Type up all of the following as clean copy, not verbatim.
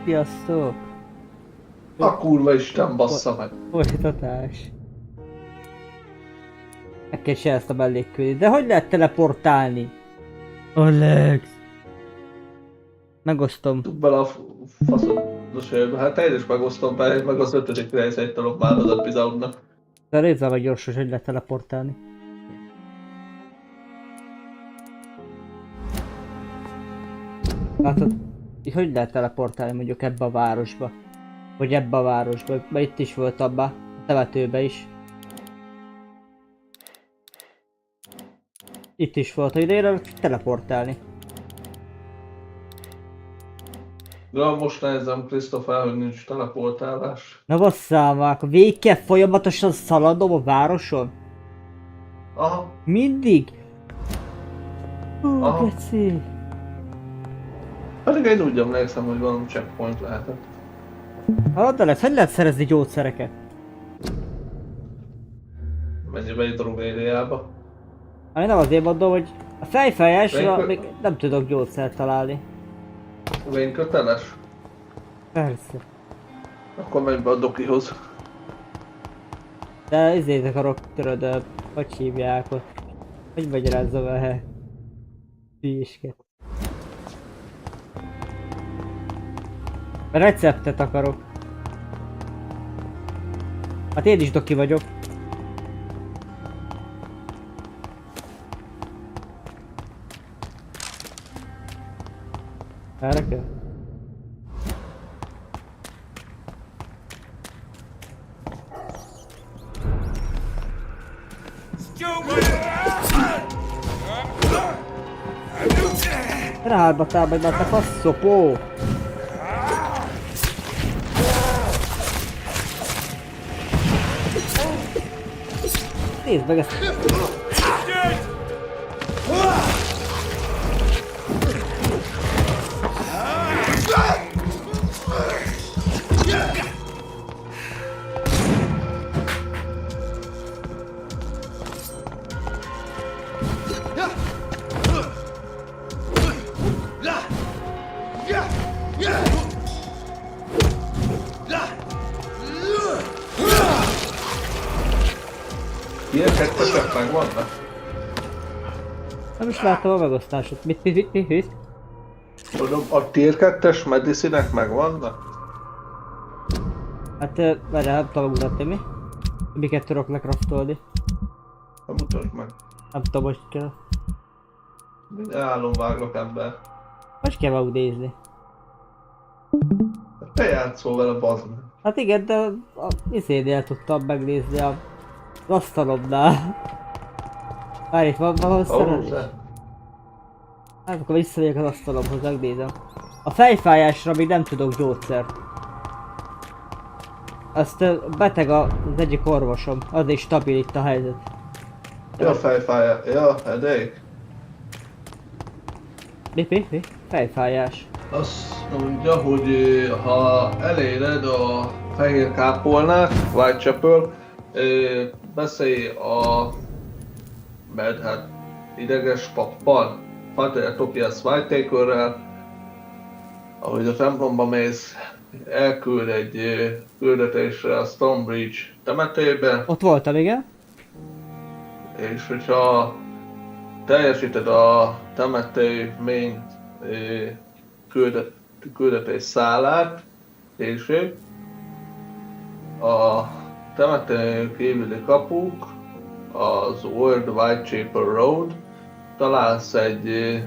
Sziasztok! A kurva isten, bassza meg! Folytatás. Meg kell se ezt a mellékkülni. De hogy lehet teleportálni? Alex! Megosztom. Tud bele a faszodos helybe. Hát én is megosztom be, meg az 5. rész egy talop már az epizódnak. De nézzel meg gyorsan, hogy lehet teleportálni. Látod? Így hogy lehet teleportálni mondjuk ebbe a városba? Vagy ebbe a városba? Mert itt is volt abba, a temetőbe is. Itt is volt, hogy ide teleportálni. De most nézem, Christopher, hogy nincs teleportálás. Na basszál már, akkor végig kell folyamatosan szaladom a városon? Aha. Mindig? Aha. Geci. Pedig én úgy emlékszem, hogy valami checkpoint lehetett. De lesz, hogy lehet szerezni gyógyszereket? Mennyibe egy drogériába. Én nem azért mondom, hogy a fejfájásra Vén- még nem tudok gyógyszert találni. Vényköteles? Persze. Akkor menj be a dokihoz. De ezért akarok, tudod, hogy hívják ott. Hogy magyarázzam el? Hülyésket. Receptet akarok. Hát én is doki vagyok. Erre kell? Rába támadj, mert te faszopó! Nézd meg ezt! Ilyen kettesek megvannak? Nem is láttam a megosztásot. Mit? Tudom, a tier 2-es medicinek megvannak? Hát, várjál, nem tudom mutatni mi? Miket tudok lekraftolni? Ha mutasd meg. Nem tudom, most kell. Minden álomváglak ember. Most kell megnézni. Te játszol vele, bazd meg. Hát igen, de a izénél tudtam megnézni az asztalomnál. Várj, itt van szerelés? Hát akkor visszamegyek az asztalomhoz, megnézem. A fejfájásra még nem tudok gyógyszert. Azt beteg az egyik orvosom, azért stabil itt a helyzet. Ja, fejfája. Ja, edék. Mi? Fejfájás. Azt mondja, hogy ha eléred a fehér kápolnát, Whitechapel, beszélj a hát ideges pappal, Pater Topias Whitakerrel, ahogy a templomba mész, elküld egy küldetésre a Stonebridge temetőbe, Ott voltam, igen? és hogyha teljesíted a temető main küldetés szálát később, a temetőn kívüli kapuk, az Old Whitechapel Road, találsz egy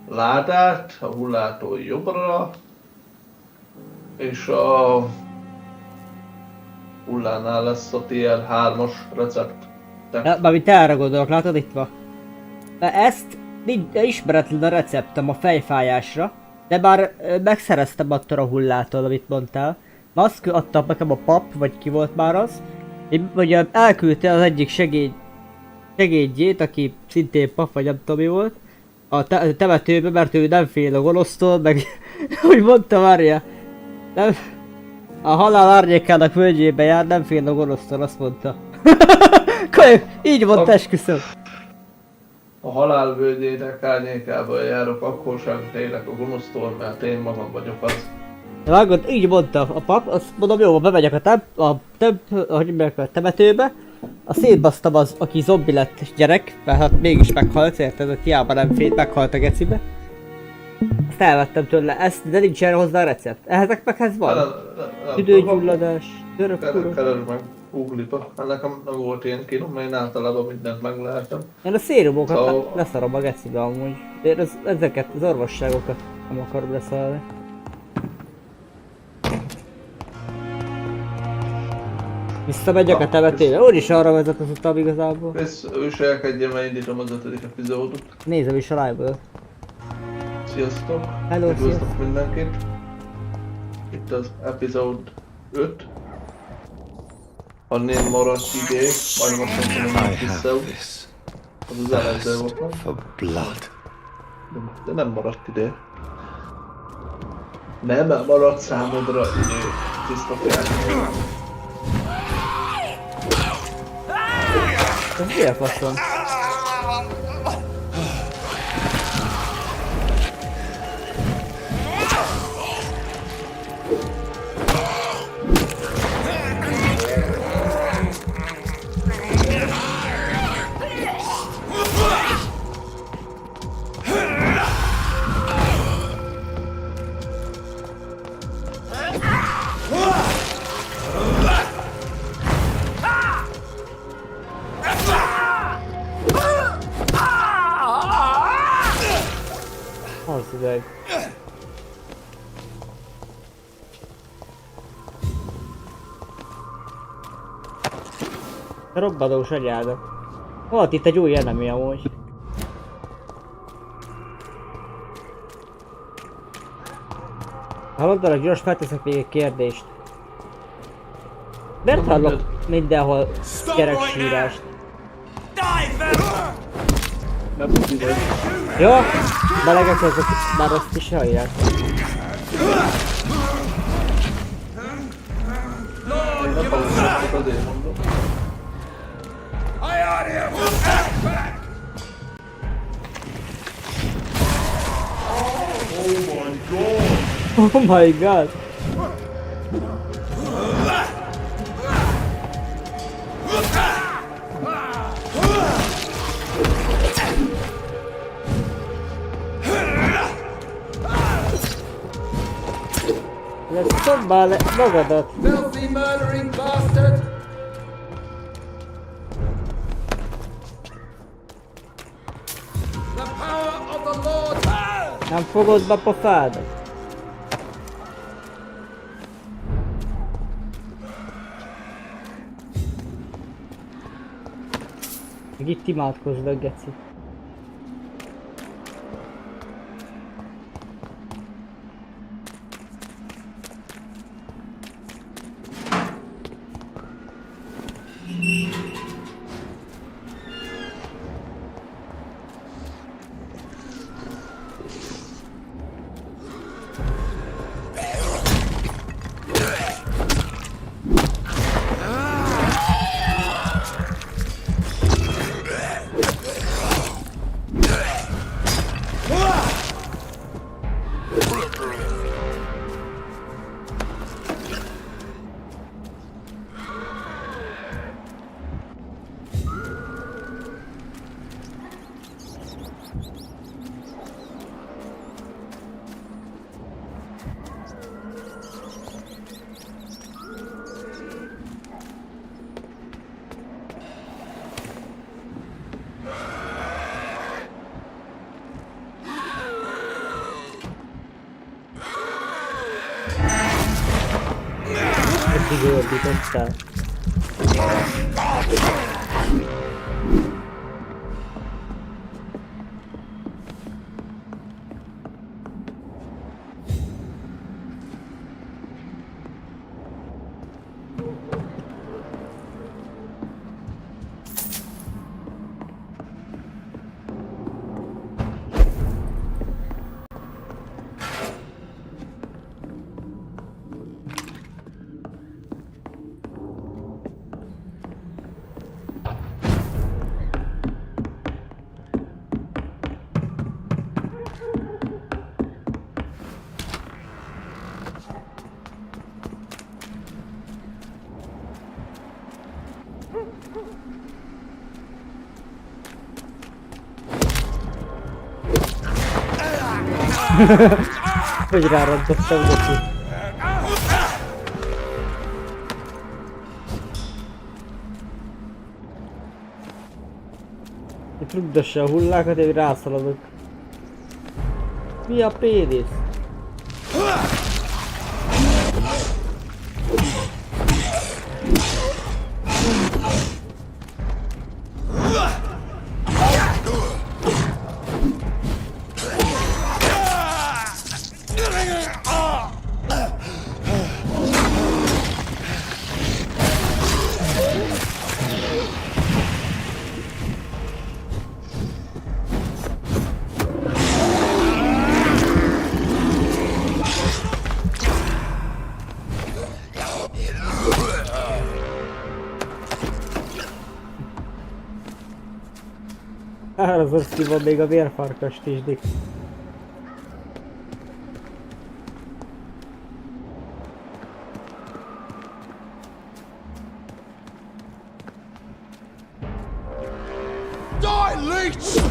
ládát a hullától jobbra, és a hullánál lesz a tier 3-as recept. Ja, mármint erre gondolok, látod itt van. De ezt ismeretlen a receptem a fejfájásra, de már megszereztem attól a hullától, amit mondtál. Azt adta nekem a pap, vagy ki volt már az, hogy elküldte az egyik segédjét, aki szintén pap, vagy nem tudom mi volt, a temetőbe, mert ő nem fél a gonosztól, meg hogy mondta, várja, nem, a halál árnyékának völgyébe jár, nem fél a gonosztól, azt mondta. Így mondta, esküszöm. a halál völgyének árnyékában járok, akkor sem félek a gonosztól, mert én magam vagyok az. Vágod, így mondta a pap, azt mondom, jó, bemegyek a temetőbe, a szétbasztam az, aki zombi lett gyerek, mert hát mégis meghalt, érted, hogy hiába nem félt, meghalt a gecibe. Azt elvettem tőle ezt, de nincs erre hozzá recept. Ezek ez van. Tüdőgyulladás, törökkúró. Keresd meg Google-ba. Hát nekem nem volt ilyen kínom, mert én általában mindent meglehetem. Én a szérumokat szóval... leszarom a gecibe amúgy. Én ezeket, az orvosságokat nem akarom leszarni. Visszamegyek a temetőbe, úgyis arra vezet az utam igazából. Őselkedjen, mert indítom az 5. epizódot. Nézem is a live-ből. Sziasztok! Hello, üdvözlök mindenkit! Itt az epizód 5. Ha nem maradt idő, majd most mondom, hogy visszaút. Az az előző volt. De nem maradt idő. Nem maradt számodra idő, tiszta fiát. Ez milyen faszom? Az robbanós anyáda. Volt itt egy új enemy amúgy. Hallod, gyors felteszek még egy kérdést. Miért hallok mindenhol gyereksírást? Nem úgy idő. Jó? Belegek ezek már azt is hallják. Nem hallottak, azért mondom. Oh my god! Dobd le magadat! Filthy murdering bastard! The power of the Lord! Nem fogod be a pofádat? Meg itt imádkoznak, geci. Gördítottál. Hogy rárontottam neki. Itt rugdossa a hullákat, én rászaladok. Mi a pénisz? Az ki van még a vérfarkast is, Dick. Die, leech!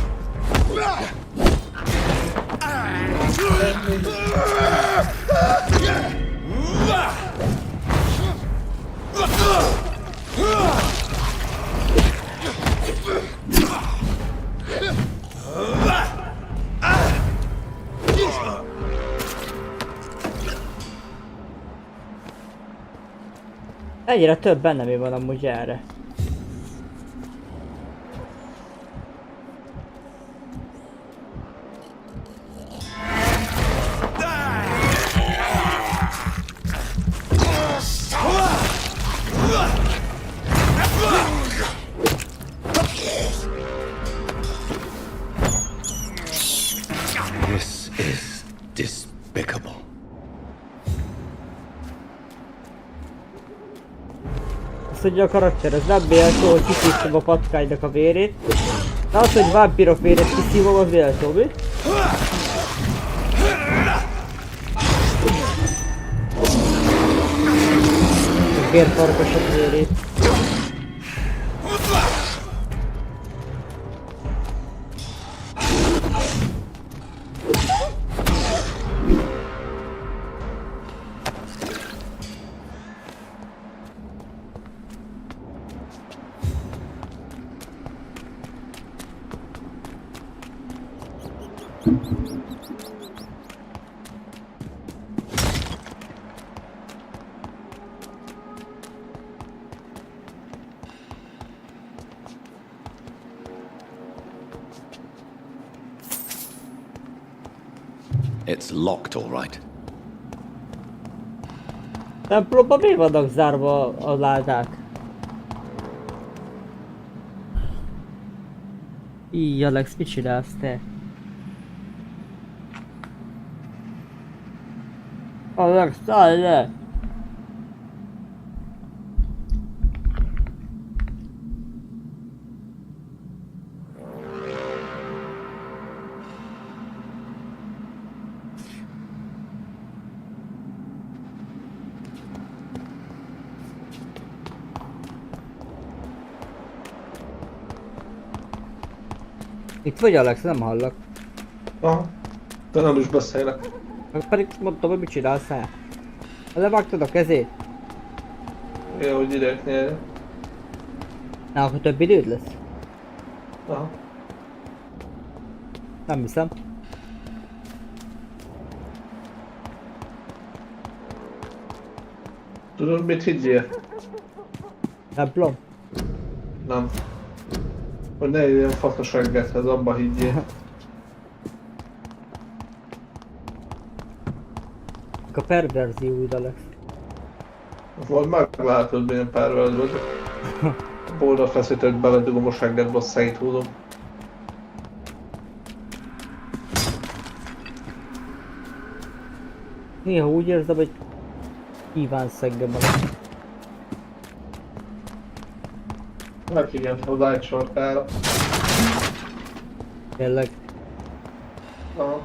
Egyre több bennem van amúgy erre. This is despicable. Azt mondja a karakter, ez nem méltó, hogy kiszívtam a patkánynak a vérét. De az, hogy vámpírok vérét kiszívom, az méltó, mi? A vérfarkasok vérét. It's locked, all right. Templomban miért vannak zárva a ládák? Íj, Alex, mit csinálsz te? Alex, szállj le! Itt vagy, Alex? Nem hallak. Aha. De nem is beszélek. Meg pedig mondtam, hogy mit csinálsz el. Levágtad a kezét? Jó, hogy idejük nyerje. Na, akkor több időd lesz? Aha. Nem hiszem. Tudod, mit higgyél? Templom? Nem. Hogy ne ilyen fatos reggelhez, abba higgyél. A perverzióid, Alex. Vagy meglátod, milyen pervers vagy. Boldog feszített beledugom a seggedbe, azt széthúzom. Néha úgy érzem, hogy kívánsz engem, Alex. Meg igen, az egy sarkára. Tényleg. Aha.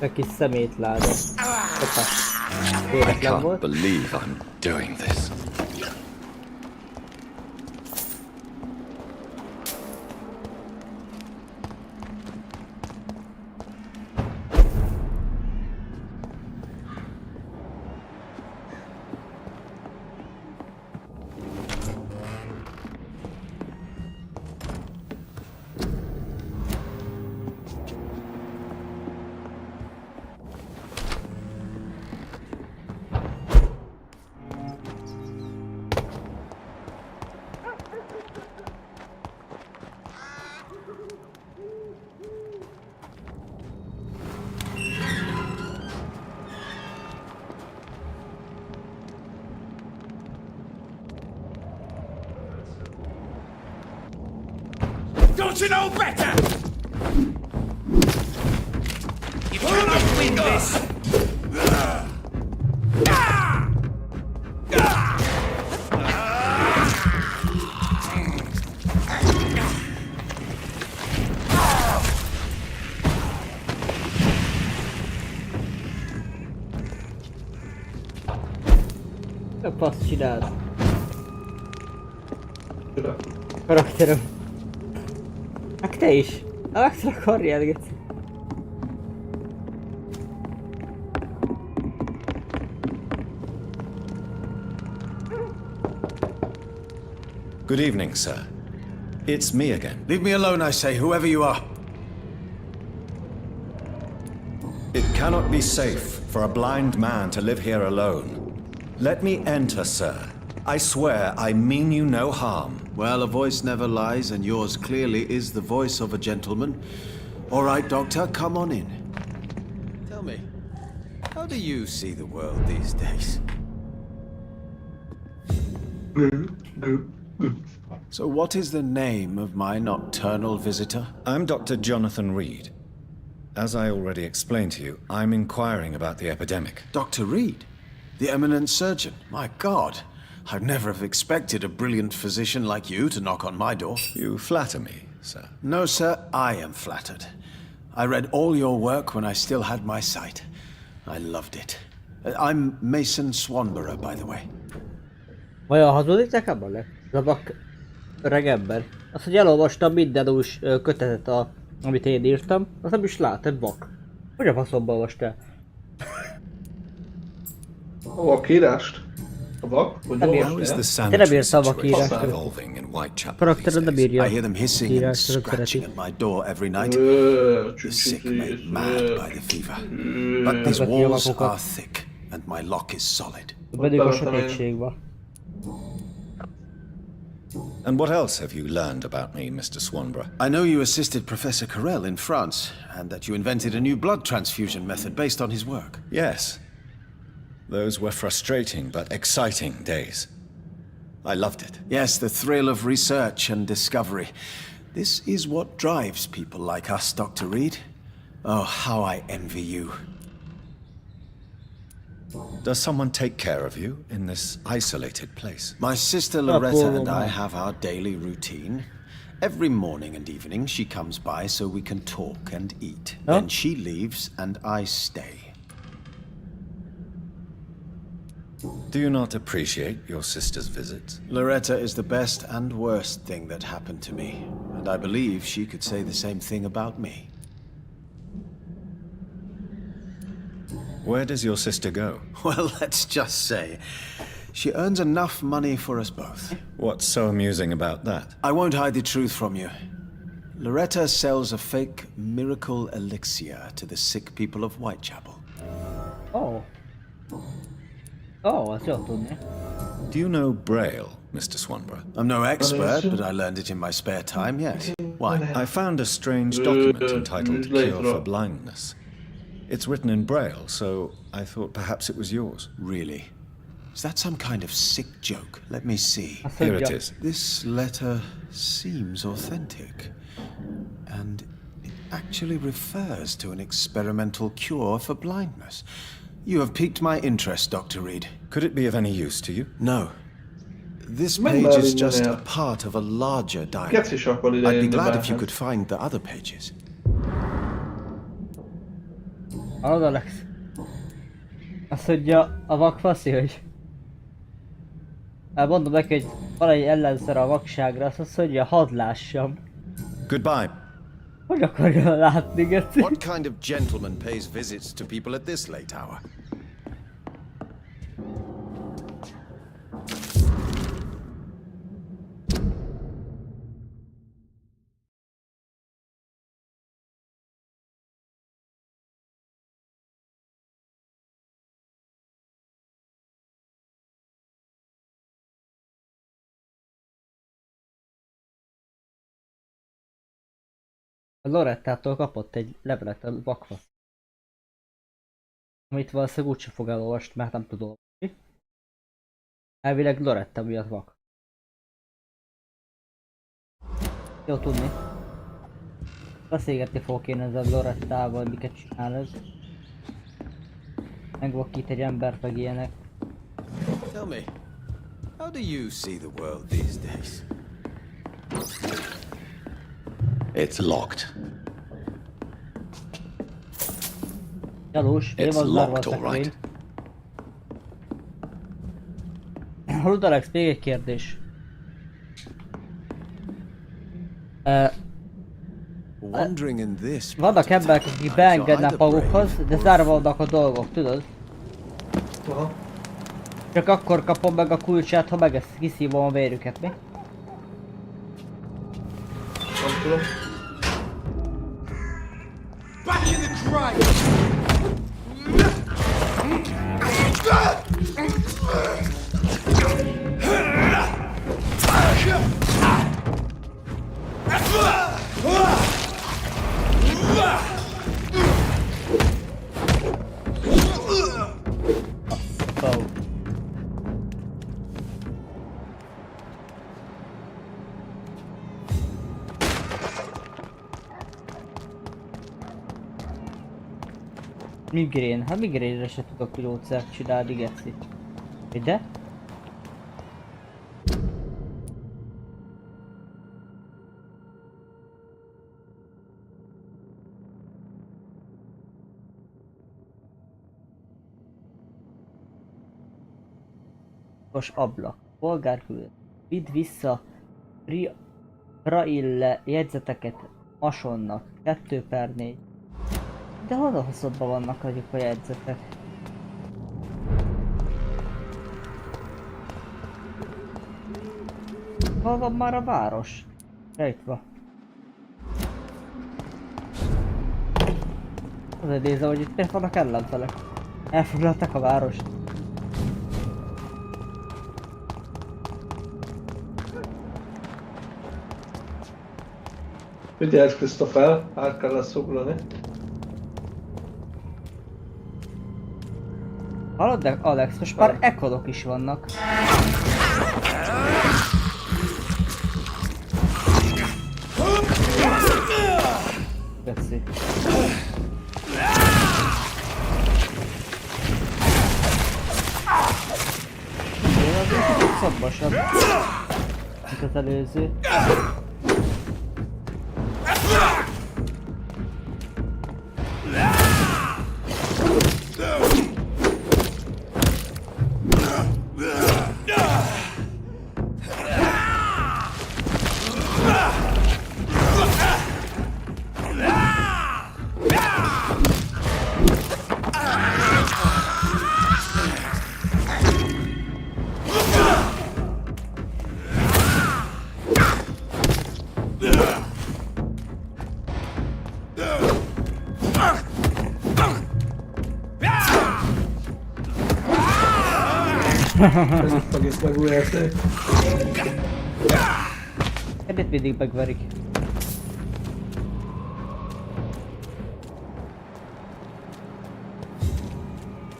A kis szemétláda. Hoppá. I Véletlen can't volt. believe I'm doing this. Don't you know better? You cannot win this! A fasz csinálsz? Mire? Karakterem. Meg te is. Meg tudok karriergetni. Good evening, sir. It's me again. Leave me alone, I say, whoever you are. It cannot be safe for a blind man to live here alone. Let me enter, sir. I swear I mean you no harm. Well, a voice never lies, and yours clearly is the voice of a gentleman. All right, Doctor, come on in. Tell me, how do you see the world these days? So what is the name of my nocturnal visitor? I'm Dr. Jonathan Reed. As I already explained to you, I'm inquiring about the epidemic. Dr. Reed, the eminent surgeon. My God, I'd never have expected a brilliant physician like you to knock on my door. You flatter me, sir. No, sir, I am flattered. I read all your work when I still had my sight. I loved it. I'm Mason Swanborough, by the way. Vajon hazudik nekem a legzavak öreg ember? Azt, hogy elolvastam minden új kötetet, amit én írtam, azt nem is lát, egy vak. Hogy a faszomba olvastál? A vakírást? A vak? Hogy Nem How is the olvastál? Te nem sanitary írsz a situation vakírást. evolving in Whitechapel Karaktered these nem days? írja. I hear them hissing and Írást, nem scratching szereti. at my door every night. The sick made mad by the fever. But these Vezeti a walls vakokat. are thick, and my lock is solid. Pedig a sötétség van. And what else have you learned about me, Mr. Swanborough? I know you assisted Professor Carell in France, and that you invented a new blood transfusion method based on his work. Yes. Those were frustrating but exciting days. I loved it. Yes, the thrill of research and discovery. This is what drives people like us, Dr. Reed. Oh, how I envy you. Does someone take care of you in this isolated place? My sister poor Loretta and woman. I have our daily routine. Every morning and evening she comes by so we can talk and eat. Oh. Then she leaves and I stay. Do you not appreciate your sister's visits? Loretta is the best and worst thing that happened to me, and I believe she could say the same thing about me. Where does your sister go? Well, let's just say she earns enough money for us both. What's so amusing about that? I won't hide the truth from you. Loretta sells a fake miracle elixir to the sick people of Whitechapel. Oh. Oh, azt jól tudni. Do you know Braille, Mr. Swanborough? I'm no expert, but I learned it in my spare time, yes. Why? I found a strange document entitled Cure for Blindness. It's written in Braille, so I thought perhaps it was yours. Really? Is that some kind of sick joke? Let me see. Azt Here it mondja. is. This letter seems authentic. And it actually refers to an experimental cure for blindness. You have piqued my interest, Dr. Reed. Could it be of any use to you? No. This Remember page is in just the- a part of a larger diary. Geci sakkal ide I'd be jönni glad if you behez. could find the other pages. Hallod, Alex? Azt mondja a vakfaszi, hogy... Mondom neki, hogy van egy ellenszer a vakságra, azt mondja, hadd lássam. Goodbye. Hogy akarja látni, geci? What kind of gentleman pays visits to people at this late hour? A Lorettától kapott egy levelet a vakfasz. Amit valószínűleg úgyse fog elolvasni, mert nem tud olvasni. Elvileg Loretta miatt vak. Jó tudni. Beszélgetni fogok én ezzel Lorettával, miket csinál ez. Megvakít egy embert, meg ilyenek. Tell me, how do you see the world these days? It's locked. Gyanús, én It's az zárva a locked, all szekrény. right. Hallod, Alex, még egy kérdés. Wandering in this Vannak emberek, akik beengednek magukhoz, de zárva vannak a dolgok, tudod? Aha. Csak akkor kapom meg a kulcsát, ha kiszívom a vérüket, mi? Nem tudom. Back in the grave! Wow. Migrén, hát migrénre se tudok gyógyszert csinálni, geci. Ide? Ablak. Polgárküldő. Vidd vissza Braille jegyzeteket Masonnak. 2/4. De hol a hosszabban vannak azok a jegyzetek? Hol van már a város? Rejtve. Azért nézem, hogy itt miért vannak ellenfelek. Elfoglalták a várost. Vigyázz, Christopher, át kell lesz ugrani. Hallod, de Alex, most már ekolok is vannak. Geci. Én azért kicsit szobbasabb, mint az előző. Ez itt egész megújjáték. Eddig mindig megverik.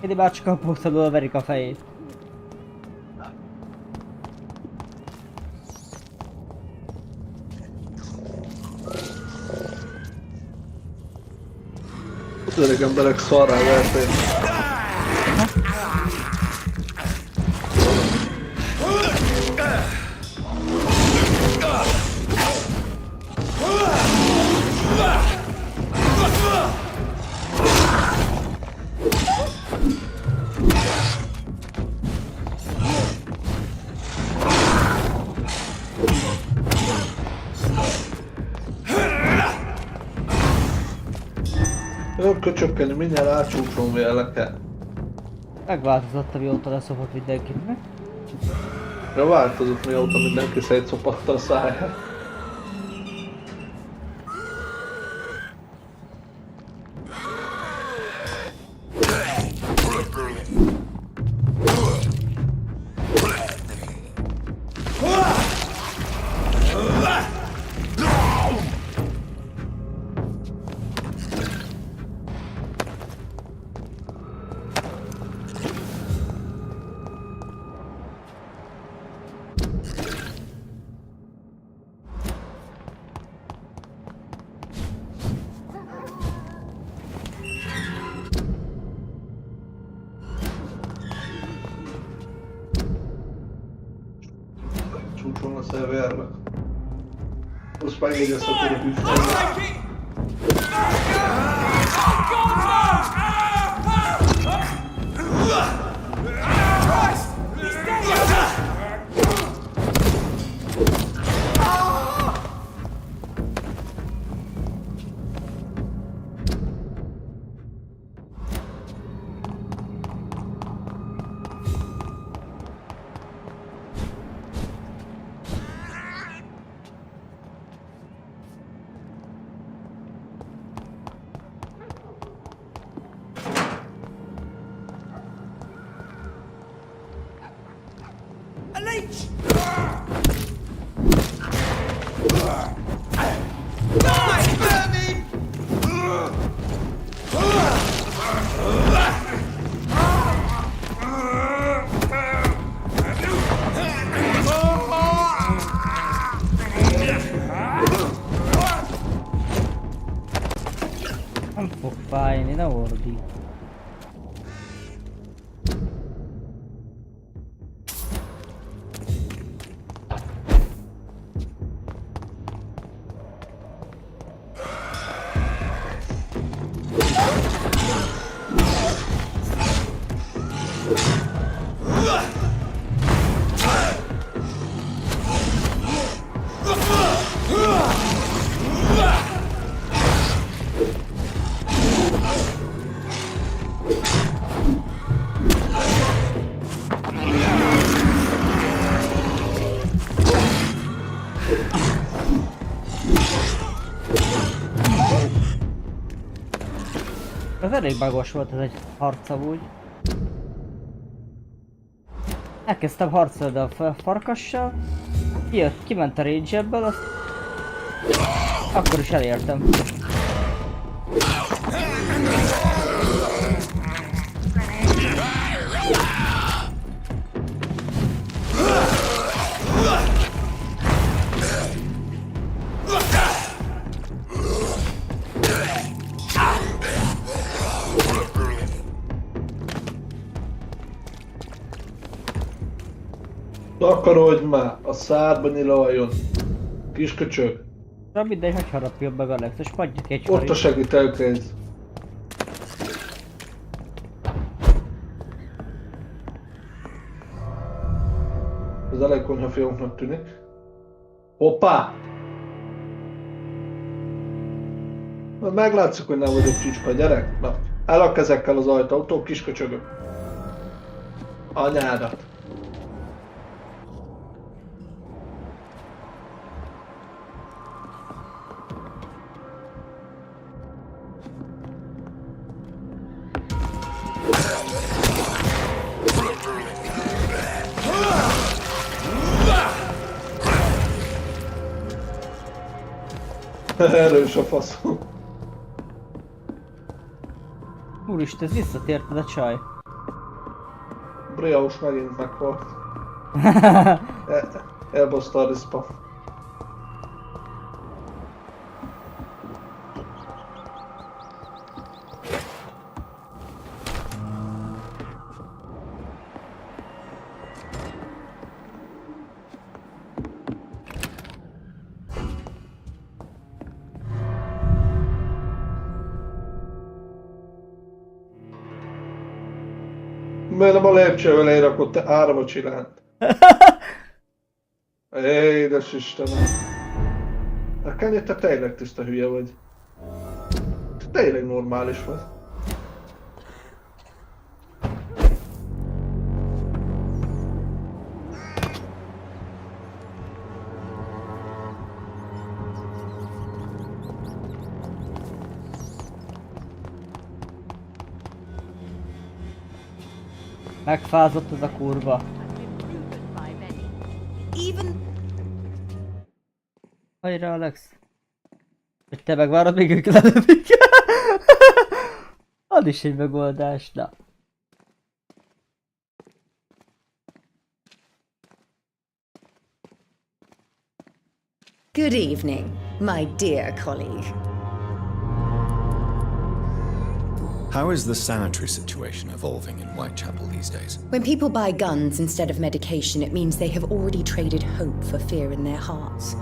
Eddig már csak a portalól verik a fejét. Az öreg emberek szarrá verték. Jó, köcsökkenni, mindjárt átsúszom véleke. Megváltozott, mióta leszopott mindenkinek. Ja, változott mióta mindenki szétszopatta a száját. Csúcson a szerverbe. Most megjegyezheted a büfébe. A leech! Die, vermin! Nem fog fájni, ne ordíj. Ez elég bagos volt ez egy harc amúgy. Elkezdtem harcolni a farkassal, kiment a range-ebből, azt akkor is elértem. Takarodj már, a szádba nyilaljon. Kisköcsög. De mindegy, hogy harapjon meg a Alex, és adjuk egy Ott a segítelkéz. Ez elég konyha fióknak tűnik. Hoppá! Meglátszik, hogy nem vagyok csicska gyerek. Na, el a kezekkel az ajtótól, kisköcsögök. Anyádat. Erős a faszom. Úristen, ez visszatérted a csaj. Briaus megint meghalt. Elbaszta a respa. Miért nem a lépcsővel elrakott árva csinált? Édes Istenem. A Kenny, te tényleg tiszta hülye vagy. tényleg normális vagy. Megfázott az a kurva. Even Hajrá, Alex. Hogy te megvárod, még ők lelövik. Ad is egy megoldás, na. good evening, my dear colleague. How is the sanitary situation evolving in Whitechapel these days? When people buy guns instead of medication, it means they have already traded hope for fear in their hearts.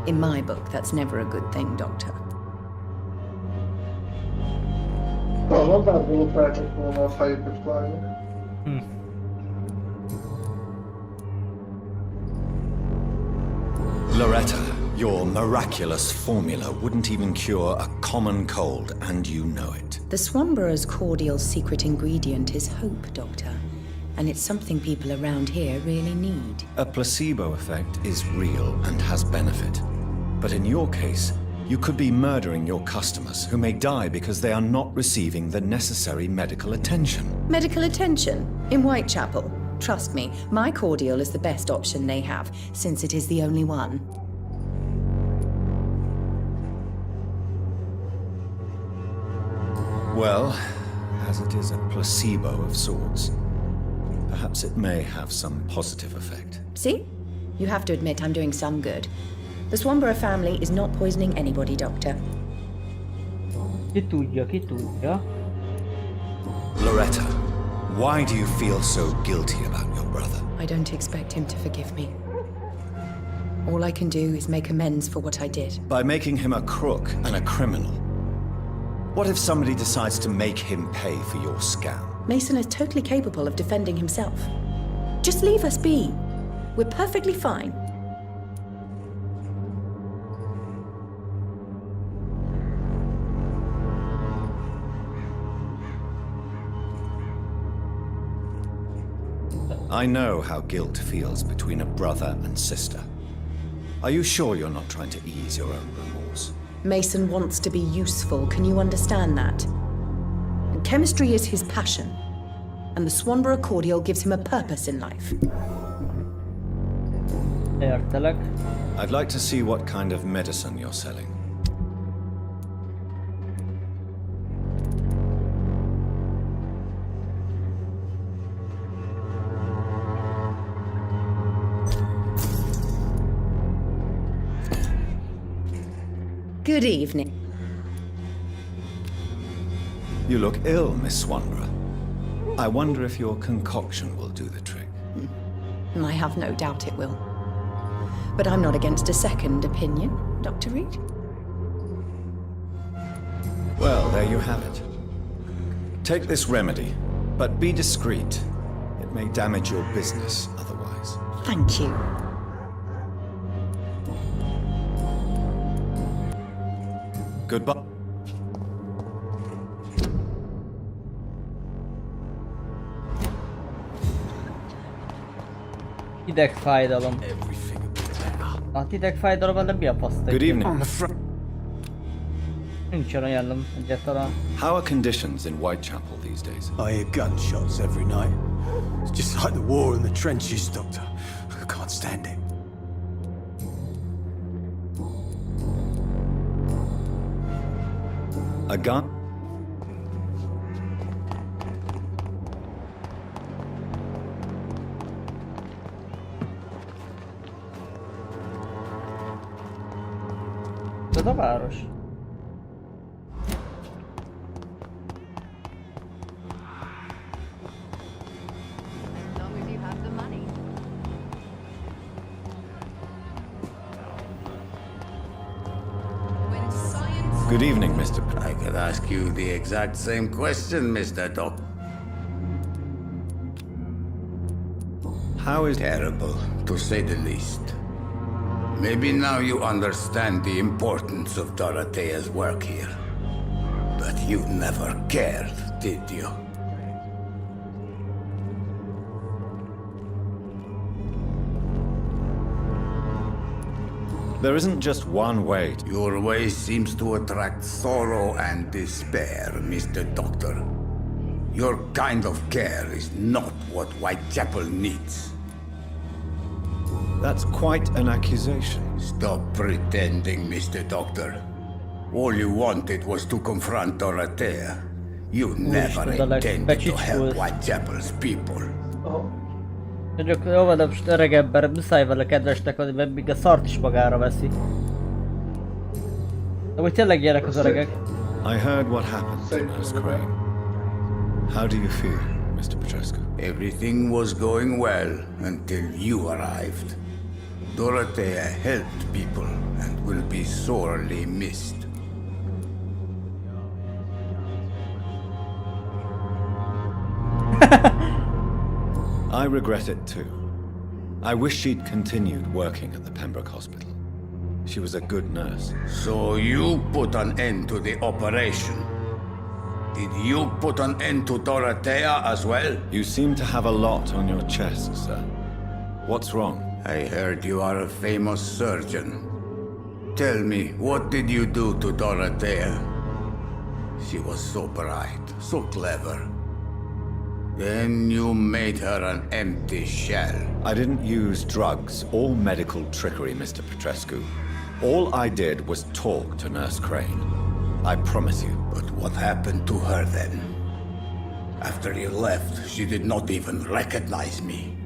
In my book, that's never a good thing, Doctor. Van bár voltáltak volna a fejüket vágni. Loretta, your miraculous formula wouldn't even cure a common cold, and you know it. The Swanborough's cordial's secret ingredient is hope, Doctor. And it's something people around here really need. A placebo effect is real and has benefit. But in your case, you could be murdering your customers who may die because they are not receiving the necessary medical attention. Medical attention? In Whitechapel? Trust me, my cordial is the best option they have, since it is the only one. Well, as it is a placebo of sorts, perhaps it may have some positive effect. See? You have to admit I'm doing some good. The Swanborough family is not poisoning anybody, Doctor. Ki tudja, ki tudja. Loretta, why do you feel so guilty about your brother? I don't expect him to forgive me. All I can do is make amends for what I did. By making him a crook and a criminal. What if somebody decides to make him pay for your scam? Mason is totally capable of defending himself. Just leave us be. We're perfectly fine. I know how guilt feels between a brother and sister. Are you sure you're not trying to ease your own remorse? Mason wants to be useful, can you understand that? And chemistry is his passion. And the Swanborough cordial gives him a purpose in life. Értelek. I'd like to see what kind of medicine you're selling. Good evening. You look ill, Miss Swanborough. I wonder if your concoction will do the trick. I have no doubt it will. But I'm not against a second opinion, Dr. Reed. Well, there you have it. Take this remedy, but be discreet. It may damage your business otherwise. Thank you. Goodbye. Hidegfájdalom. A hidegfájdalomban, de mi a fasz? Good evening. Nincsen olyan egyáltalán. How are conditions in Whitechapel these days? I hear gunshots every night. It's just like the war in the trenches, Doctor. I can't stand it. A gun? Ez a város. Good evening, Mr. I could ask you the exact same question, Mr. Doc. How is Terrible, to say the least. Maybe now you understand the importance of Dorothea's work here. But You never cared, did you? There isn't just one way. Your way seems to attract sorrow and despair, Mr. Doctor. Your kind of care is not what Whitechapel needs. That's quite an accusation. Stop pretending, Mr. Doctor. All you wanted was to confront Dorothea. You never intended to help Whitechapel's people. Mondjuk jó van, most öreg ember, muszáj vele kedvesnek lenni, mert még a szart is magára veszi. De úgy tényleg ilyenek az öregek. I heard what happened to Nurse Crane. How do you feel, Mr. Petrescu? Everything was going well until you arrived. Dorothea helped people and will be sorely missed. I regret it too. I wish she'd continued working at the Pembroke Hospital. She was a good nurse. So you put an end to the operation. Did you put an end to Dorothea as well? You seem to have a lot on your chest, sir. What's wrong? I heard you are a famous surgeon. Tell me, what did you do to Dorothea? She was so bright, so clever. Then you made her an empty shell. I didn't use drugs or medical trickery, Mr. Petrescu. All I did was talk to Nurse Crane. I promise you. But what happened to her then? After you left, she did not even recognize me.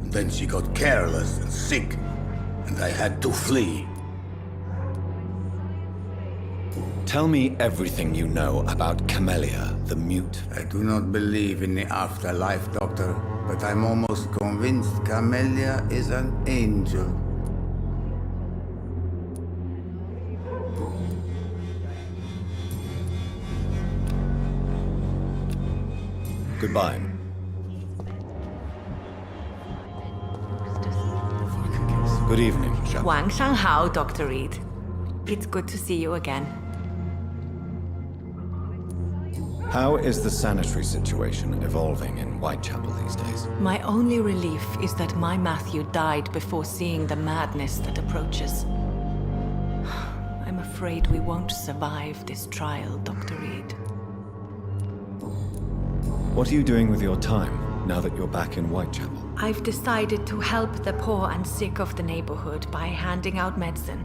And then she got careless and sick, and I had to flee. Tell me everything you know about Camellia, the mute. I do not believe in the afterlife, Doctor, but I'm almost convinced Camellia is an angel. Goodbye. Good evening, Shah. Wang Shanghao, Dr. Reed. It's good to see you again. How is the sanitary situation evolving in Whitechapel these days? My only relief is that my Matthew died before seeing the madness that approaches. I'm afraid we won't survive this trial, Dr. Reed. What are you doing with your time now that you're back in Whitechapel? I've decided to help the poor and sick of the neighborhood by handing out medicine.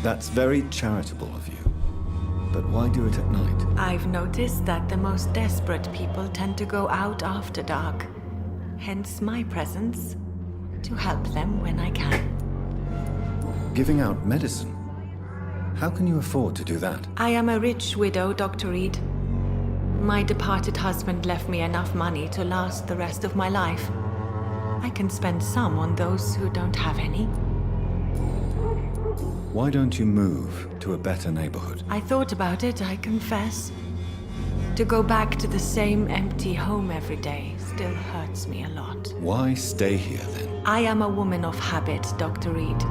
That's very charitable of you. But why do it at night? I've noticed that the most desperate people tend to go out after dark. Hence my presence, to help them when I can. Giving out medicine? How can you afford to do that? I am a rich widow, Dr. Reed. My departed husband left me enough money to last the rest of my life. I can spend some on those who don't have any. Why don't you move to a better neighborhood? I thought about it, I confess. To go back to the same empty home every day still hurts me a lot. Why stay here then? I am a woman of habit, Dr. Reed.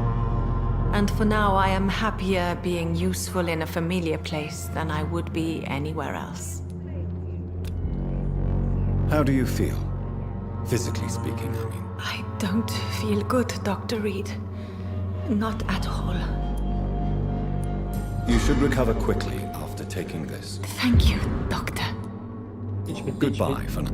And for now, I am happier being useful in a familiar place than I would be anywhere else. How do you feel? Physically speaking, I mean. I don't feel good, Dr. Reed. Not at all. You should recover quickly after taking this. Thank you, Doctor. Goodbye for now.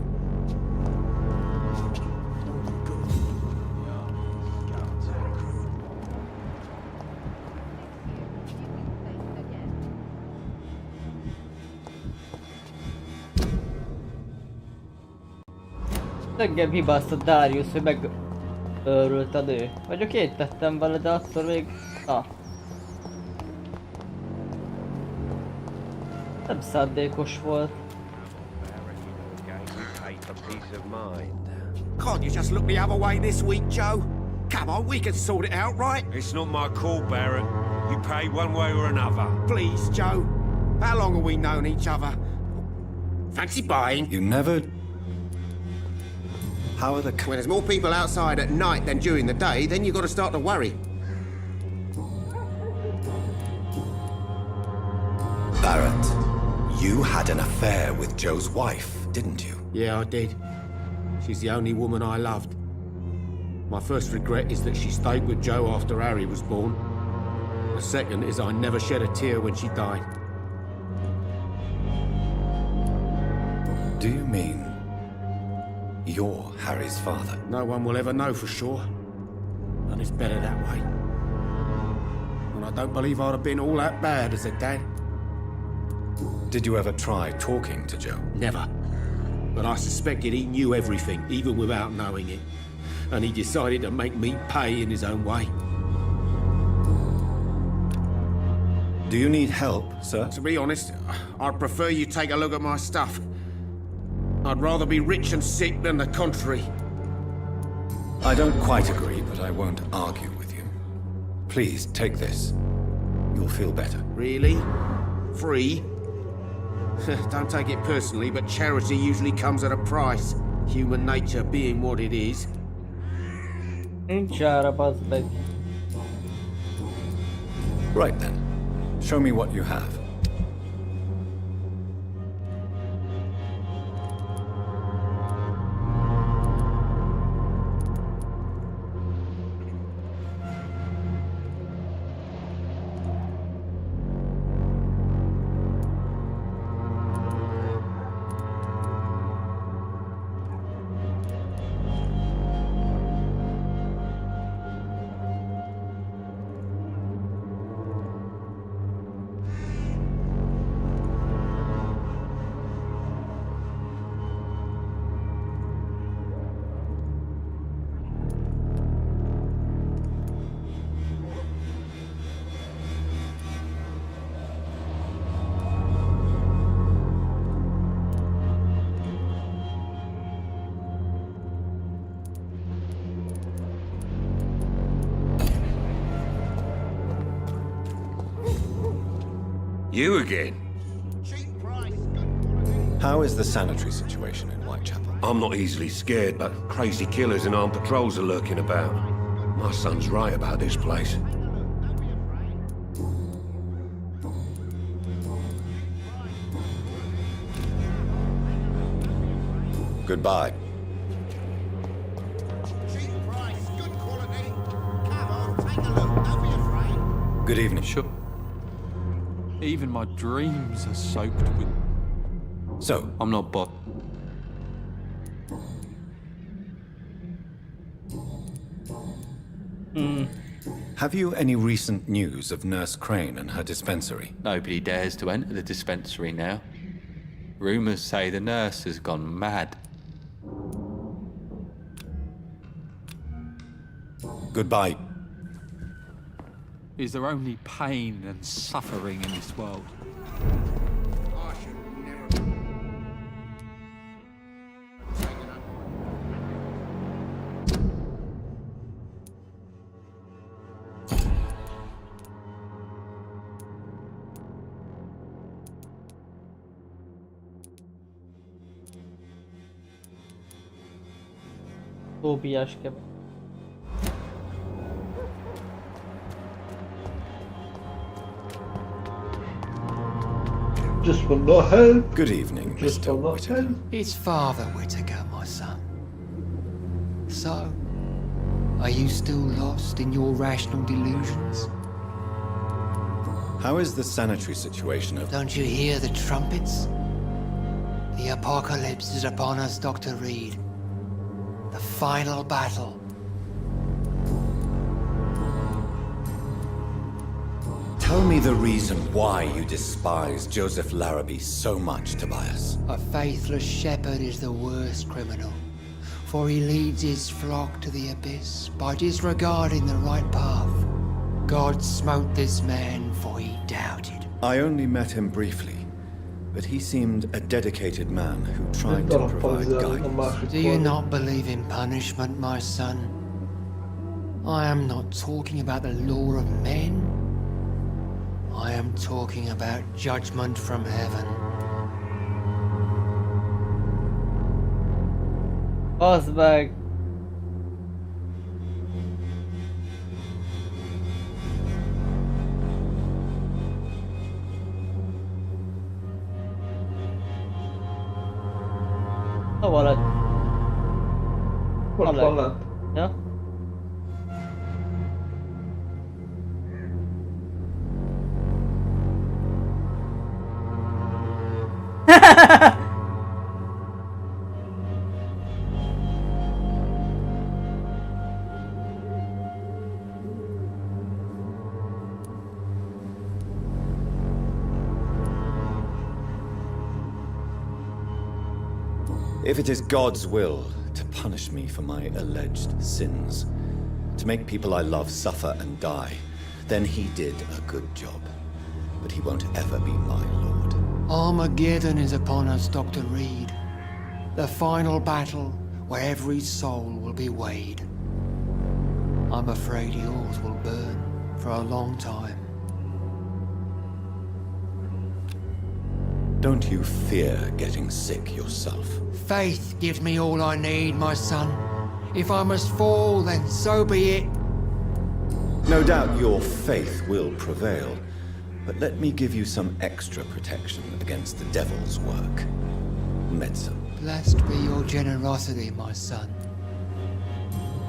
Engem hibáztat Darius, hogy megőrült a nő. Vagyok én tettem vele, de attól még... Na. Nem szándékos volt. Can't you just look the other way this week, Joe? Come on, we can sort it out, right? It's not my call, Barrett. You pay one way or another. Please, Joe. How long have we known each other? Fancy buying? You never... How are the... When there's more people outside at night than during the day, then you've got to start to worry. You had an affair with Joe's wife, didn't you? Yeah, I did. She's the only woman I loved. My first regret is that she stayed with Joe after Harry was born. The second is I never shed a tear when she died. Do you mean you're Harry's father? No one will ever know for sure. And it's better that way. And I don't believe I'd have been all that bad as a dad. Did you ever try talking to Joe? Never. But I suspected he knew everything, even without knowing it. And he decided to make me pay in his own way. Do you need help, sir? To be honest, I'd prefer you take a look at my stuff. I'd rather be rich and sick than the contrary. I don't quite agree, but I won't argue with you. Please, take this. You'll feel better. Really? Free? Don't take it personally, but charity usually comes at a price. Human nature being what it is. Nincs ára, bazd meg. Right then. Show me what you have. You again? How is the sanitary situation in Whitechapel? I'm not easily scared, but crazy killers and armed patrols are lurking about. My son's right about this place. Goodbye. Good evening. Sure. Even my dreams are soaked with... So, I'm not bothered. have you any recent news of Nurse Crane and her dispensary? Nobody dares to enter the dispensary now. Rumours say the nurse has gone mad. Goodbye. Is there only pain and suffering in this world? I should never... Óbiás kebab. Just for no help. Good evening, Just for Mr. no Whittaker. help. It's Father Whittaker, my son. So, are you still lost in your rational delusions? How is the sanitary situation of... Don't you hear the trumpets? The apocalypse is upon us, Dr. Reed. The final battle. Tell me the reason why you despise Joseph Larrabee so much, Tobias. A faithless shepherd is the worst criminal, for he leads his flock to the abyss by disregarding the right path. God smote this man, for he doubted. I only met him briefly, but he seemed a dedicated man who tried to provide guidance. Do you not believe in punishment, my son? I am not talking about the law of men. I am talking about judgment from heaven. Bazd meg. Ott van lent. Ja. If it is God's will to punish me for my alleged sins, to make people I love suffer and die, then he did a good job. But he won't ever be my lord. Armageddon is upon us, Dr. Reed. The final battle where every soul will be weighed. I'm afraid yours will burn for a long time. Don't you fear getting sick yourself? Faith gives me all I need, my son. If I must fall, then so be it. No doubt your faith will prevail, but let me give you some extra protection against the devil's work. Medicine. Blessed be your generosity, my son.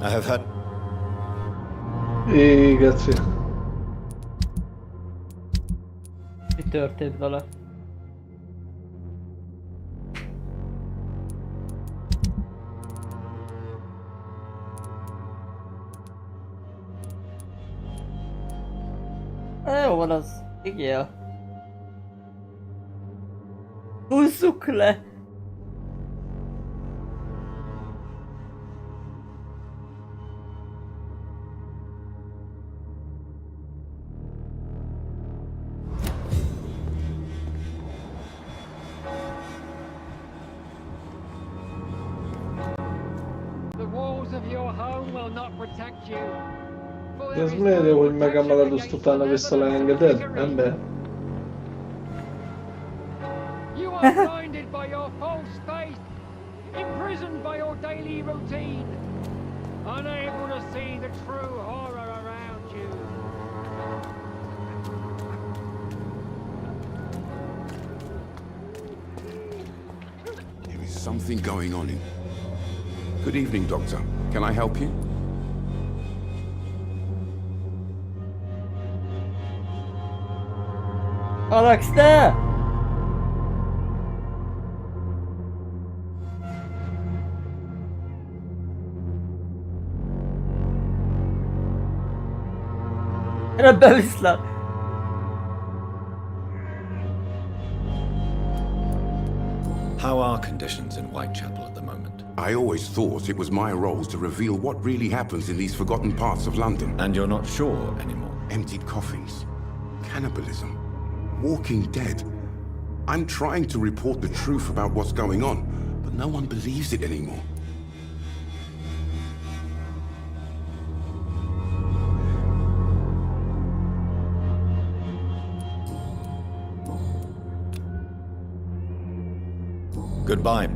I have had... Égetsi. Mi történt vele? Jó van az. Igen. Húzzuk le! The walls of your home will not protect you. De ez miért jó, hogy megemeled, azt utána visszaleengeded, ember? You are blinded by your false faith, imprisoned by your daily routine, unable to see the true horror around you. There is something going on in... Good evening, Doctor. Can I help you? Alex, te! Gyere beviszlek! How are conditions in Whitechapel at the moment? I always thought it was my role to reveal what really happens in these forgotten parts of London. And you're not sure anymore? Emptied coffins, cannibalism, walking dead. I'm trying to report the truth about what's going on, but no one believes it anymore. Goodbye.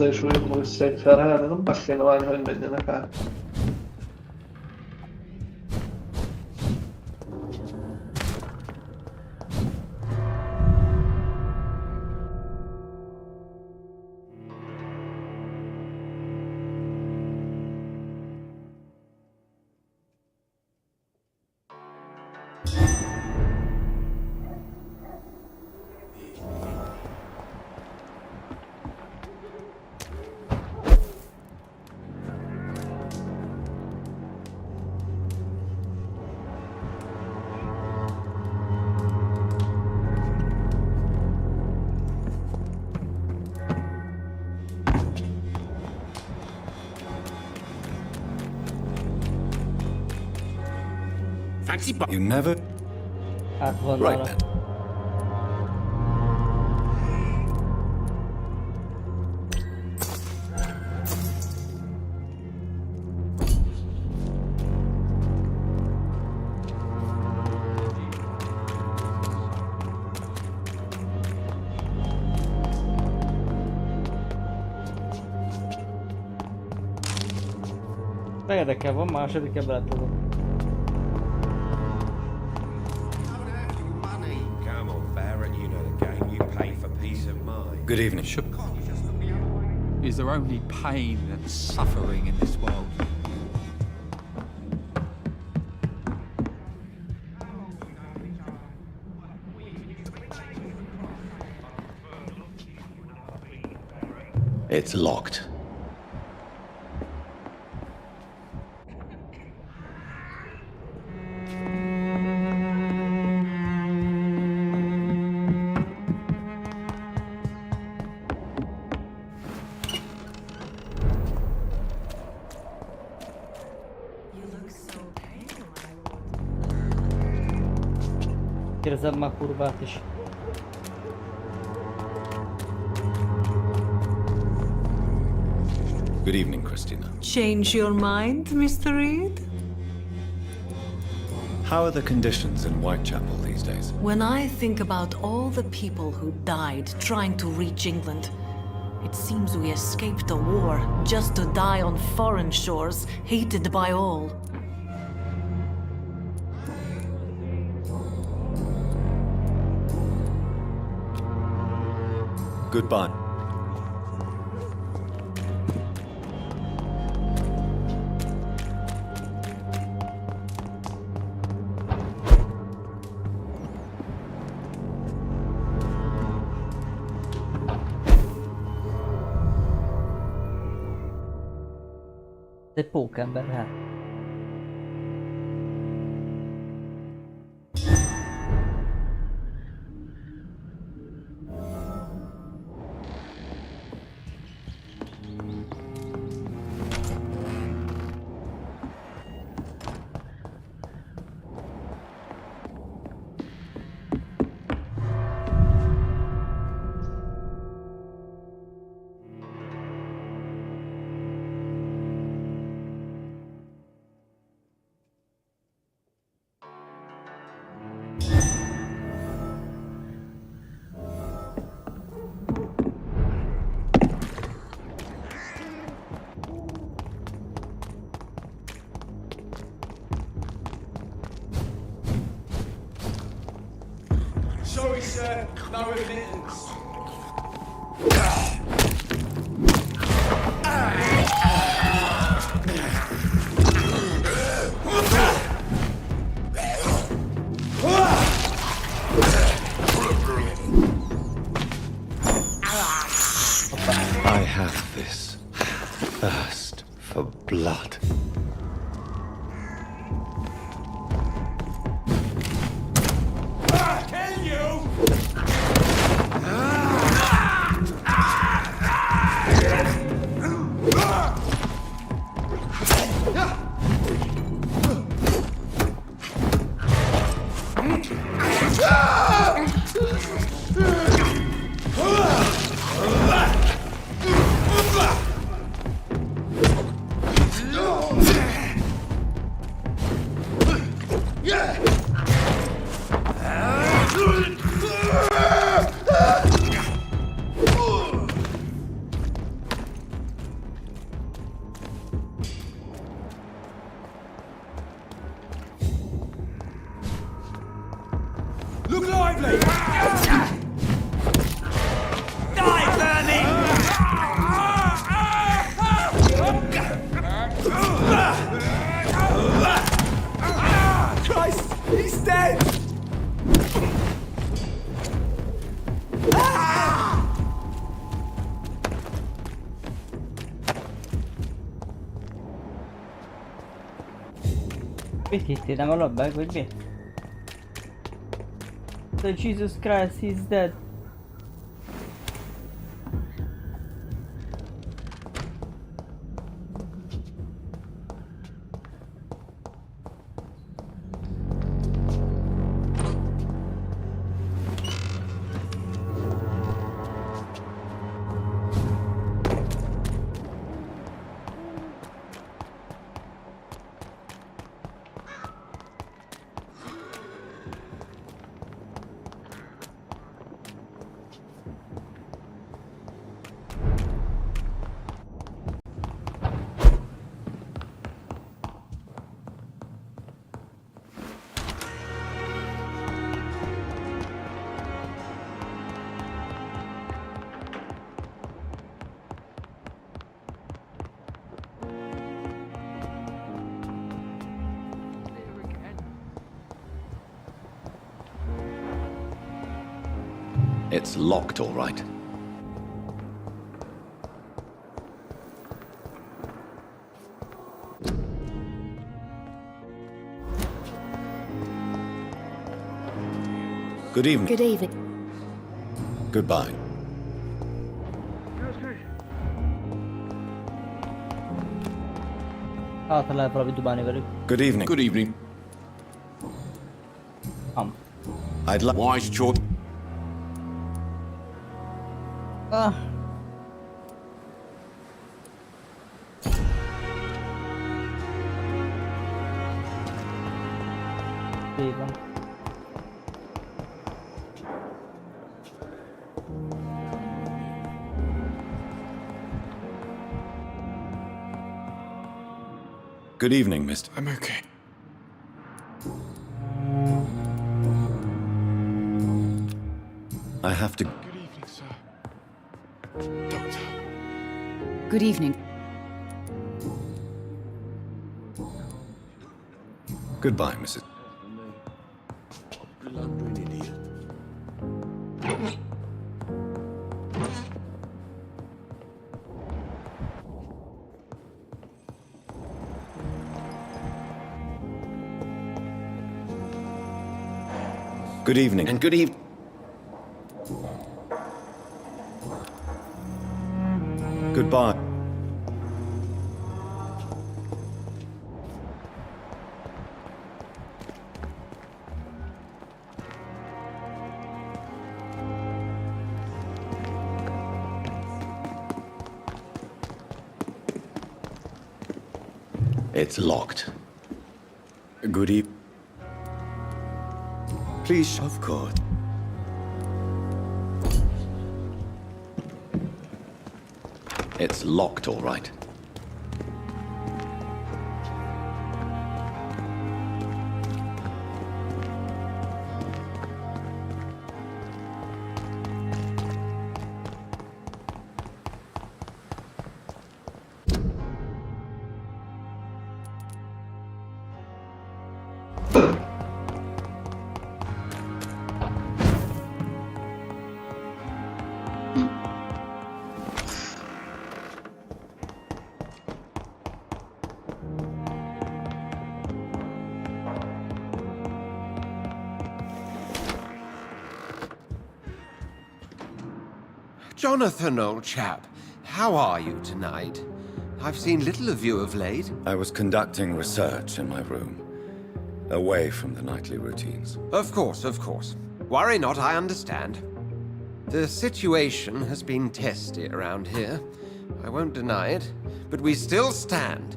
De súlyok összeig felhelni, non passiano várni, hogy menjenek át. You never... Hát van Right nála. then. Érdekel, van második ebben tudom. Come on, Baron, you know the game. You pay for peace of mind. Good evening. Is there only pain and suffering in this world? It's locked. Kérdezem már kurvát is. Good evening, Christina. Change your mind, Mr. Reed? How are the conditions in Whitechapel these days? When I think about all the people who died trying to reach England, it seems we escaped a war just to die on foreign shores, hated by all. Goodbye. Egy pókember, hát. Sorry, sir. No admittance. I have this thirst for blood. Can you? Mit hittél, nem a lobbag, vagy mi? The Jesus Christ, he's dead. It's locked, all right. Good evening. Good evening. Goodbye. Lehet valami dubálni velük. Good evening. Good evening. I'd like... Wise choice. Ah. Így van. Good evening, mister. I'm okay. I have to... Good evening, sir. Doctor. Good evening. Goodbye, Mrs. Blundering idiot. Good evening. And good evening. Goodbye. It's locked. Good evening. Please, of course. It's locked, all right. Jonathan, old chap, how are you tonight? I've seen little of you of late. I was conducting research in my room, away from the nightly routines. Of course, of course. Worry not, I understand. The situation has been testy around here. I won't deny it, but we still stand.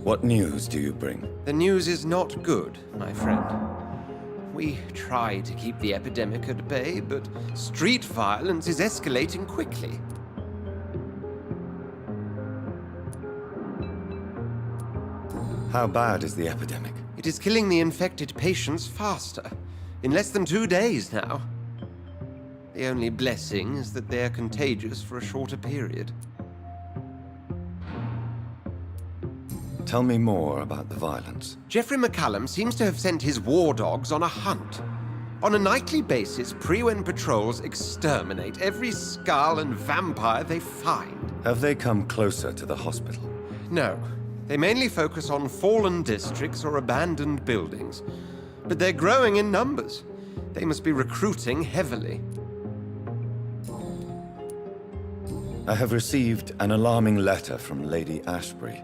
What news do you bring? The news is not good, my friend. We try to keep the epidemic at bay, but street violence is escalating quickly. How bad is the epidemic? It is killing the infected patients faster. In less than 2 days now. The only blessing is that they are contagious for a shorter period. Tell me more about the violence. Geoffrey McCallum seems to have sent his war dogs on a hunt. On a nightly basis, Priwen patrols exterminate every skull and vampire they find. Have they come closer to the hospital? No. They mainly focus on fallen districts or abandoned buildings. But they're growing in numbers. They must be recruiting heavily. I have received an alarming letter from Lady Ashbury.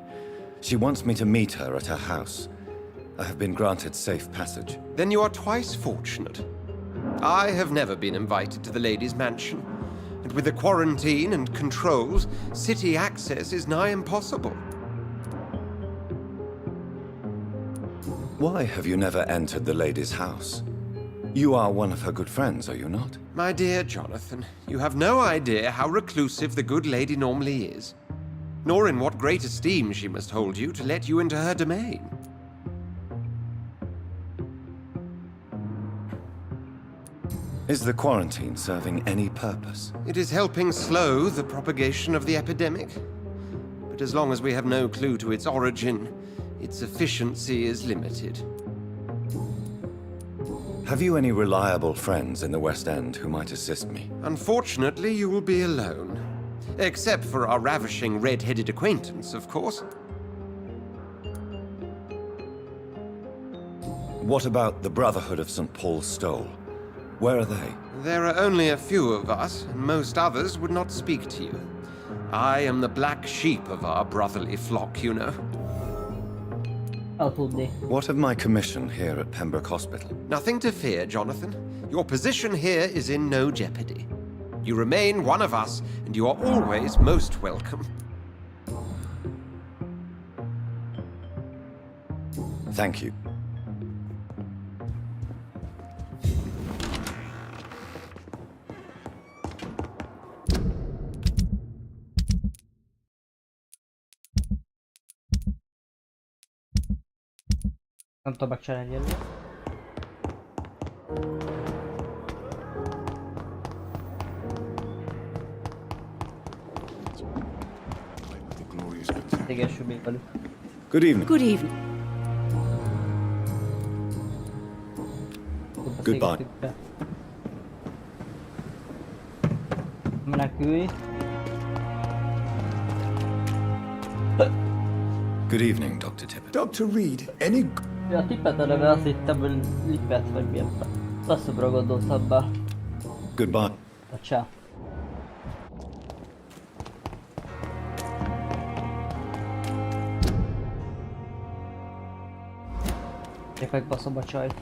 She wants me to meet her at her house. I have been granted safe passage. Then you are twice fortunate. I have never been invited to the lady's mansion. And with the quarantine and controls, city access is nigh impossible. Why have you never entered the lady's house? You are one of her good friends, are you not? My dear Jonathan, you have no idea how reclusive the good lady normally is, nor in what great esteem she must hold you to let you into her domain. Is the quarantine serving any purpose? It is helping slow the propagation of the epidemic. But as long as we have no clue to its origin, its efficiency is limited. Have you any reliable friends in the West End who might assist me? Unfortunately, you will be alone. Except for our ravishing red-headed acquaintance, of course. What about the Brotherhood of St. Paul's Stole? Where are they? There are only a few of us, and most others would not speak to you. I am the black sheep of our brotherly flock, you know. What of my commission here at Pembroke Hospital? Nothing to fear, Jonathan. Your position here is in no jeopardy. You remain one of us, and you are always most welcome. Thank you. Nem tudom megcsinálni. Égessünk még velük. Good evening. Good evening. Goodbye. Menekülj. Good evening, Dr. Tippett. Dr. Reed, any... Ja, Tippett eleve azt hittem, hogy Lippet vagy milyen faszomra gondoltam be. Goodbye. Ciao. Csak megbaszom a csajt.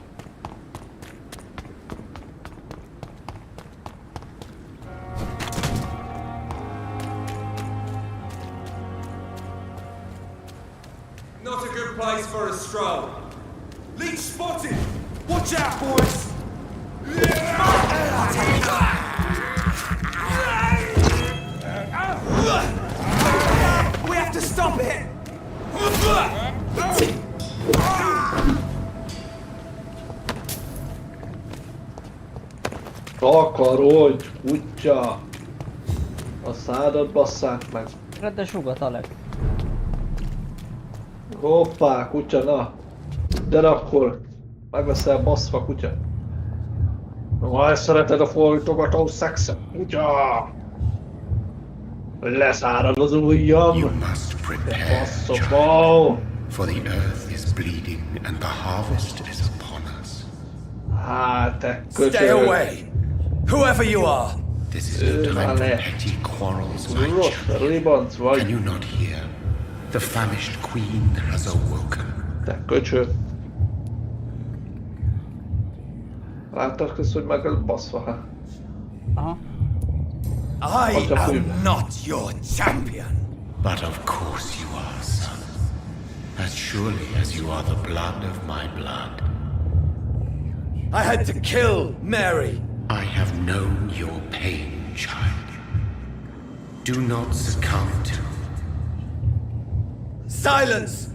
Not a good place for a stroll. Leech spotted! Watch out, boys! We have to stop it! Takarodj, kutya! A szádat basszák meg. Rendes ugat, Alek. Hoppá, kutya, na! Gyere akkor! Meg leszel baszva, kutya! Ha szereted a folytogató szexet, kutya! Leszárad az ujjam! You must prepare, Basszom, for the earth is bleeding and the harvest is upon us. Hát, te köcsög! Stay away! Whoever you are! This is no time for petty quarrels, my child. Can you not hear? The famished queen has awoken. Te köcsög! Láttad közt, hogy meg lesz baszva, hát? Aha. I am not your champion! But of course you are, son. As surely as you are the blood of my blood. I had to kill Mary! I have known your pain, child. Do not succumb to... Silence!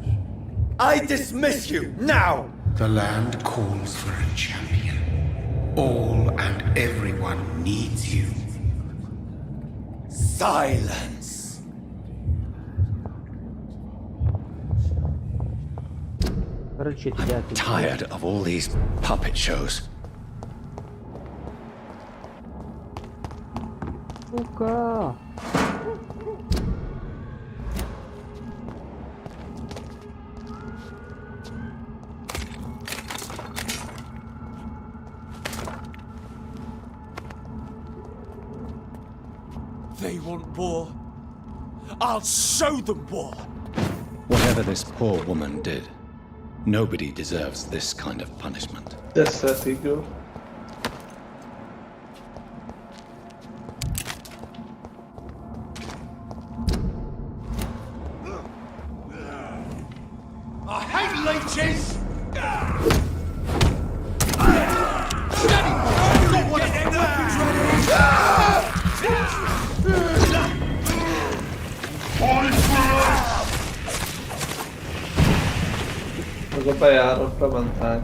I dismiss you, now! The land calls for a champion. All and everyone needs you. Silence! I'm tired of all these puppet shows. Anyuka! They want war. I'll show them war. Whatever this poor woman did, nobody deserves this kind of punishment. That's pretty good. I hate leeches! Cosa bejárok Leventány?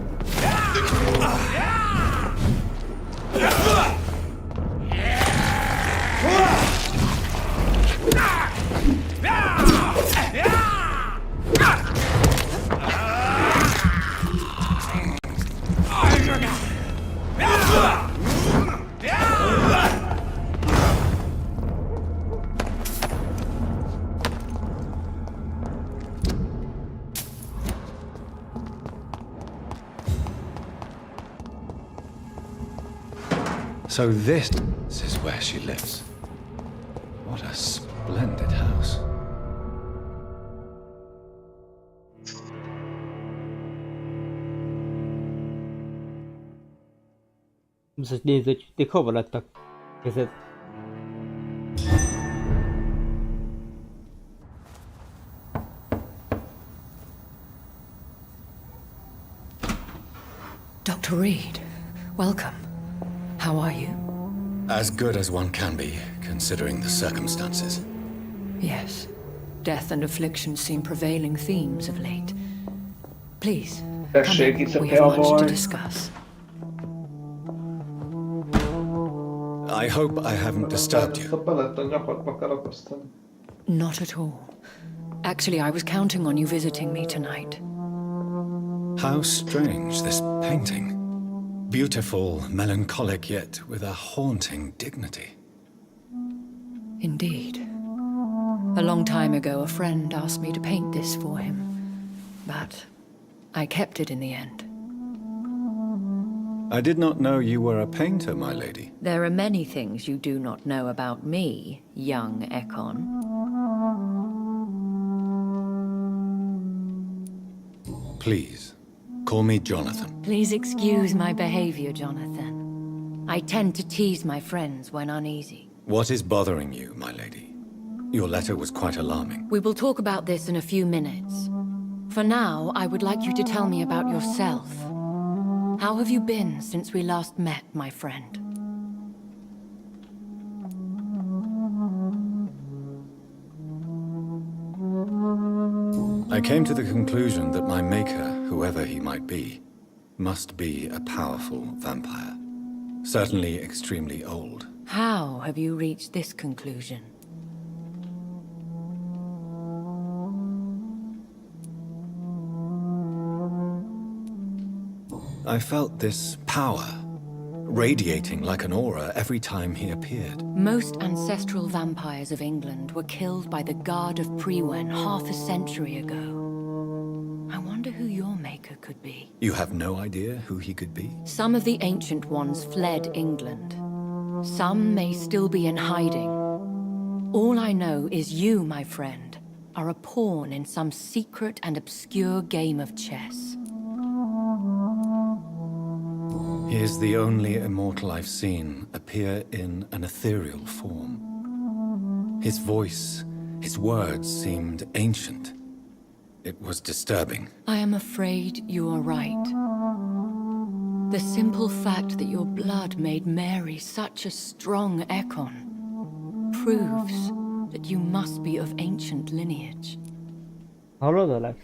So this is where she lives. What a splendid house. Most nézd, hogy ti hova lettek kezed. Dr. Reed, welcome. How are you? As good as one can be, considering the circumstances. Yes. Death and affliction seem prevailing themes of late. Please, come in. We have much to discuss. I hope I haven't disturbed you. Not at all. Actually, I was counting on you visiting me tonight. How strange, this painting. Beautiful, melancholic, yet with a haunting dignity. Indeed. A long time ago, a friend asked me to paint this for him, but I kept it in the end. I did not know you were a painter, my lady. There are many things you do not know about me, young Ekon. Please, call me Jonathan. Please excuse my behavior, Jonathan. I tend to tease my friends when uneasy. What is bothering you, my lady? Your letter was quite alarming. We will talk about this in a few minutes. For now, I would like you to tell me about yourself. How have you been since we last met, my friend? I came to the conclusion that my maker, whoever he might be, must be a powerful vampire. Certainly extremely old. How have you reached this conclusion? I felt this power, radiating like an aura every time he appeared. Most ancestral vampires of England were killed by the Guard of Priwen half a century ago. I wonder who your maker could be. You have no idea who he could be? Some of the ancient ones fled England. Some may still be in hiding. All I know is you, my friend, are a pawn in some secret and obscure game of chess. He is the only immortal I've seen appear in an ethereal form. His voice, his words seemed ancient. It was disturbing. I am afraid you are right. The simple fact that your blood made Mary such a strong Ekon proves that you must be of ancient lineage. Hallod, Alex?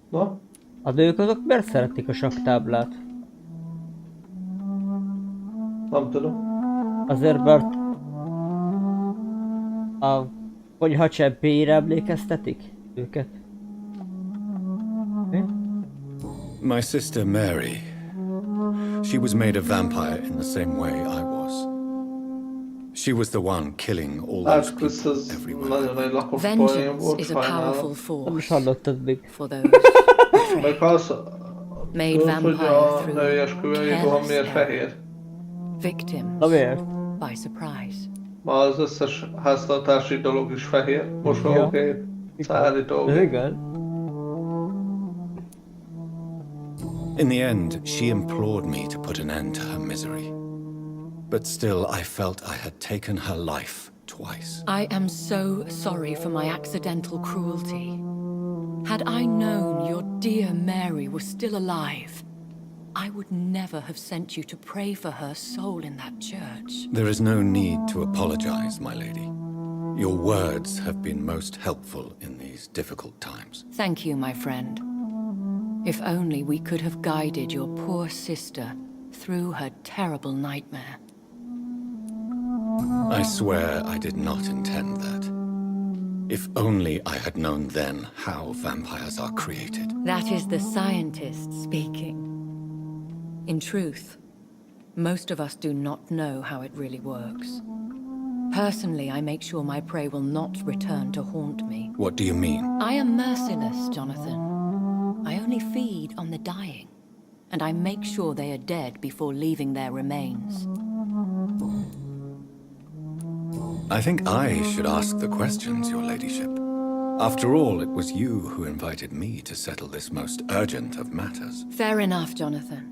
Na? A nők azok miért szeretik a saktáblát? Nem tudom. Azért, mert a konyha csempéjére emlékeztetik őket. Mi? My sister Mary, she was made a vampire in the same way I was. She was the one killing all those Árkvisz people az everywhere. nagyon egy lakos poén Vengeance volt, is a powerful sajnálom. Nem is force hallottad még. for those Meg az, made tudod, hogy vampire a through női esküvői roham careless miért error. fehér? Victims Na miért? by surprise. Ma az összes háztartási dolog is fehér. Mosógép, Ez szállítógép. igaz? In the end, she implored me to put an end to her misery. But still, I felt I had taken her life twice. I am so sorry for my accidental cruelty. Had I known your dear Mary was still alive, I would never have sent you to pray for her soul in that church. There is no need to apologize, my lady. Your words have been most helpful in these difficult times. Thank you, my friend. If only we could have guided your poor sister through her terrible nightmare. I swear I did not intend that. If only I had known then how vampires are created. That is the scientist speaking. In truth, most of us do not know how it really works. Personally, I make sure my prey will not return to haunt me. What do you mean? I am merciless, Jonathan. I only feed on the dying, and I make sure they are dead before leaving their remains. I think I should ask the questions, your ladyship. After all, it was you who invited me to settle this most urgent of matters. Fair enough, Jonathan.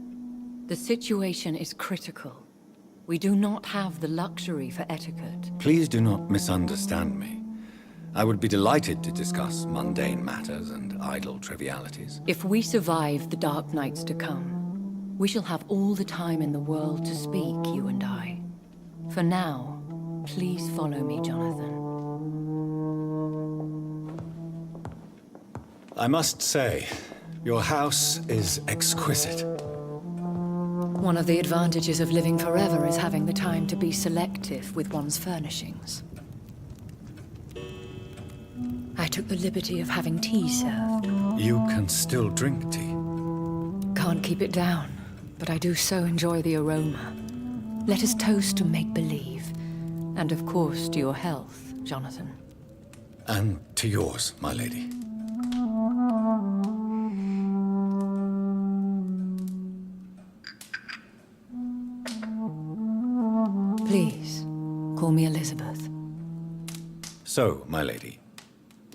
The situation is critical. We do not have the luxury for etiquette. Please do not misunderstand me. I would be delighted to discuss mundane matters and idle trivialities. If we survive the dark nights to come, we shall have all the time in the world to speak, you and I. For now, please follow me, Jonathan. I must say, your house is exquisite. One of the advantages of living forever is having the time to be selective with one's furnishings. I took the liberty of having tea served. You can still drink tea. Can't keep it down, but I do so enjoy the aroma. Let us toast to make-believe. And of course, to your health, Jonathan. And to yours, my lady. Please, call me Elizabeth. So, my lady,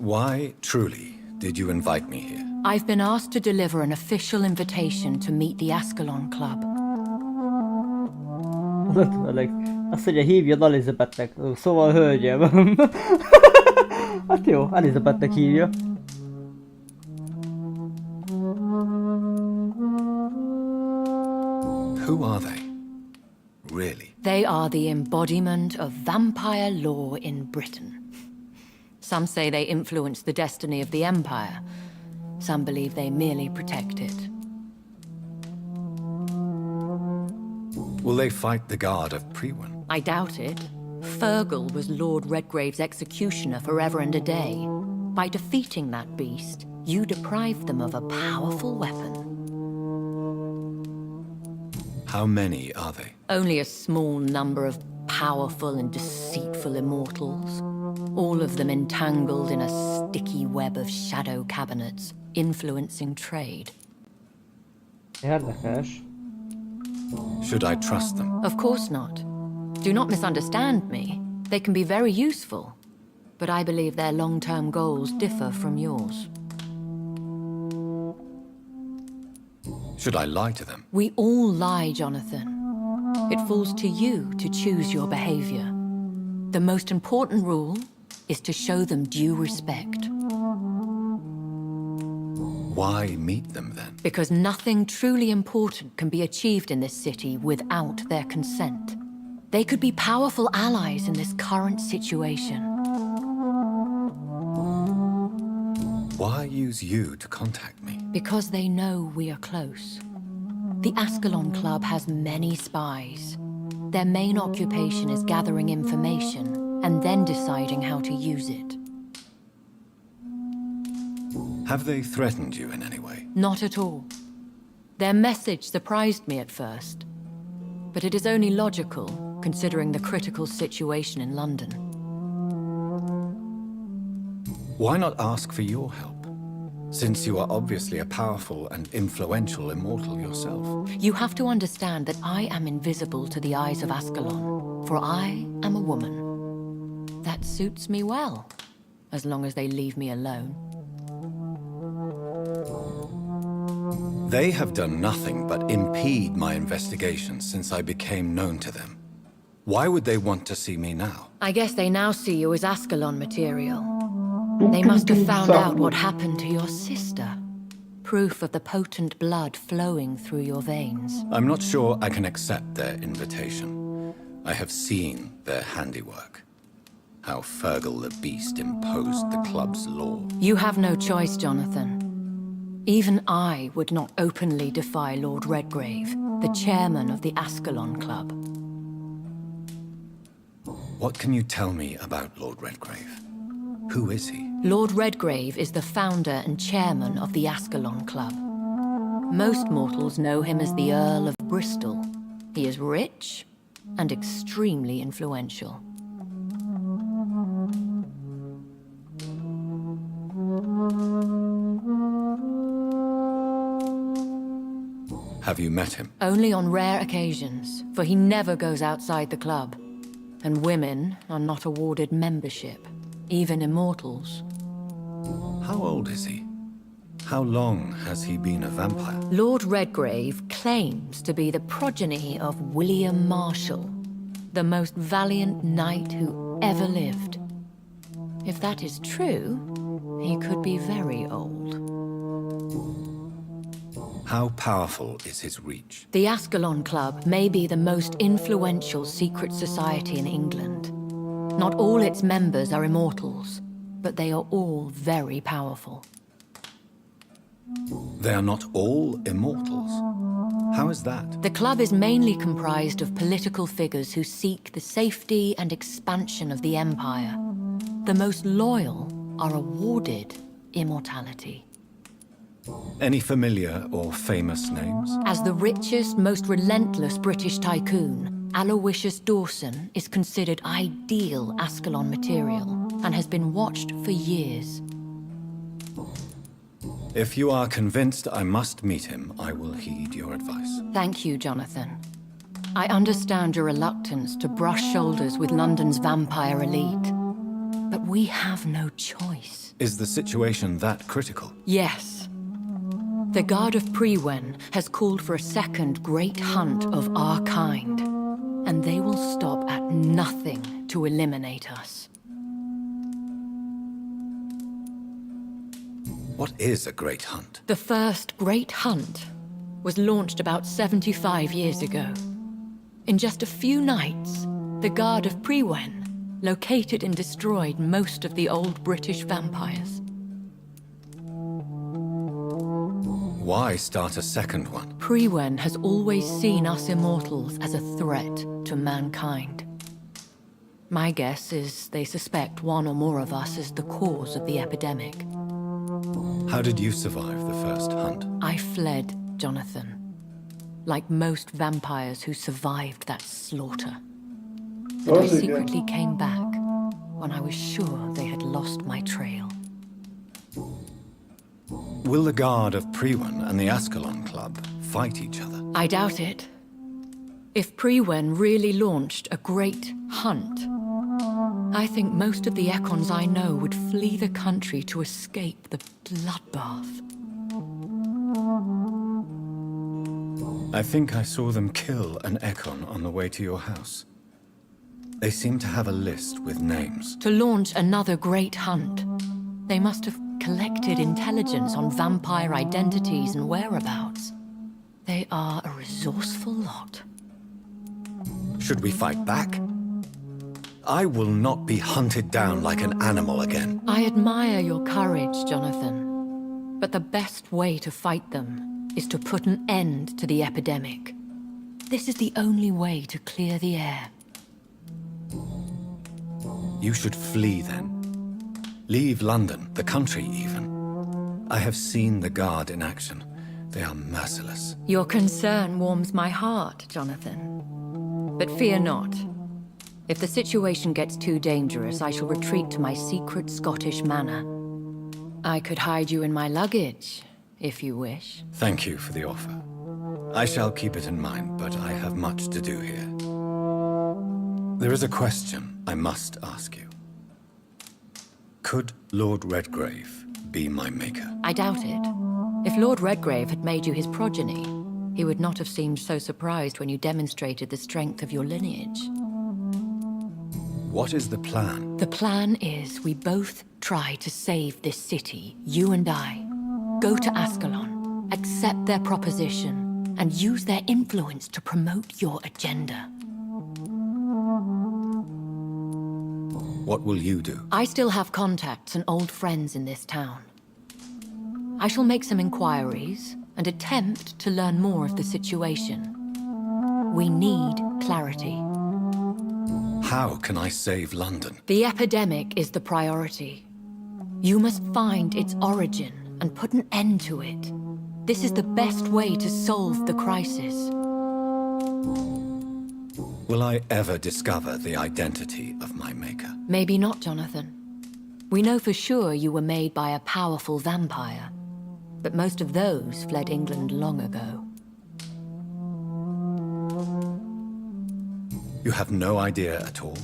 why truly did you invite me here? I've been asked to deliver an official invitation to meet the Ascalon Club. Azt mondja, hívjad Elizabethnek. Szóval hölgyem. Hát jó, Elizabethnek hívja. Who are they? Really? They are the embodiment of vampire law in Britain. Some say they influence the destiny of the Empire. Some believe they merely protect it. Will they fight the guard of Priwen? I doubt it. Fergal was Lord Redgrave's executioner forever and a day. By defeating that beast, you deprived them of a powerful weapon. How many are they? Only a small number of powerful and deceitful immortals. All of them entangled in a sticky web of shadow cabinets, influencing trade. Érdekes. Should I trust them? Of course not. Do not misunderstand me. They can be very useful, but I believe their long-term goals differ from yours. Should I lie to them? We all lie, Jonathan. It falls to you to choose your behavior. The most important rule is to show them due respect. Why meet them then? Because nothing truly important can be achieved in this city without their consent. They could be powerful allies in this current situation. Why use you to contact me? Because they know we are close. The Ascalon Club has many spies. Their main occupation is gathering information and then deciding how to use it. Have they threatened you in any way? Not at all. Their message surprised me at first, but it is only logical. considering the critical situation in London. Why not ask for your help? Since you are obviously a powerful and influential immortal yourself. You have to understand that I am invisible to the eyes of Ascalon, for I am a woman. That suits me well, as long as they leave me alone. They have done nothing but impede my investigations since I became known to them. Why would they want to see me now? I guess they now see you as Ascalon material. They must have found out what happened to your sister. Proof of the potent blood flowing through your veins. I'm not sure I can accept their invitation. I have seen their handiwork. How Fergal the Beast imposed the club's law. You have no choice, Jonathan. Even I would not openly defy Lord Redgrave, the chairman of the Ascalon Club. What can you tell me about Lord Redgrave? Who is he? Lord Redgrave is the founder and chairman of the Ascalon Club. Most mortals know him as the Earl of Bristol. He is rich and extremely influential. Have you met him? Only on rare occasions, for he never goes outside the club. And women are not awarded membership, even immortals. How old is he? How long has he been a vampire? Lord Redgrave claims to be the progeny of William Marshall, the most valiant knight who ever lived. If that is true, he could be very old. How powerful is his reach? The Ascalon Club may be the most influential secret society in England. Not all its members are immortals, but they are all very powerful. They are not all immortals. How is that? The club is mainly comprised of political figures who seek the safety and expansion of the Empire. The most loyal are awarded immortality. Any familiar or famous names? As the richest, most relentless British tycoon, Aloysius Dawson is considered ideal Ascalon material and has been watched for years. If you are convinced I must meet him, I will heed your advice. Thank you, Jonathan. I understand your reluctance to brush shoulders with London's vampire elite, but we have no choice. Is the situation that critical? Yes. The Guard of Prewen has called for a second great hunt of our kind, and they will stop at nothing to eliminate us. What is a great hunt? The first great hunt was launched about 75 years ago. In just a few nights, the Guard of Prewen located and destroyed most of the old British vampires. Why start a second one? Prewen has always seen us immortals as a threat to mankind. My guess is they suspect one or more of us is the cause of the epidemic. How did you survive the first hunt? I fled, Jonathan. Like most vampires who survived that slaughter. But I secretly came back when I was sure they had lost my trail. Will the Guard of Prewen and the Ascalon Club fight each other? I doubt it. If Prewen really launched a great hunt, I think most of the Econs I know would flee the country to escape the bloodbath. I think I saw them kill an Econ on the way to your house. They seem to have a list with names. To launch another great hunt, they must have collected intelligence on vampire identities and whereabouts. They are a resourceful lot. Should we fight back? I will not be hunted down like an animal again. I admire your courage, Jonathan. But the best way to fight them is to put an end to the epidemic. This is the only way to clear the air. You should flee then. Leave London, the country even. I have seen the Guard in action. They are merciless. Your concern warms my heart, Jonathan. But fear not. If the situation gets too dangerous, I shall retreat to my secret Scottish manor. I could hide you in my luggage, if you wish. Thank you for the offer. I shall keep it in mind, but I have much to do here. There is a question I must ask you. Could Lord Redgrave be my maker? I doubt it. If Lord Redgrave had made you his progeny, he would not have seemed so surprised when you demonstrated the strength of your lineage. What is the plan? The plan is we both try to save this city, you and I. Go to Ascalon, accept their proposition, and use their influence to promote your agenda. What will you do? I still have contacts and old friends in this town. I shall make some inquiries and attempt to learn more of the situation. We need clarity. How can I save London? The epidemic is the priority. You must find its origin and put an end to it. This is the best way to solve the crisis. Will I ever discover the identity of my maker? Maybe not, Jonathan. We know for sure you were made by a powerful vampire, but most of those fled England long ago. You have no idea at all?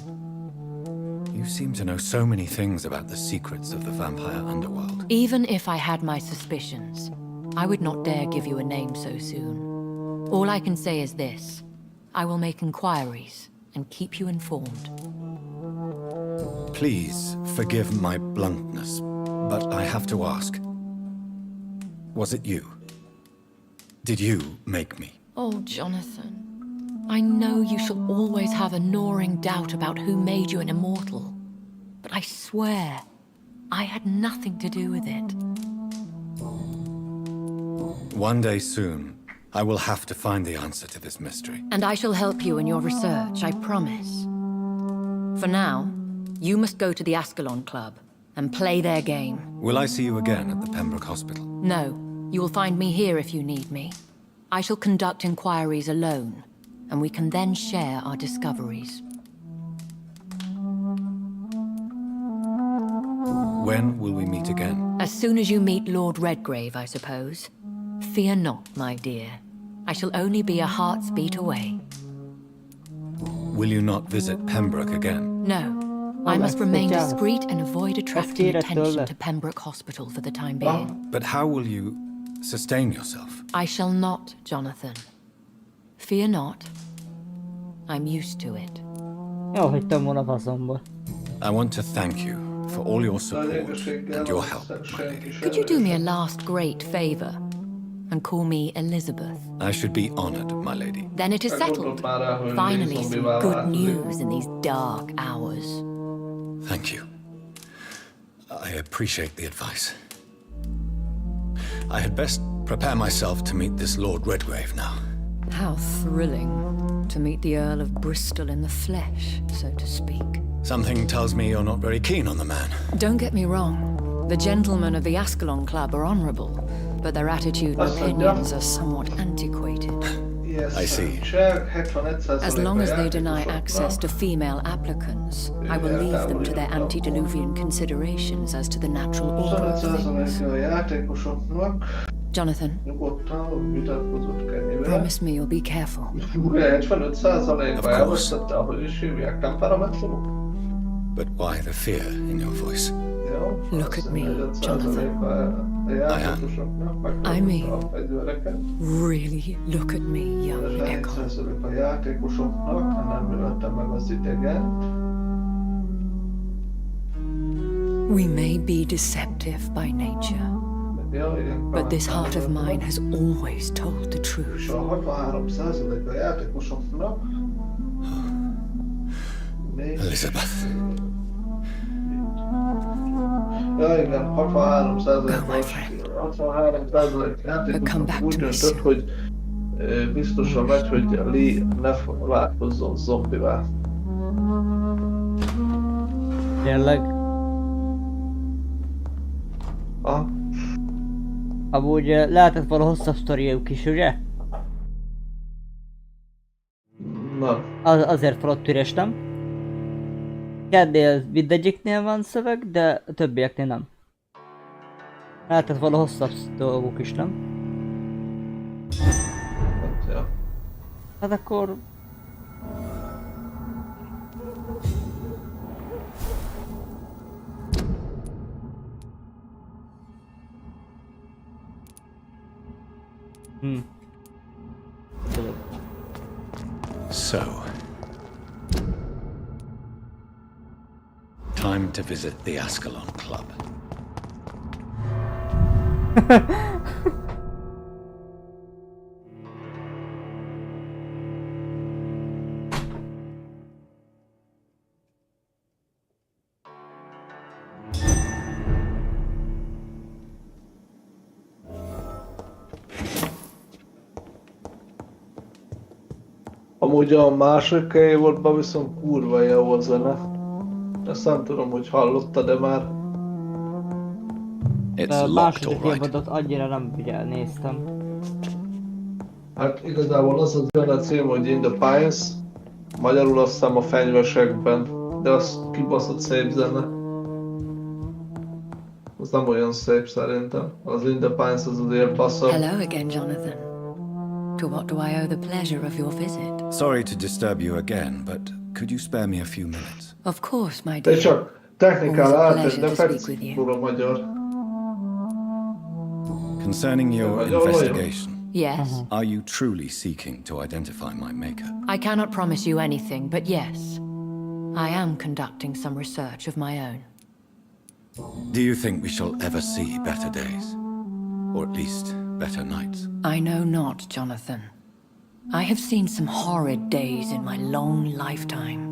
You seem to know so many things about the secrets of the vampire underworld. Even if I had my suspicions, I would not dare give you a name so soon. All I can say is this. I will make inquiries and keep you informed. Please forgive my bluntness, but I have to ask. Was it you? Did you make me? Oh, Jonathan. I know you shall always have a gnawing doubt about who made you an immortal. But I swear, I had nothing to do with it. One day soon, I will have to find the answer to this mystery. And I shall help you in your research, I promise. For now, you must go to the Ascalon Club and play their game. Will I see you again at the Pembroke Hospital? No, you will find me here if you need me. I shall conduct inquiries alone, and we can then share our discoveries. When will we meet again? As soon as you meet Lord Redgrave, I suppose. Fear not, my dear. I shall only be a heart's beat away. Will you not visit Pembroke again? No. I must remain discreet and avoid attracting attention to Pembroke Hospital for the time being. But how will you sustain yourself? I shall not, Jonathan. Fear not. I'm used to it. Jó, hagytam volna faszomba. I want to thank you for all your support and your help, my lady. Could you do me a last great favor and call me Elizabeth? I should be honored, my lady. Then it is settled. Finally, some good news in these dark hours. Thank you. I appreciate the advice. I had best prepare myself to meet this Lord Redgrave now. How thrilling to meet the Earl of Bristol in the flesh, so to speak. Something tells me you're not very keen on the man. Don't get me wrong. The gentlemen of the Ascalon Club are honorable, but their attitude and opinions are somewhat antiquated. I see. As long as they deny access to female applicants, I will leave them to their antediluvian considerations as to the natural order of things. Jonathan, promise me you'll be careful. Of course. But why the fear in your voice? Look at me, Jonathan. I am. I mean, really look at me, young Echo. We may be deceptive by nature, but this heart of mine has always told the truth. Elizabeth. Go, my friend. But come back to me soon. Hogy biztosan megy, hogy Lee ne változzon zombivá. Tényleg? Amúgy lehetett volna hosszabb sztoriuk is, ugye? Nem. Azért falott üres, nem? Kednél mindegyiknél van szöveg, de a többieknél nem. Lehetett valahol hosszabb dolgok is, nem? Hát, ja. Hát akkor... So, time to visit the Ascalon Club. Amúgy a másik évadban viszont kurva jó a zene. Ezt nem tudom, hogy hallotta, de már... A második évadot annyira nem néztem. Hát igazából az zene cím, hogy In the Pines. Magyarul azt hiszem a fenyvesekben. De az kibaszott szép zene. Az nem olyan szép szerintem. Az In the Pines az azért basszabb. Hello again, Jonathan. To what do I owe the pleasure of your visit? Sorry to disturb you again, but could you spare me a few minutes? Of course, my De dear. csak technikál Always a át, pleasure de to speak fekszik with you. túl a magyar. Concerning your investigation, Yes. are you truly seeking to identify my maker? I cannot promise you anything, but yes, I am conducting some research of my own. Do you think we shall ever see better days? Or at least better nights? I know not, Jonathan. I have seen some horrid days in my long lifetime.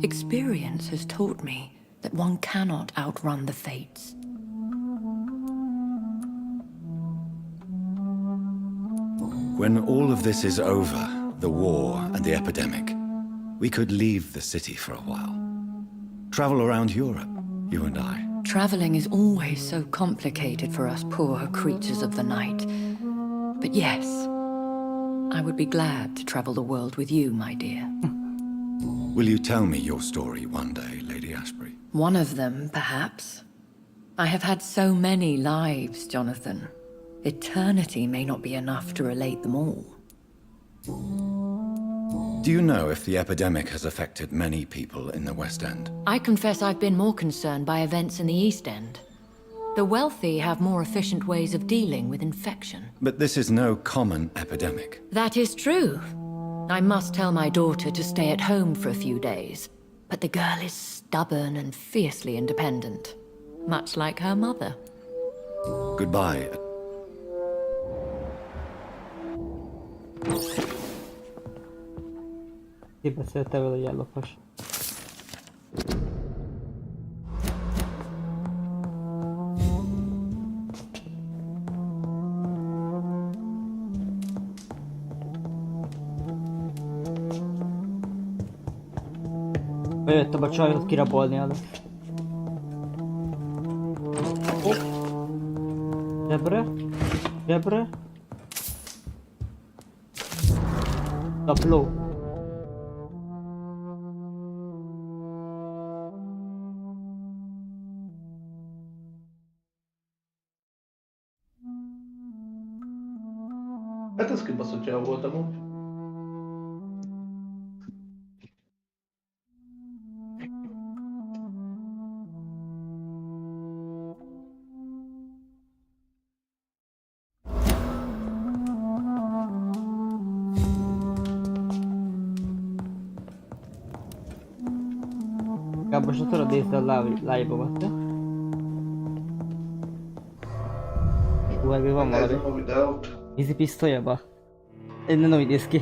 Experience has taught me that one cannot outrun the fates. When all of this is over, the war and the epidemic, we could leave the city for a while. Travel around Europe, you and I. Traveling is always so complicated for us poor creatures of the night. But yes, I would be glad to travel the world with you, my dear. Will you tell me your story one day, Lady Ashbury? One of them, perhaps. I have had so many lives, Jonathan. Eternity may not be enough to relate them all. Do you know if the epidemic has affected many people in the West End? I confess I've been more concerned by events in the East End. The wealthy have more efficient ways of dealing with infection. But this is no common epidemic. That is true. I must tell my daughter to stay at home for a few days. But the girl is stubborn and fiercely independent. Much like her mother. Goodbye. Kibeszélte vele, hogy ellopos. Bejöttem a csajot kirabolni előtt. Zsebre? Zsebre? Tapló. Hát ez kibaszott jó volt amúgy. Gábor, se tudod nézni a live-omat, te? Hú, ebből van valami. Ez a videót. Ízi pisztolyaba? Innen úgy néz ki.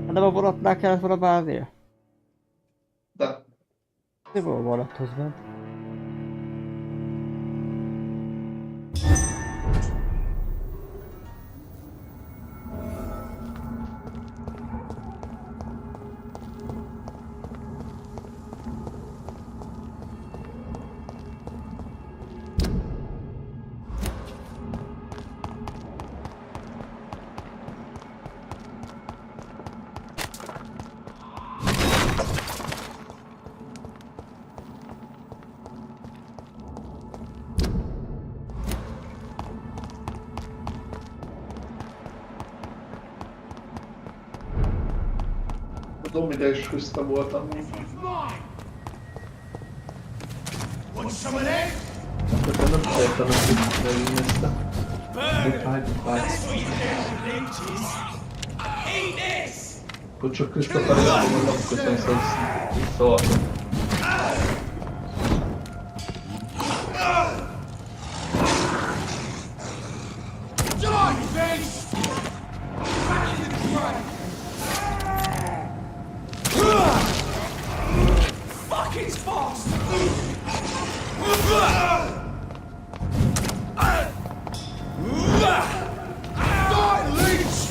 Hát de a vonatnál kellett volna bárnia? De. Mi van a vonathoz bent? Zombiga is küszta voltam. Hát nem értem, hogy megnéztem. Akkor csak Christopher Nolan napköszön szóltam. Fucking fast! Die, leech!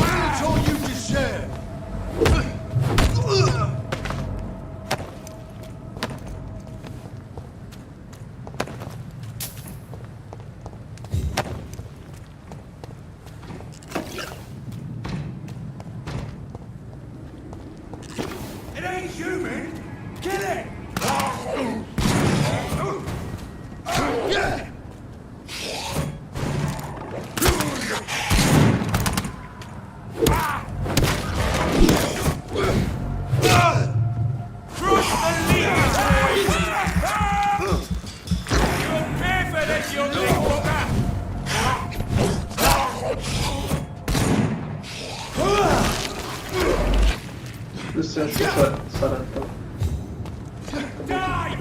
It's all you to share. It ain't human! Kill it! Crush the leaves, boys! You're barefoot as your leg walker! Összesen sosem szerettem. Die,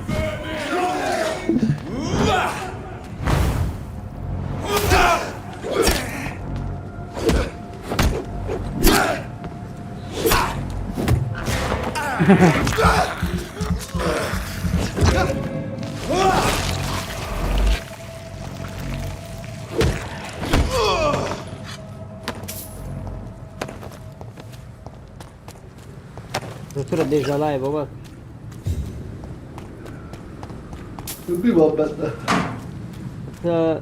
Tudod nézni a live-omat? Mi van benne? Hát,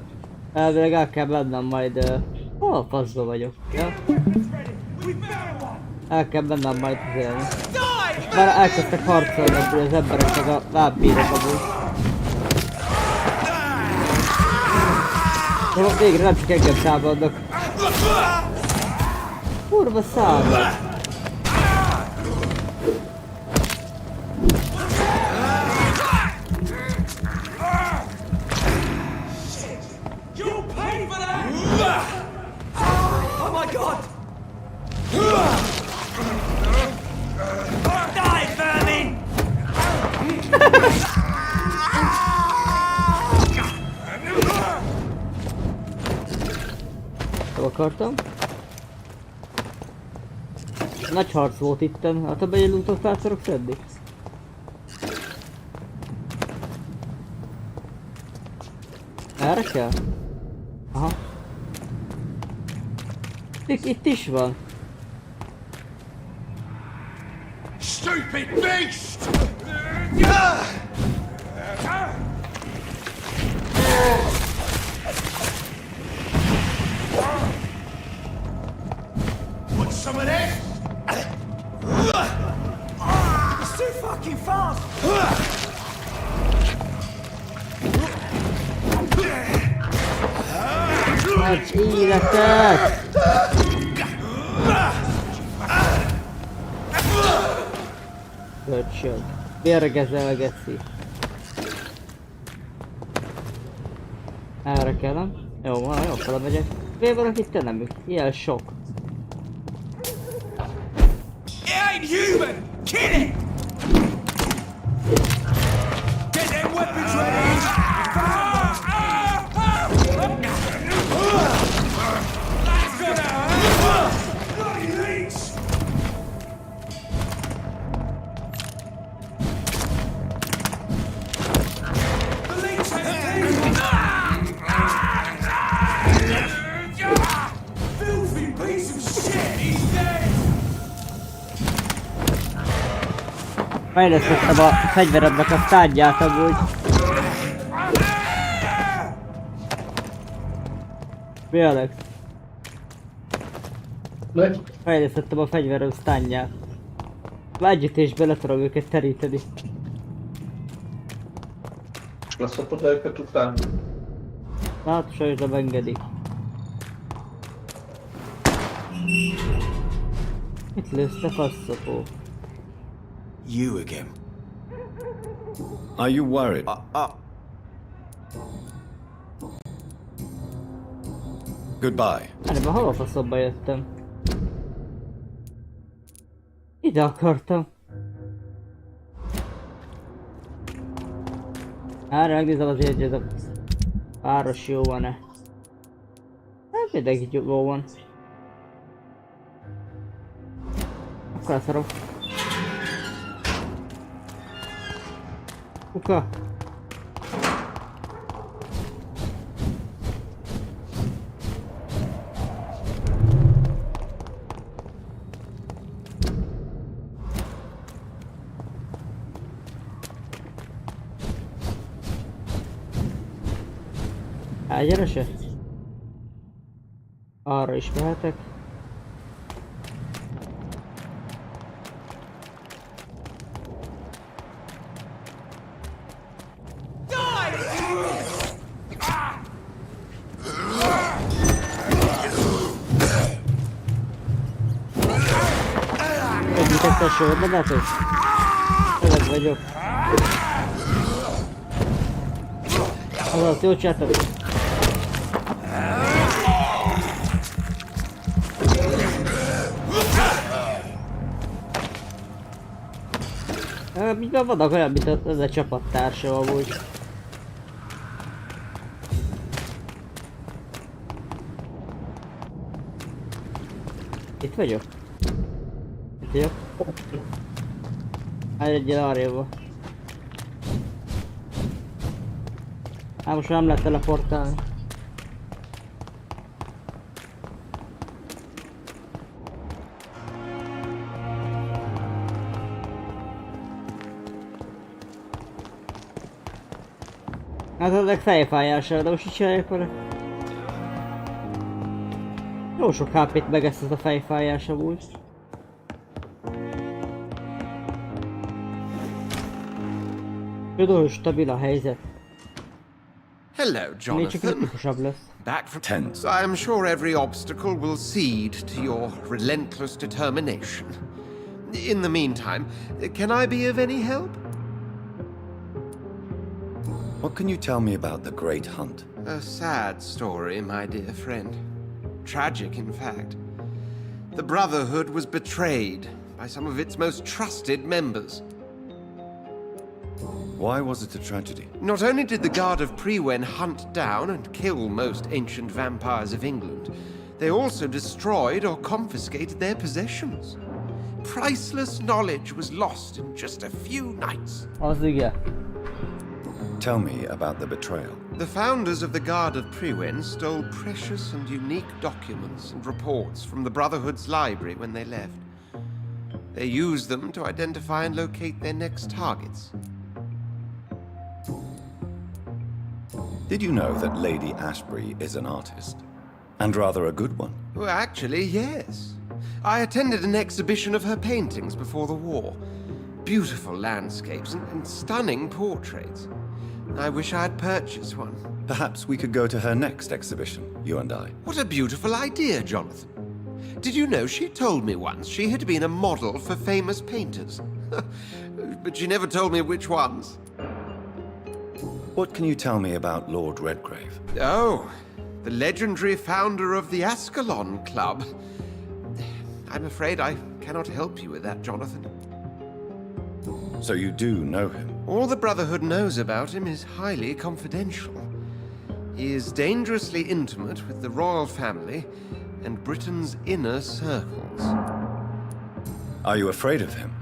elvileg el kell mennem majd... Hol a faszba vagyok? Ja? El kell mennem majd élni. És már elkezdtek harcolni az emberek meg a vámpírok amúgy. Szóval végre nem csak engem támadnak. Kurva számad! Oh my god! Die, vermin! Akartam. Nagy harc volt itten, hát a bejönlútot fel akarok szedni. Erre kell? Aha. Itt is van. Stupid beast! Want some of this? It's too fucking fast! Nagy életet! Köcsög. Mérgezel, geci. Erre kellem. Jó, van, jó, fele megyek. Miért vannak itt nem? Ilyen sok. It ain't human! Kill it! Get them weapons ready! That's gonna hurt! Bloody leech! The leech has filthy piece of shit! He's dead! Fejlesztettem a fegyveremnek a tárgyát amúgy. Mi Alex? Fejlesztettem a fegyverem sztánját. Együttésbe le tudom őket teríteni. Leszapod őket után? Hát sajnos nem engedik. Mit lősz te faszapó? You again. Are you worried? Goodbye. Erre hol a faszomba jöttem? Ide akartam. Erre megnézem azért, hogy ez a város jó van-e. Hát mindenki jó van. Akkor leszarok. Kuka. Gyere se. Arra is mehetek. Együtt a sorba, látod? Öreg vagyok. Azaz, jó csináltad. Minden vannak olyan, mint ez a csapattársam amúgy. Itt vagyok? Itt vagyok? Hát egyel arrébb van. Hát most már nem lehet teleportálni. Hát ezek fejfájásra, de most így csinálják vele. Jó sok HP-t megeszt ez a fejfájás amúgy. Tudom, stabil a helyzet. Hello, Még csak Jonathan. kritikusabb lesz. Back from tense. I'm sure every obstacle will cede to your relentless determination. In the meantime, can I be of any help? What can you tell me about the Great Hunt? A sad story, my dear friend. Tragic, in fact. The Brotherhood was betrayed by some of its most trusted members. Why was it a tragedy? Not only did the Guard of Prewen hunt down and kill most ancient vampires of England, they also destroyed or confiscated their possessions. Priceless knowledge was lost in just a few nights. Tell me about the betrayal. The founders of the Guard of Prewen stole precious and unique documents and reports from the Brotherhood's library when they left. They used them to identify and locate their next targets. Did you know that Lady Ashbury is an artist? And rather a good one? Well, actually, yes. I attended an exhibition of her paintings before the war. Beautiful landscapes and stunning portraits. I wish I had purchased one. Perhaps we could go to her next exhibition, you and I. What a beautiful idea, Jonathan. Did you know she told me once she had been a model for famous painters? But she never told me which ones. What can you tell me about Lord Redgrave? Oh, the legendary founder of the Ascalon Club. I'm afraid I cannot help you with that, Jonathan. So you do know him? All the Brotherhood knows about him is highly confidential. He is dangerously intimate with the royal family and Britain's inner circles. Are you afraid of him?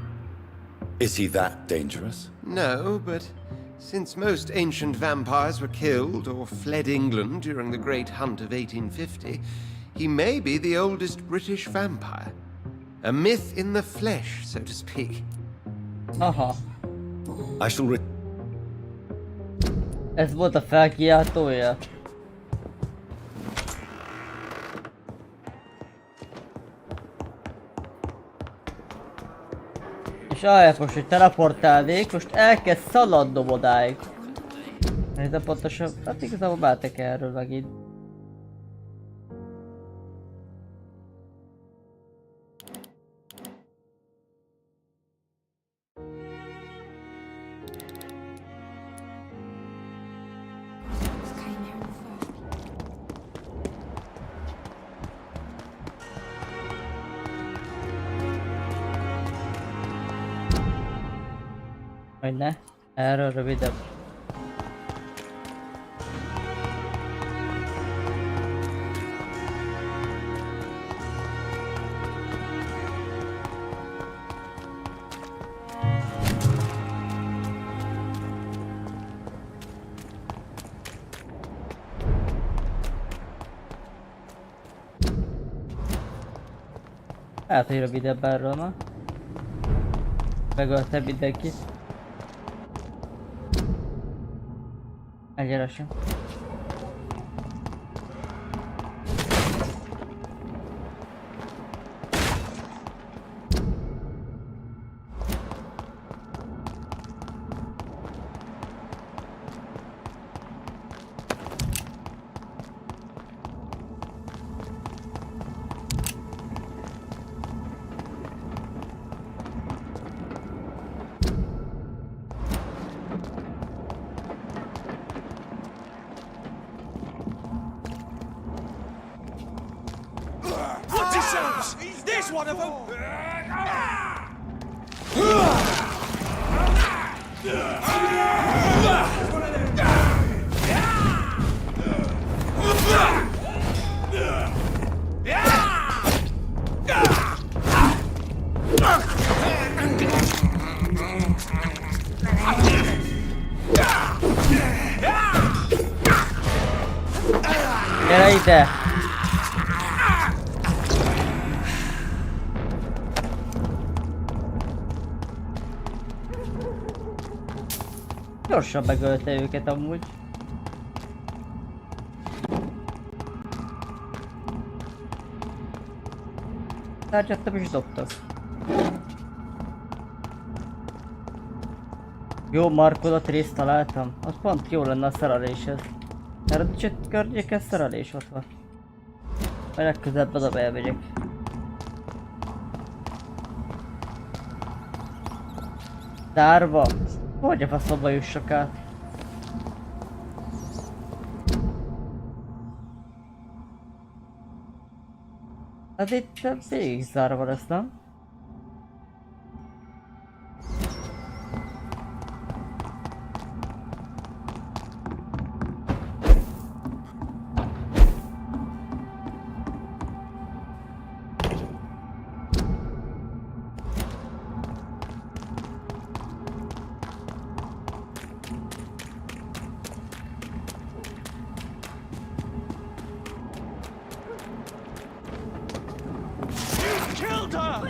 Is he that dangerous? No, but since most ancient vampires were killed or fled England during the Great Hunt of 1850, he may be the oldest British vampire. A myth in the flesh, so to speak. I shall Ez volt a felkiáltója. És ahelyett most, hogy teleportálnék, most elkezd szaladnom odáig. Ez a pontosabb, hát igazából váltak erről megint. Hogy ne? Erről rövidebb. Hát, hogy rövidebb erről ma. Megöltem mindenkit. Egyenesen. Watch yourselves! There's one of them! Gyere ide! Gyorsan megölte őket amúgy. Tárgyattam és dobtak. Jó markolat részt találtam. Az pont jó lenne a szereléshez. Eredeti környéken szerelés ott van. Majd legközelebb oda elmegyek. Zárva? Hogy a faszomba jussak át? Hát itt végig zárva lesz, nem? Killed her!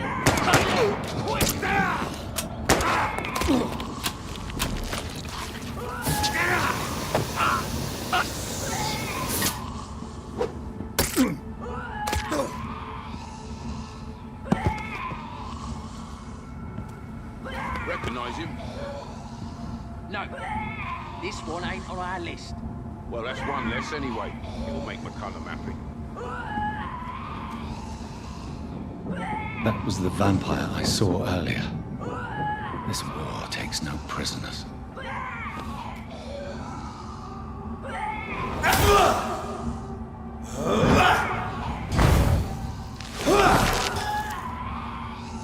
Recognize him? No, this one ain't on our list. Well, that's one less anyway. It'll make McCullum happy. That was the vampire I saw earlier. This war takes no prisoners.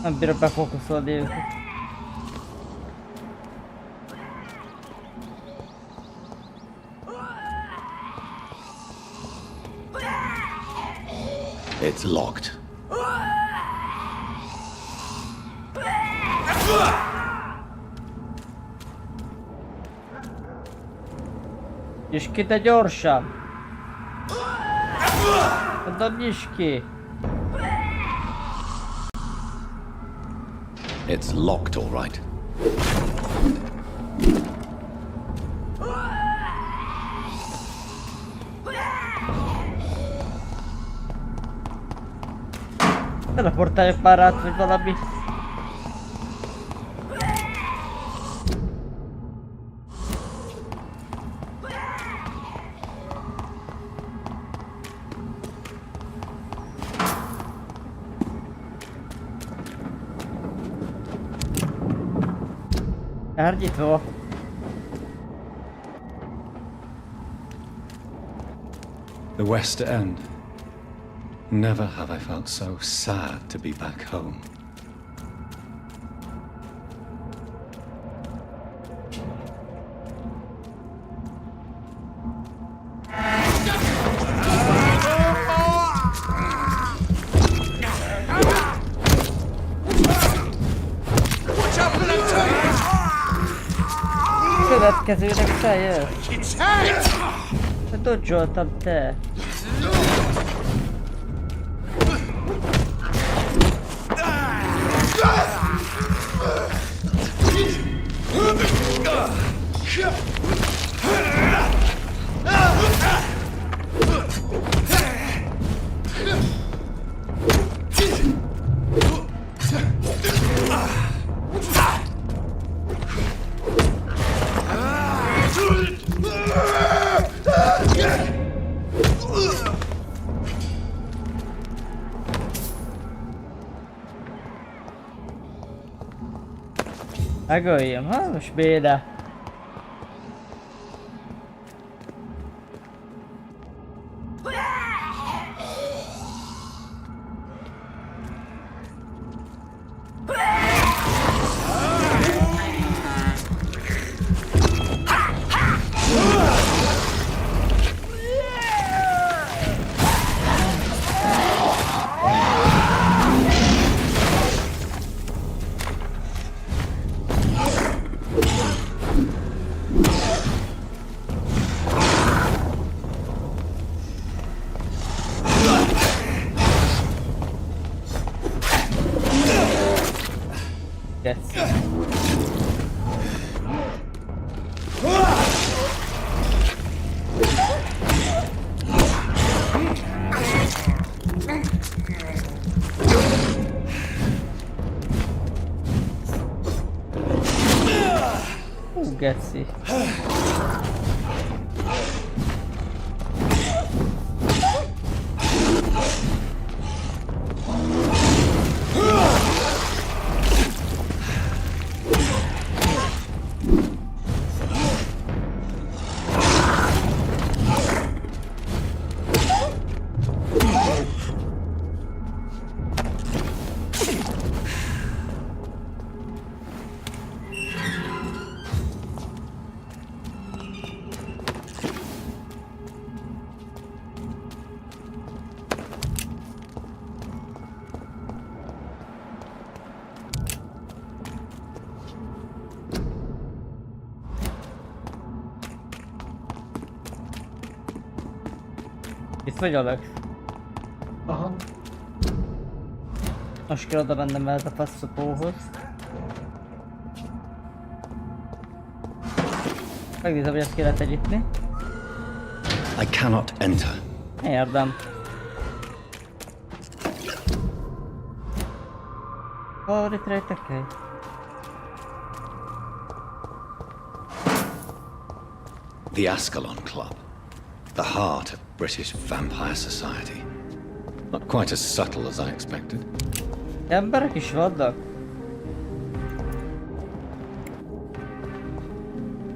Nem bírok befókuszolni őket. It's locked. Nyisd ki, de gyorsan! Mondom, nyisd ki! It's locked, all right. Teleportáljak már át, vagy valami. Här nyitva. The West End. Never have I felt so sad to be back home. Következőnek feljön. Dodge-oltam te. Megöljön, ha most béde. Geci. Itt vagy, Alex? Aha. Most kell oda mennem el a faszopóhoz. Megnézem, hogy ezt ki lehet egyítni. I cannot enter. Érdem. Itt rejtek el. The Ascalon Club. The heart of British vampire society. Not quite as subtle as I expected. Emberek is vannak?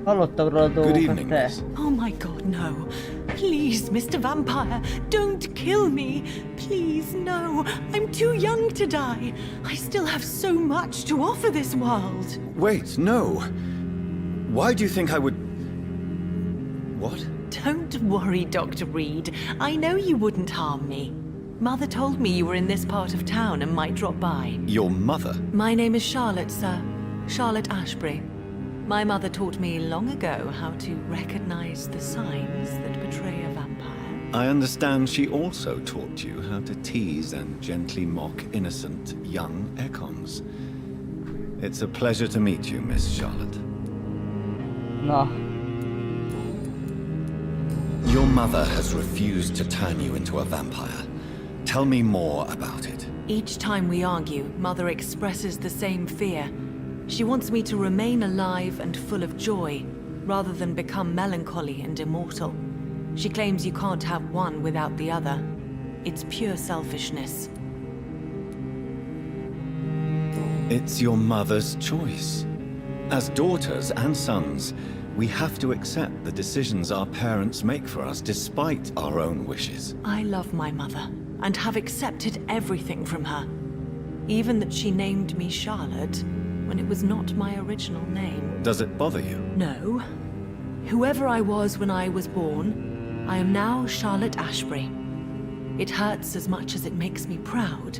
Hallottam róla dolgokat, te. Oh my god, no. Please, Mr. Vampire, don't kill me. Please, no. I'm too young to die. I still have so much to offer this world. Wait, no. Why do you think I would... What? Don't worry, Dr. Reed. I know you wouldn't harm me. Mother told me you were in this part of town and might drop by. Your mother? My name is Charlotte, sir. Charlotte Ashbury. My mother taught me long ago how to recognize the signs that betray a vampire. I understand she also taught you how to tease and gently mock innocent young Ekons. It's a pleasure to meet you, Miss Charlotte. No. Your mother has refused to turn you into a vampire. Tell me more about it. Each time we argue, Mother expresses the same fear. She wants me to remain alive and full of joy, rather than become melancholy and immortal. She claims you can't have one without the other. It's pure selfishness. It's your mother's choice. As daughters and sons, we have to accept the decisions our parents make for us despite our own wishes. I love my mother, and have accepted everything from her. Even that she named me Charlotte, when it was not my original name. Does it bother you? No. Whoever I was when I was born, I am now Charlotte Ashbury. It hurts as much as it makes me proud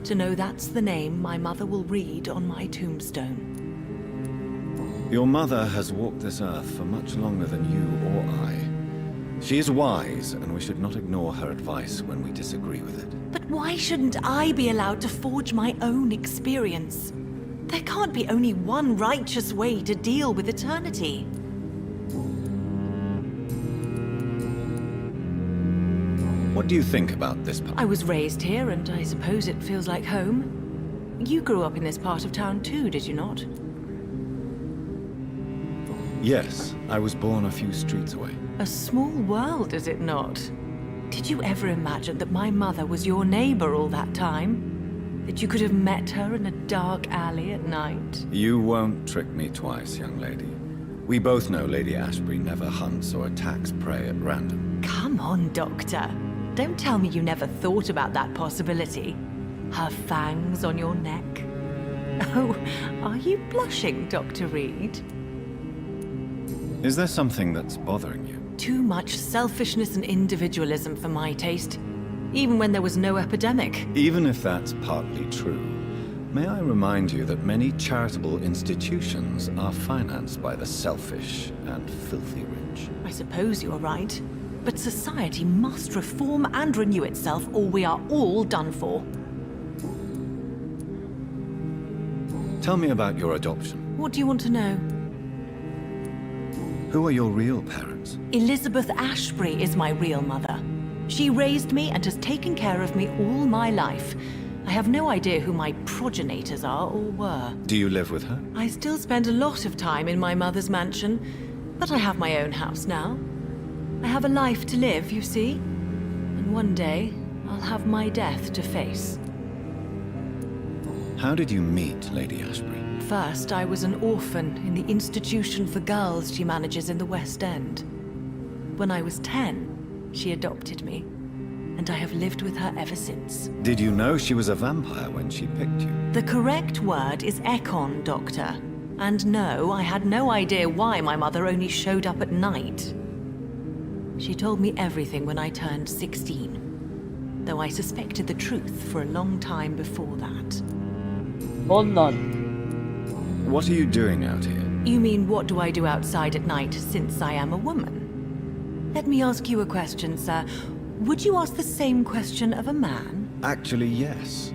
to know that's the name my mother will read on my tombstone. Your mother has walked this earth for much longer than you or I. She is wise, and we should not ignore her advice when we disagree with it. But why shouldn't I be allowed to forge my own experience? There can't be only one righteous way to deal with eternity. What do you think about this part? I was raised here, and I suppose it feels like home. You grew up in this part of town too, did you not? Yes, I was born a few streets away. A small world, is it not? Did you ever imagine that my mother was your neighbor all that time? That you could have met her in a dark alley at night? You won't trick me twice, young lady. We both know Lady Ashbury never hunts or attacks prey at random. Come on, Doctor. Don't tell me you never thought about that possibility. Her fangs on your neck. Oh, are you blushing, Dr. Reed? Is there something that's bothering you? Too much selfishness and individualism for my taste. Even when there was no epidemic. Even if that's partly true, may I remind you that many charitable institutions are financed by the selfish and filthy rich. I suppose you're right. But society must reform and renew itself, or we are all done for. Tell me about your adoption. What do you want to know? Who are your real parents? Elizabeth Ashbury is my real mother. She raised me and has taken care of me all my life. I have no idea who my progenitors are or were. Do you live with her? I still spend a lot of time in my mother's mansion, but I have my own house now. I have a life to live, you see. And one day, I'll have my death to face. How did you meet Lady Ashbury? First, I was an orphan in the institution for girls she manages in the West End. When I was 10, she adopted me, and I have lived with her ever since. Did you know she was a vampire when she picked you? The correct word is Ekon, Doctor. And no, I had no idea why my mother only showed up at night. She told me everything when I turned 16, though I suspected the truth for a long time before that. Ondan. What are you doing out here? You mean what do I do outside at night since I am a woman? Let me ask you a question, sir. Would you ask the same question of a man? Actually, yes.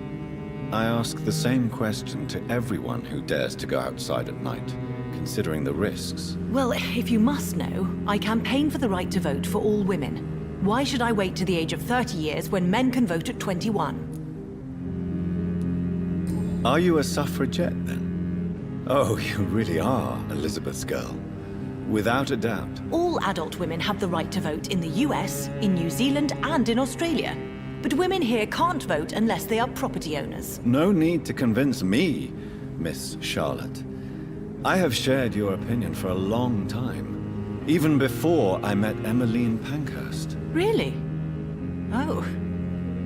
I ask the same question to everyone who dares to go outside at night, considering the risks. Well, if you must know, I campaign for the right to vote for all women. Why should I wait to the age of 30 years when men can vote at 21? Are you a suffragette, then? Oh, you really are Elizabeth's girl. Without a doubt. All adult women have the right to vote in the US, in New Zealand, and in Australia. But women here can't vote unless they are property owners. No need to convince me, Miss Charlotte. I have shared your opinion for a long time. Even before I met Emmeline Pankhurst. Really? Oh.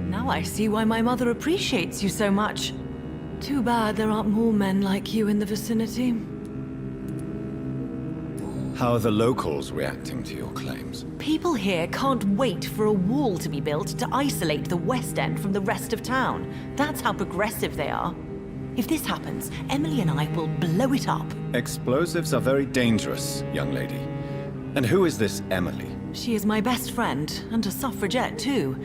Now I see why my mother appreciates you so much. Too bad there aren't more men like you in the vicinity. How are the locals reacting to your claims? People here can't wait for a wall to be built to isolate the West End from the rest of town. That's how progressive they are. If this happens, Emily and I will blow it up. Explosives are very dangerous, young lady. And who is this Emily? She is my best friend, and a suffragette too.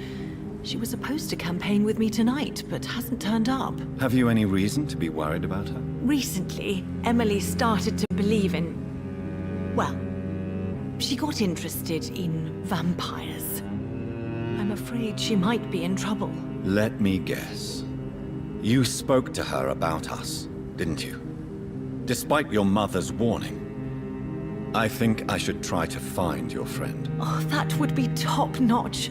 She was supposed to campaign with me tonight, but hasn't turned up. Have you any reason to be worried about her? Recently, Emily started to believe in... well, she got interested in vampires. I'm afraid she might be in trouble. Let me guess. You spoke to her about us, didn't you? Despite your mother's warning. I think I should try to find your friend. Oh, that would be top-notch.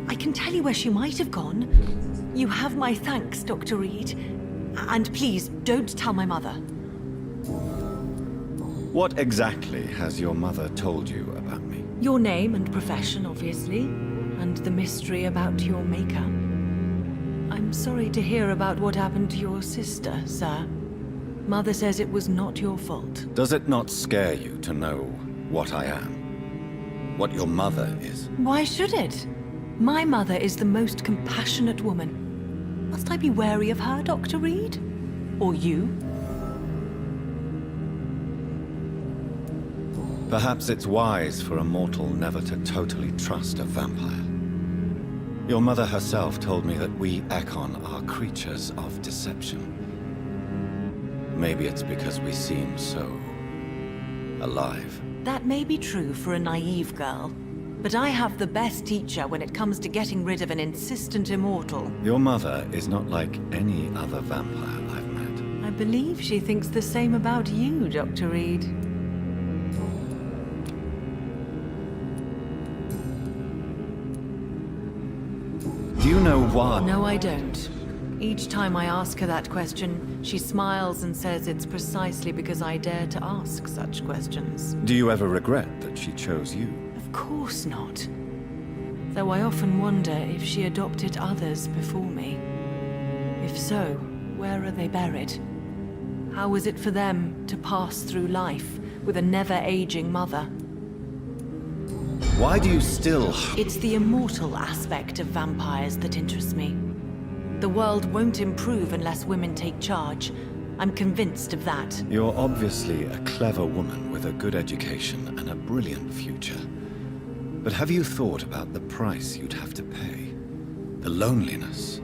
I can tell you where she might have gone. You have my thanks, Dr. Reed. And please, don't tell my mother. What exactly has your mother told you about me? Your name and profession, obviously, and the mystery about your maker. I'm sorry to hear about what happened to your sister, sir. Mother says it was not your fault. Does it not scare you to know what I am? What your mother is? Why should it? My mother is the most compassionate woman. Must I be wary of her, Dr. Reed? Or you? Perhaps it's wise for a mortal never to totally trust a vampire. Your mother herself told me that we Ekon are creatures of deception. Maybe it's because we seem so alive. That may be true for a naive girl, but I have the best teacher when it comes to getting rid of an insistent immortal. Your mother is not like any other vampire I've met. I believe she thinks the same about you, Dr. Reed. Do you know why? No, I don't. Each time I ask her that question, she smiles and says it's precisely because I dare to ask such questions. Do you ever regret that she chose you? Of course not. Though I often wonder if she adopted others before me. If so, where are they buried? How was it for them to pass through life with a never-aging mother? Why do you still... It's the immortal aspect of vampires that interests me. The world won't improve unless women take charge. I'm convinced of that. You're obviously a clever woman with a good education and a brilliant future. But have you thought about the price you'd have to pay? The loneliness,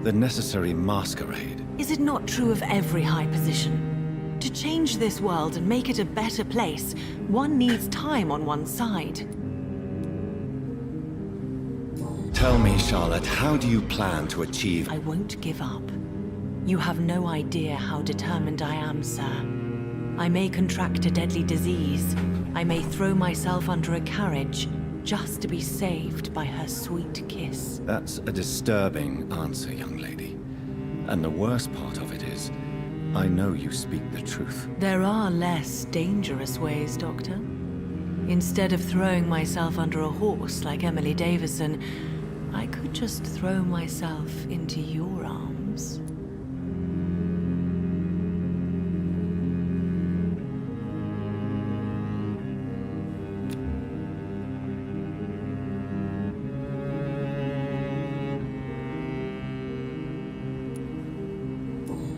the necessary masquerade. Is it not true of every high position? To change this world and make it a better place, one needs time on one's side. Tell me, Charlotte, how do you plan to achieve... I won't give up. You have no idea how determined I am, sir. I may contract a deadly disease. I may throw myself under a carriage, just to be saved by her sweet kiss. That's a disturbing answer, young lady. And the worst part of it is, I know you speak the truth. There are less dangerous ways, Doctor. Instead of throwing myself under a horse like Emily Davison, I could just throw myself into your arms.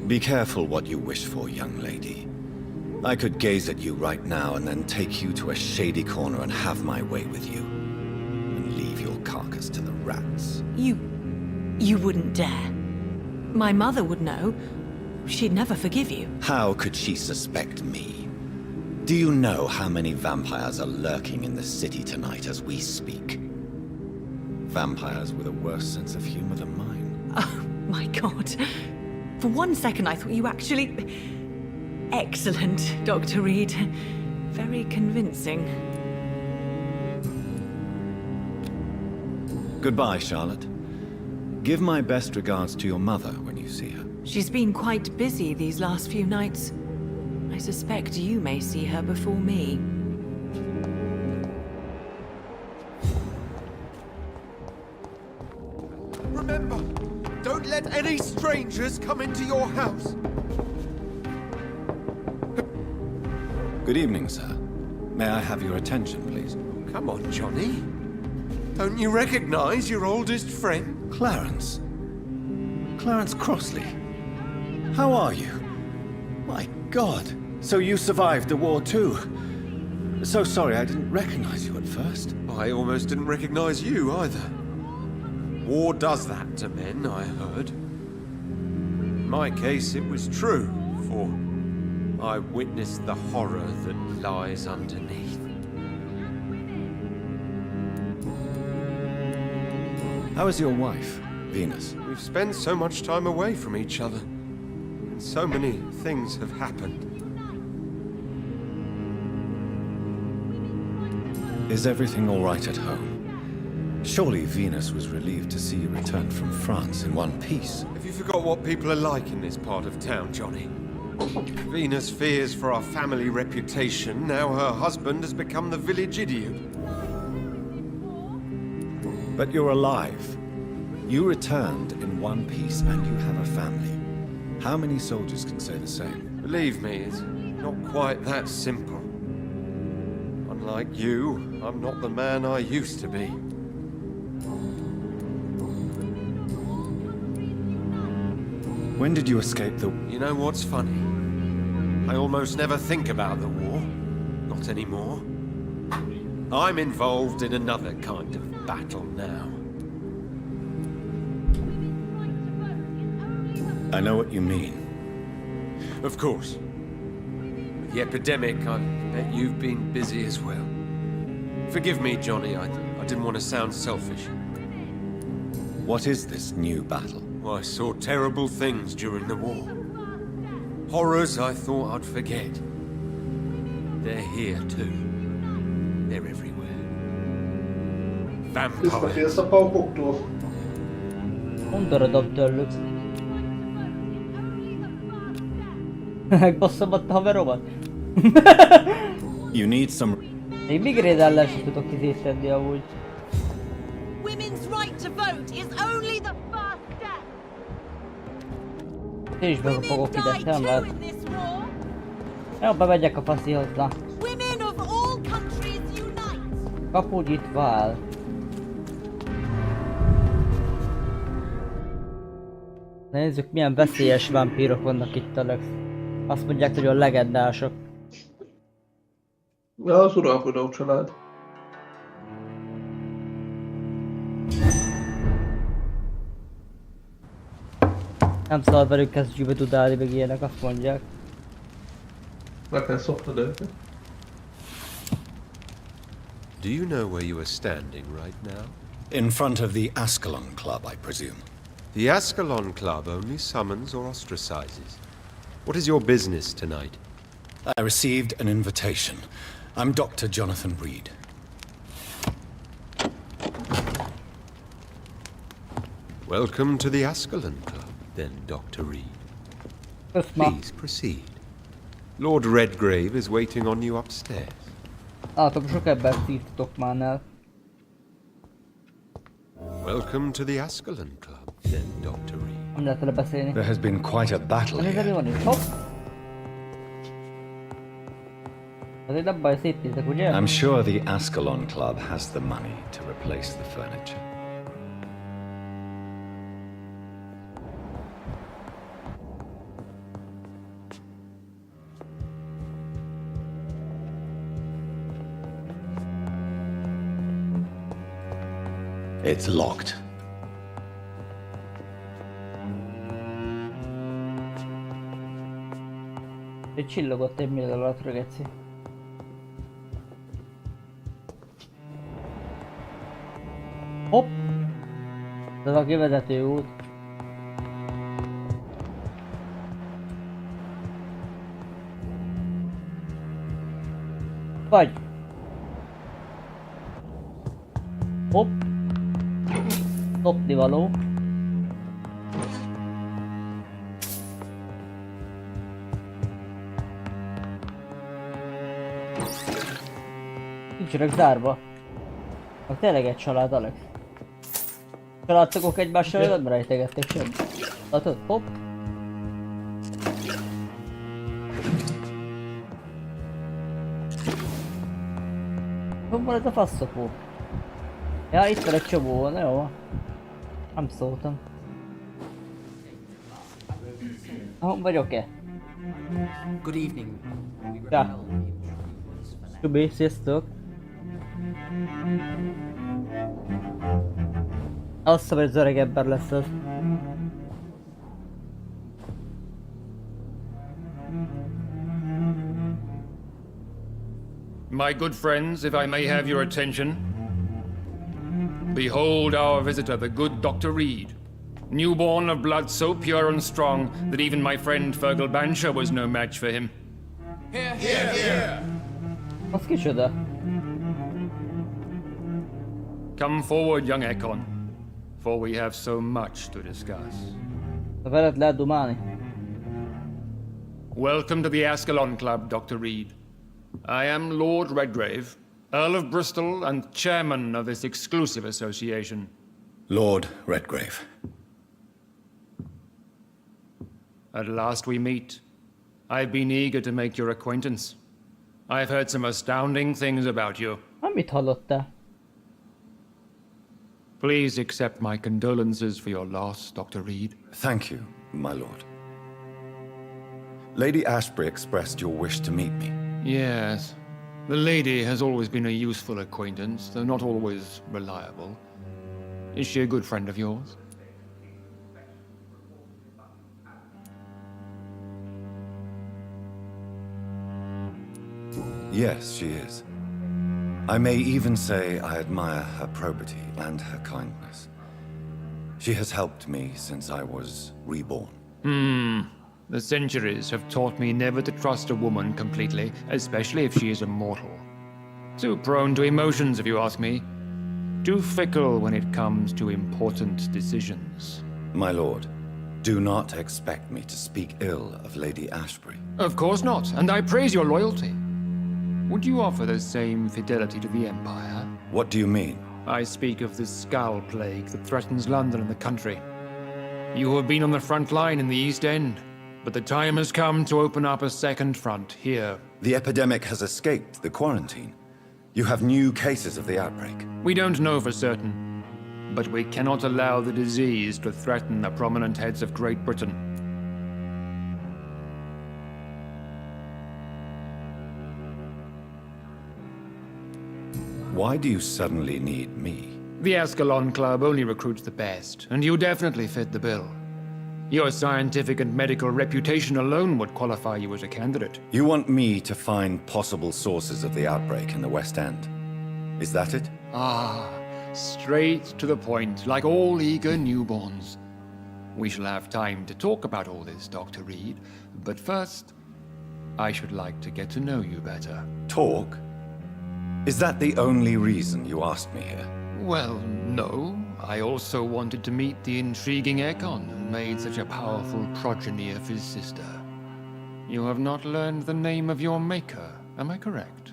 Be careful what you wish for, young lady. I could gaze at you right now and then take you to a shady corner and have my way with you. And leave your carcass to the rats. You wouldn't dare. My mother would know. She'd never forgive you. How could she suspect me? Do you know how many vampires are lurking in the city tonight as we speak? Vampires with a worse sense of humor than mine. Oh, my God. For one second I thought you actually... Excellent, Dr. Reed. Very convincing. Goodbye, Charlotte. Give my best regards to your mother when you see her. She's been quite busy these last few nights. I suspect you may see her before me. Remember, don't let any strangers come into your house. Good evening, sir. May I have your attention, please? Come on, Johnny. Don't you recognize your oldest friend? Clarence. Clarence Crossley. How are you? My God. So you survived the war too. So sorry I didn't recognize you at first. I almost didn't recognize you either. War does that to men, I heard. In my case, it was true, for I witnessed the horror that lies underneath. How is your wife, Venus? We've spent so much time away from each other, and so many things have happened. Is everything all right at home? Surely Venus was relieved to see you return from France in one piece. Have you forgot what people are like in this part of town, Johnny? Venus fears for our family reputation. Now her husband has become the village idiot. But you're alive. You returned in one piece and you have a family. How many soldiers can say the same? Believe me, it's not quite that simple. Unlike you, I'm not the man I used to be. When did you escape the... You know what's funny? I almost never think about the war. Not anymore. I'm involved in another kind of battle now. I know what you mean. Of course. With the epidemic, I bet you've been busy as well. Forgive me, Johnny, I didn't want to sound selfish. What is this new battle? I saw terrible things during the war. Horrors I thought I'd forget. They're here too. They're everywhere. Vampires. Tiszta paukoktól. Undorra dob tőlük. Megbasszom ott a haveromat? You need some... Még migrén ellen sem tudok izészedni amúgy. Women's right to vote is only the first step. Én is fogok ide, nem lehet. Jó, bemegyek a faszihoz, na. Women of all countries unite. Kapu nyitva áll. Nézzük, milyen veszélyes vámpírok vannak itt a Azt mondják, hogy a legendások. Ja, az uralkodó család. Nem szabad velük kezdjük bedudálni, meg ilyenek, azt mondják. Meg kell szoknod őket. Do you know where you are standing right now? In front of the Ascalon Club, I presume. The Ascalon Club only summons or ostracizes. What is your business tonight? I received an invitation. I'm Dr. Jonathan Reed. Welcome to the Ascalon Club, then, Dr. Reed. Please proceed. Lord Redgrave is waiting on you upstairs. Látom, sok embert szívtatok már el. Welcome to the Ascalon Club, then, Dr. Reed. Nem lehet vele beszélni. There has been quite a battle here. Van itt, hopp! Azért nem baj, szétnézek, ugye? I'm sure the Ascalon Club has the money to replace the furniture. It's locked. Egy csillogott egy millió alatt rögeci. Hopp! Ez a kivezető út. Vagy! Hopp! Dobni való. Nincsenek zárva. Meg tényleg egy család, Alex. Családtagok egymással nem rejtegették sem. Látod? Hopp! Hol van ez a faszopó? Ja, itt van egy csomó, na jó. Nem szóltam. Ahol vagyok-e? Good evening. Ja. Subi, sziasztok. Azt hiszem, hogy az öreg ember lesz az. My good friends, if I may have your attention. Behold our visitor, the good Dr. Reed. Newborn of blood so pure and strong that even my friend Fergal Bansha was no match for him. Here, here, here! Az kicsoda? Come forward, young Ekon, for we have so much to discuss. Veled lehet dumálni? Welcome to the Ascalon Club, Dr. Reed. I am Lord Redgrave, Earl of Bristol and chairman of this exclusive association. Lord Redgrave. At last we meet. I've been eager to make your acquaintance. I've heard some astounding things about you. Amit hallottál? Please accept my condolences for your loss, Dr. Reed. Thank you, my lord. Lady Ashbury expressed your wish to meet me. Yes. The lady has always been a useful acquaintance, though not always reliable. Is she a good friend of yours? Yes, she is. I may even say I admire her probity and her kindness. She has helped me since I was reborn. The centuries have taught me never to trust a woman completely, especially if she is immortal. Too prone to emotions, if you ask me. Too fickle when it comes to important decisions. My lord, do not expect me to speak ill of Lady Ashbury. Of course not, and I praise your loyalty. Would you offer the same fidelity to the Empire? What do you mean? I speak of the Skull Plague that threatens London and the country. You have been on the front line in the East End, but the time has come to open up a second front here. The epidemic has escaped the quarantine. You have new cases of the outbreak. We don't know for certain, but we cannot allow the disease to threaten the prominent heads of Great Britain. Why do you suddenly need me? The Ascalon Club only recruits the best, and you definitely fit the bill. Your scientific and medical reputation alone would qualify you as a candidate. You want me to find possible sources of the outbreak in the West End. Is that it? Ah, straight to the point, like all eager newborns. We shall have time to talk about all this, Dr. Reed, but first, I should like to get to know you better. Talk? Is that the only reason you asked me here? Well, no. I also wanted to meet the intriguing Ekon who made such a powerful progeny of his sister. You have not learned the name of your maker, am I correct?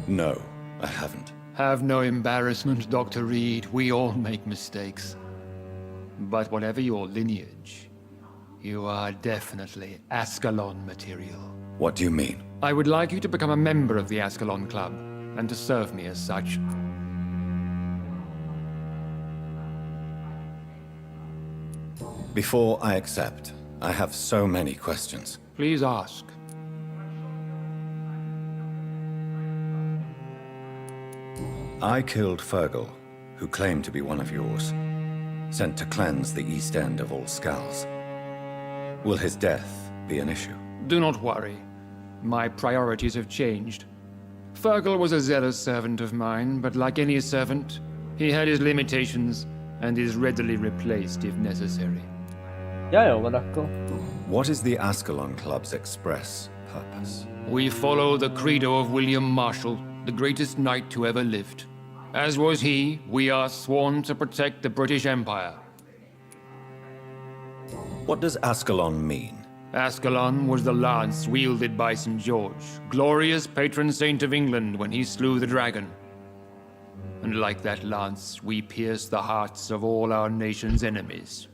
No, I haven't. Have no embarrassment, Dr. Reed. We all make mistakes. But whatever your lineage, you are definitely Ascalon material. What do you mean? I would like you to become a member of the Ascalon Club, and to serve me as such. Before I accept, I have so many questions. Please ask. I killed Fergal, who claimed to be one of yours, sent to cleanse the East End of all skulls. Will his death be an issue? Do not worry. My priorities have changed. Fergal was a zealous servant of mine, but like any servant, he had his limitations and is readily replaced if necessary. What is the Ascalon Club's express purpose? We follow the credo of William Marshall, the greatest knight who ever lived. As was he, we are sworn to protect the British Empire. What does Ascalon mean? Ascalon was the lance wielded by St. George, glorious patron saint of England when he slew the dragon. And like that lance, we pierce the hearts of all our nation's enemies.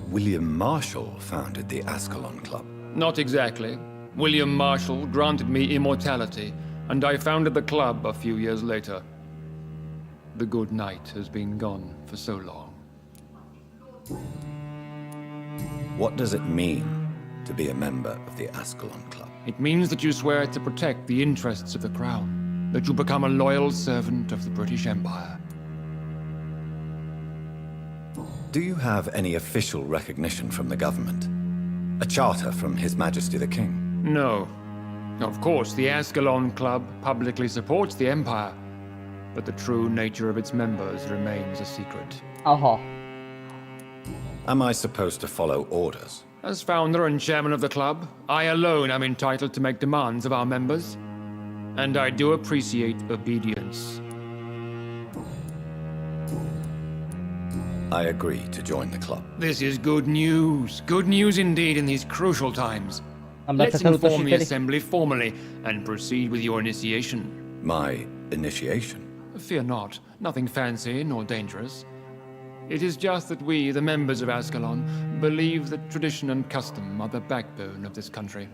William Marshall founded the Ascalon Club. Not exactly. William Marshall granted me immortality, and I founded the club a few years later. The good knight has been gone for so long. What does it mean to be a member of the Ascalon Club? It means that you swear to protect the interests of the crown, that you become a loyal servant of the British Empire. Do you have any official recognition from the government? A charter from His Majesty the King? No. Of course, the Ascalon Club publicly supports the Empire, but the true nature of its members remains a secret. Am I supposed to follow orders? As founder and chairman of the club, I alone am entitled to make demands of our members, and I do appreciate obedience. I agree to join the club. This is good news. Good news indeed in these crucial times. I'm Let's inform the assembly formally and proceed with your initiation. My initiation? Fear not. Nothing fancy nor dangerous. It is just that we, the members of Ascalon, believe that tradition and custom are the backbone of this country.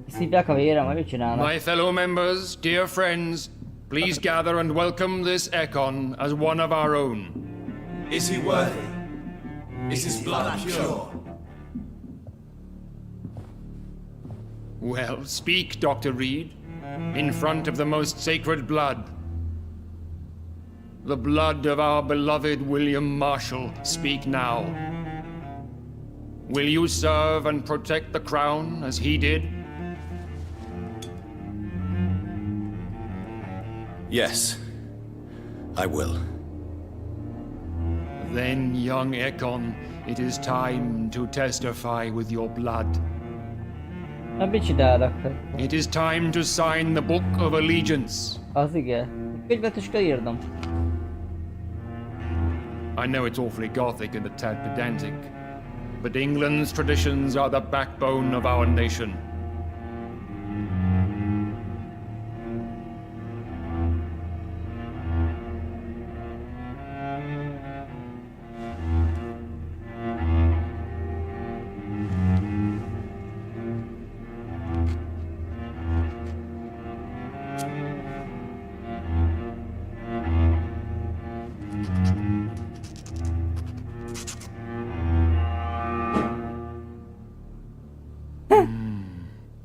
My fellow members, dear friends, please gather and welcome this Ekon as one of our own. Is he worthy? Is his blood pure? Well, speak, Dr. Reed, in front of the most sacred blood. The blood of our beloved William Marshall, speak now. Will you serve and protect the crown as he did? Yes, I will. Then, young Ekon, it is time to testify with your blood. It is time to sign the Book of Allegiance. Az igen. Könyvet is kell írnom. I know it's awfully gothic and a tad pedantic, but England's traditions are the backbone of our nation.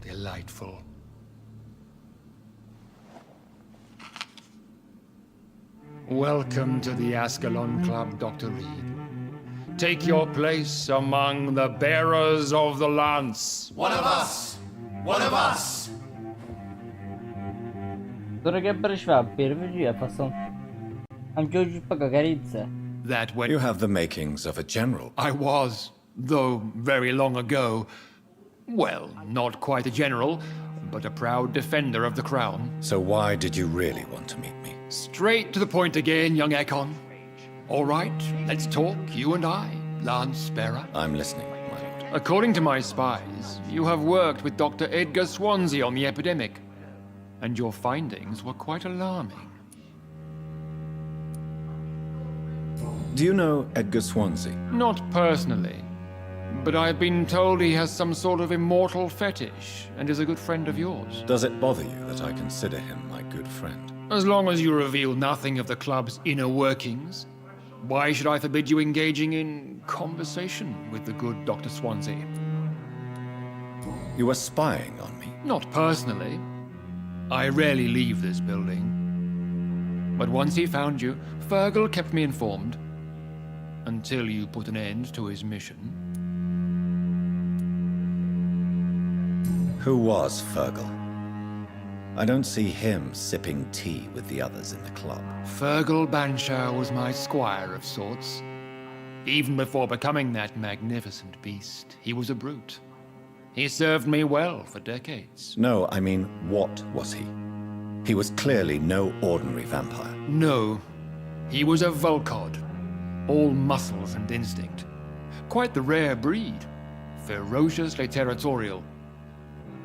Delightful. Welcome to the Ascalon Club, Dr. Reed. Take your place among the bearers of the lance. One of us! One of us! Öreg ember is vámpír, vagy ilyen faszom? Nem gyógyít meg a gerince? That when You have the makings of a general. I was, though very long ago. Well, not quite a general, but a proud defender of the crown. So why did you really want to meet me? Straight to the point again, young Ekon. All right, let's talk, you and I, Lance Bearer. I'm listening, my lord. According to my spies, you have worked with Dr. Edgar Swansea on the epidemic, and your findings were quite alarming. Do you know Edgar Swansea? Not personally, but I've been told he has some sort of immortal fetish and is a good friend of yours. Does it bother you that I consider him my good friend? As long as you reveal nothing of the club's inner workings, why should I forbid you engaging in conversation with the good Dr. Swansea? You were spying on me? Not personally. I rarely leave this building. But once he found you, Fergal kept me informed. Until you put an end to his mission. Who was Fergal? I don't see him sipping tea with the others in the club. Fergal Banshire was my squire of sorts. Even before becoming that magnificent beast, he was a brute. He served me well for decades. No, I mean, what was he? He was clearly no ordinary vampire. No, he was a Volcod. All muscles and instinct. Quite the rare breed. Ferociously territorial.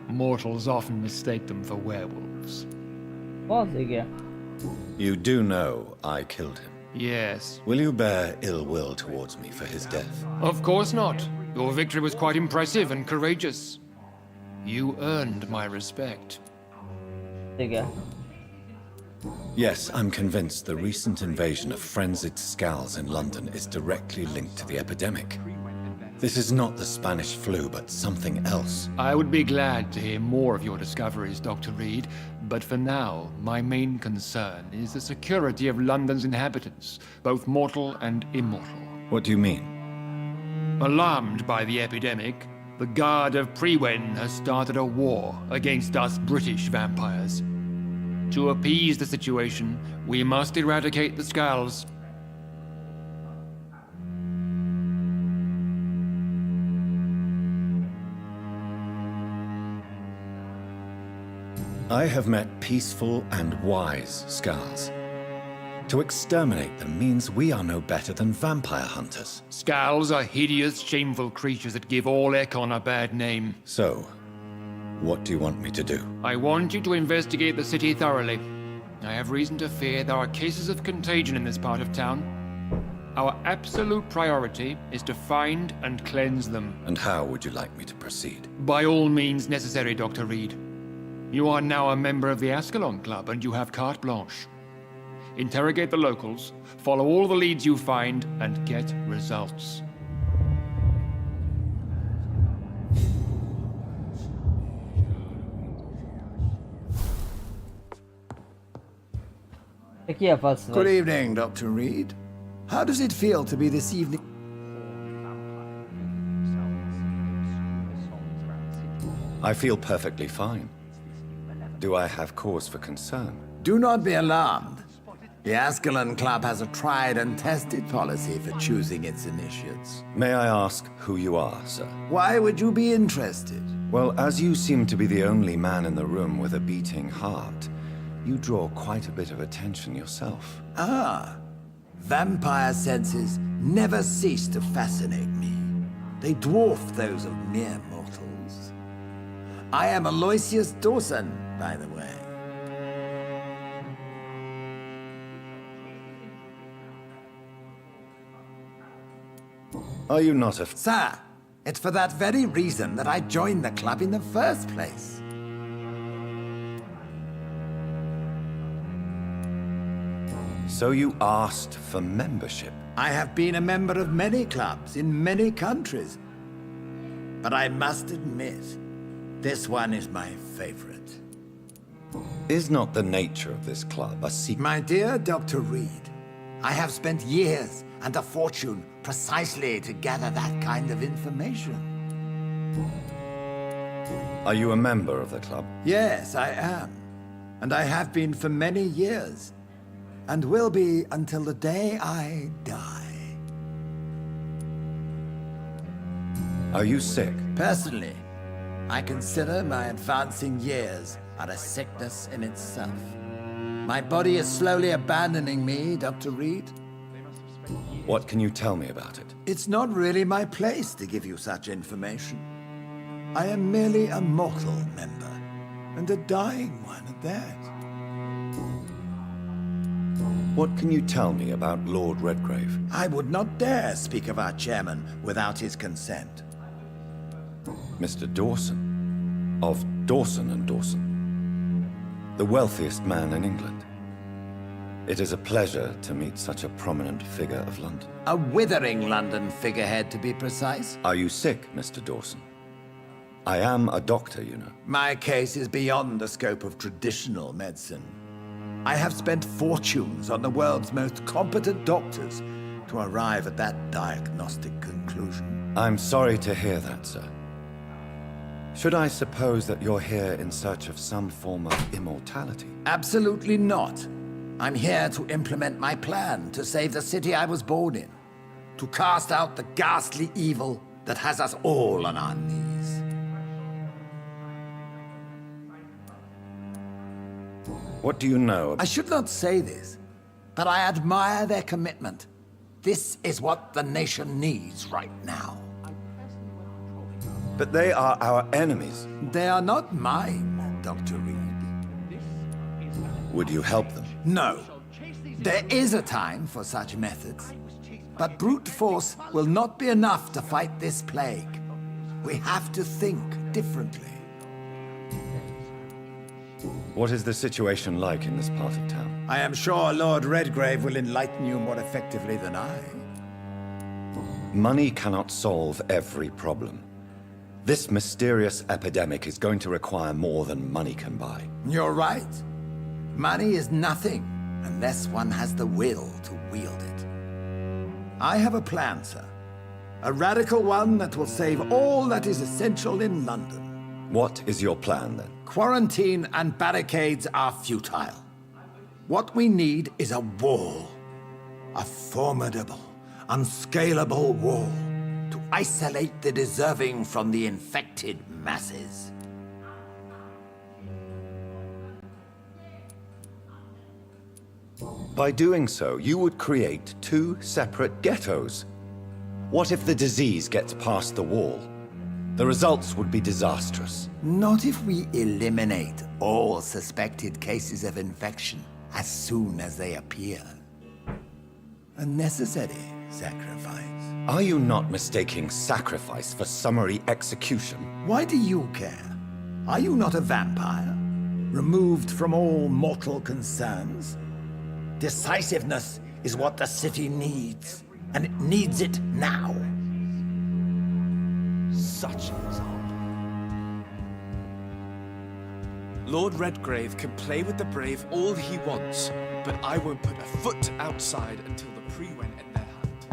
Mortals often mistake them for werewolves. You do know I killed him? Yes. Will you bear ill will towards me for his death? Of course not. Your victory was quite impressive and courageous. You earned my respect. Yes, I'm convinced the recent invasion of frenzied Scals in London is directly linked to the epidemic. This is not the Spanish flu, but something else. I would be glad to hear more of your discoveries, Dr. Reed, but for now, my main concern is the security of London's inhabitants, both mortal and immortal. What do you mean? Alarmed by the epidemic, the Guard of Prewen has started a war against us British vampires. To appease the situation, we must eradicate the Scals. I have met peaceful and wise Scals. To exterminate them means we are no better than vampire hunters. Skulls are hideous, shameful creatures that give all Ekon a bad name. So, what do you want me to do? I want you to investigate the city thoroughly. I have reason to fear there are cases of contagion in this part of town. Our absolute priority is to find and cleanse them. And how would you like me to proceed? By all means necessary, Dr. Reed. You are now a member of the Ascalon Club and you have carte blanche. Interrogate the locals, follow all the leads you find, and get results. Good evening, Dr. Reed. How does it feel to be this evening? I feel perfectly fine. Do I have cause for concern? Do not be alarmed. The Ascalon Club has a tried and tested policy for choosing its initiates. May I ask who you are, sir? Why would you be interested? Well, as you seem to be the only man in the room with a beating heart, you draw quite a bit of attention yourself. Ah, vampire senses never cease to fascinate me. They dwarf those of mere mortals. I am Aloysius Dawson, by the way. Are you not a... Sir, it's for that very reason that I joined the club in the first place. So you asked for membership? I have been a member of many clubs in many countries. But I must admit, this one is my favorite. Is not the nature of this club a secret? My dear Dr. Reed, I have spent years and a fortune precisely to gather that kind of information. Are you a member of the club? Yes, I am. And I have been for many years. And will be until the day I die. Are you sick? Personally, I consider my advancing years are a sickness in itself. My body is slowly abandoning me, Dr. Reed. What can you tell me about it? It's not really my place to give you such information. I am merely a mortal member, and a dying one at that. What can you tell me about Lord Redgrave? I would not dare speak of our chairman without his consent. Mr. Dawson? Of Dawson and Dawson. The wealthiest man in England. It is a pleasure to meet such a prominent figure of London. A withering London figurehead, to be precise. Are you sick, Mr. Dawson? I am a doctor, you know. My case is beyond the scope of traditional medicine. I have spent fortunes on the world's most competent doctors to arrive at that diagnostic conclusion. I'm sorry to hear that, sir. Should I suppose that you're here in search of some form of immortality? Absolutely not. I'm here to implement my plan to save the city I was born in. To cast out the ghastly evil that has us all on our knees. What do you know? I should not say this, but I admire their commitment. This is what the nation needs right now. But they are our enemies. They are not mine, Dr. Reed. Would you help them? No. There is a time for such methods. But brute force will not be enough to fight this plague. We have to think differently. What is the situation like in this part of town? I am sure Lord Redgrave will enlighten you more effectively than I. Money cannot solve every problem. This mysterious epidemic is going to require more than money can buy. You're right. Money is nothing unless one has the will to wield it. I have a plan, sir. A radical one that will save all that is essential in London. What is your plan, then? Quarantine and barricades are futile. What we need is a wall. A formidable, unscalable wall to isolate the deserving from the infected masses. By doing so, you would create two separate ghettos. What if the disease gets past the wall? The results would be disastrous. Not if we eliminate all suspected cases of infection as soon as they appear. A necessary sacrifice. Are you not mistaking sacrifice for summary execution? Why do you care? Are you not a vampire? Removed from all mortal concerns? Decisiveness is what the city needs, and it needs it now. Such an example. Lord Redgrave can play with the brave all he wants, but I won't put a foot outside until the Pre-Wen end their hunt.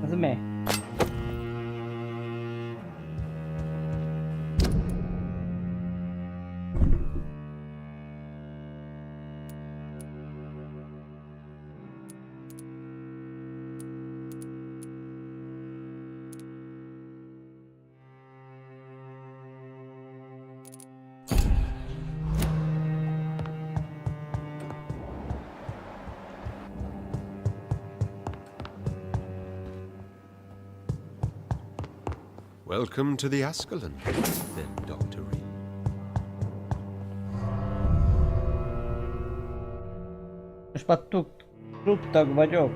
That's me. Welcome to the Ascalon, then, Dr. Reed. Most már klubtag vagyok.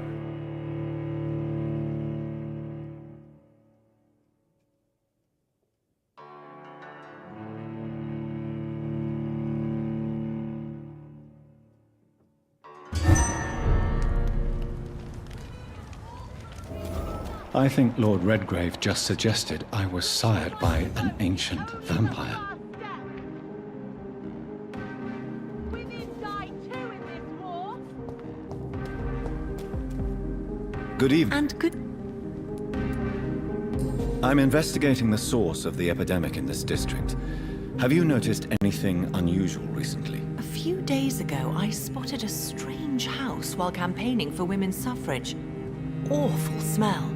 I think Lord Redgrave just suggested I was sired by an ancient vampire. Good evening. And good... I'm investigating the source of the epidemic in this district. Have you noticed anything unusual recently? A few days ago, I spotted a strange house while campaigning for women's suffrage. Awful smell.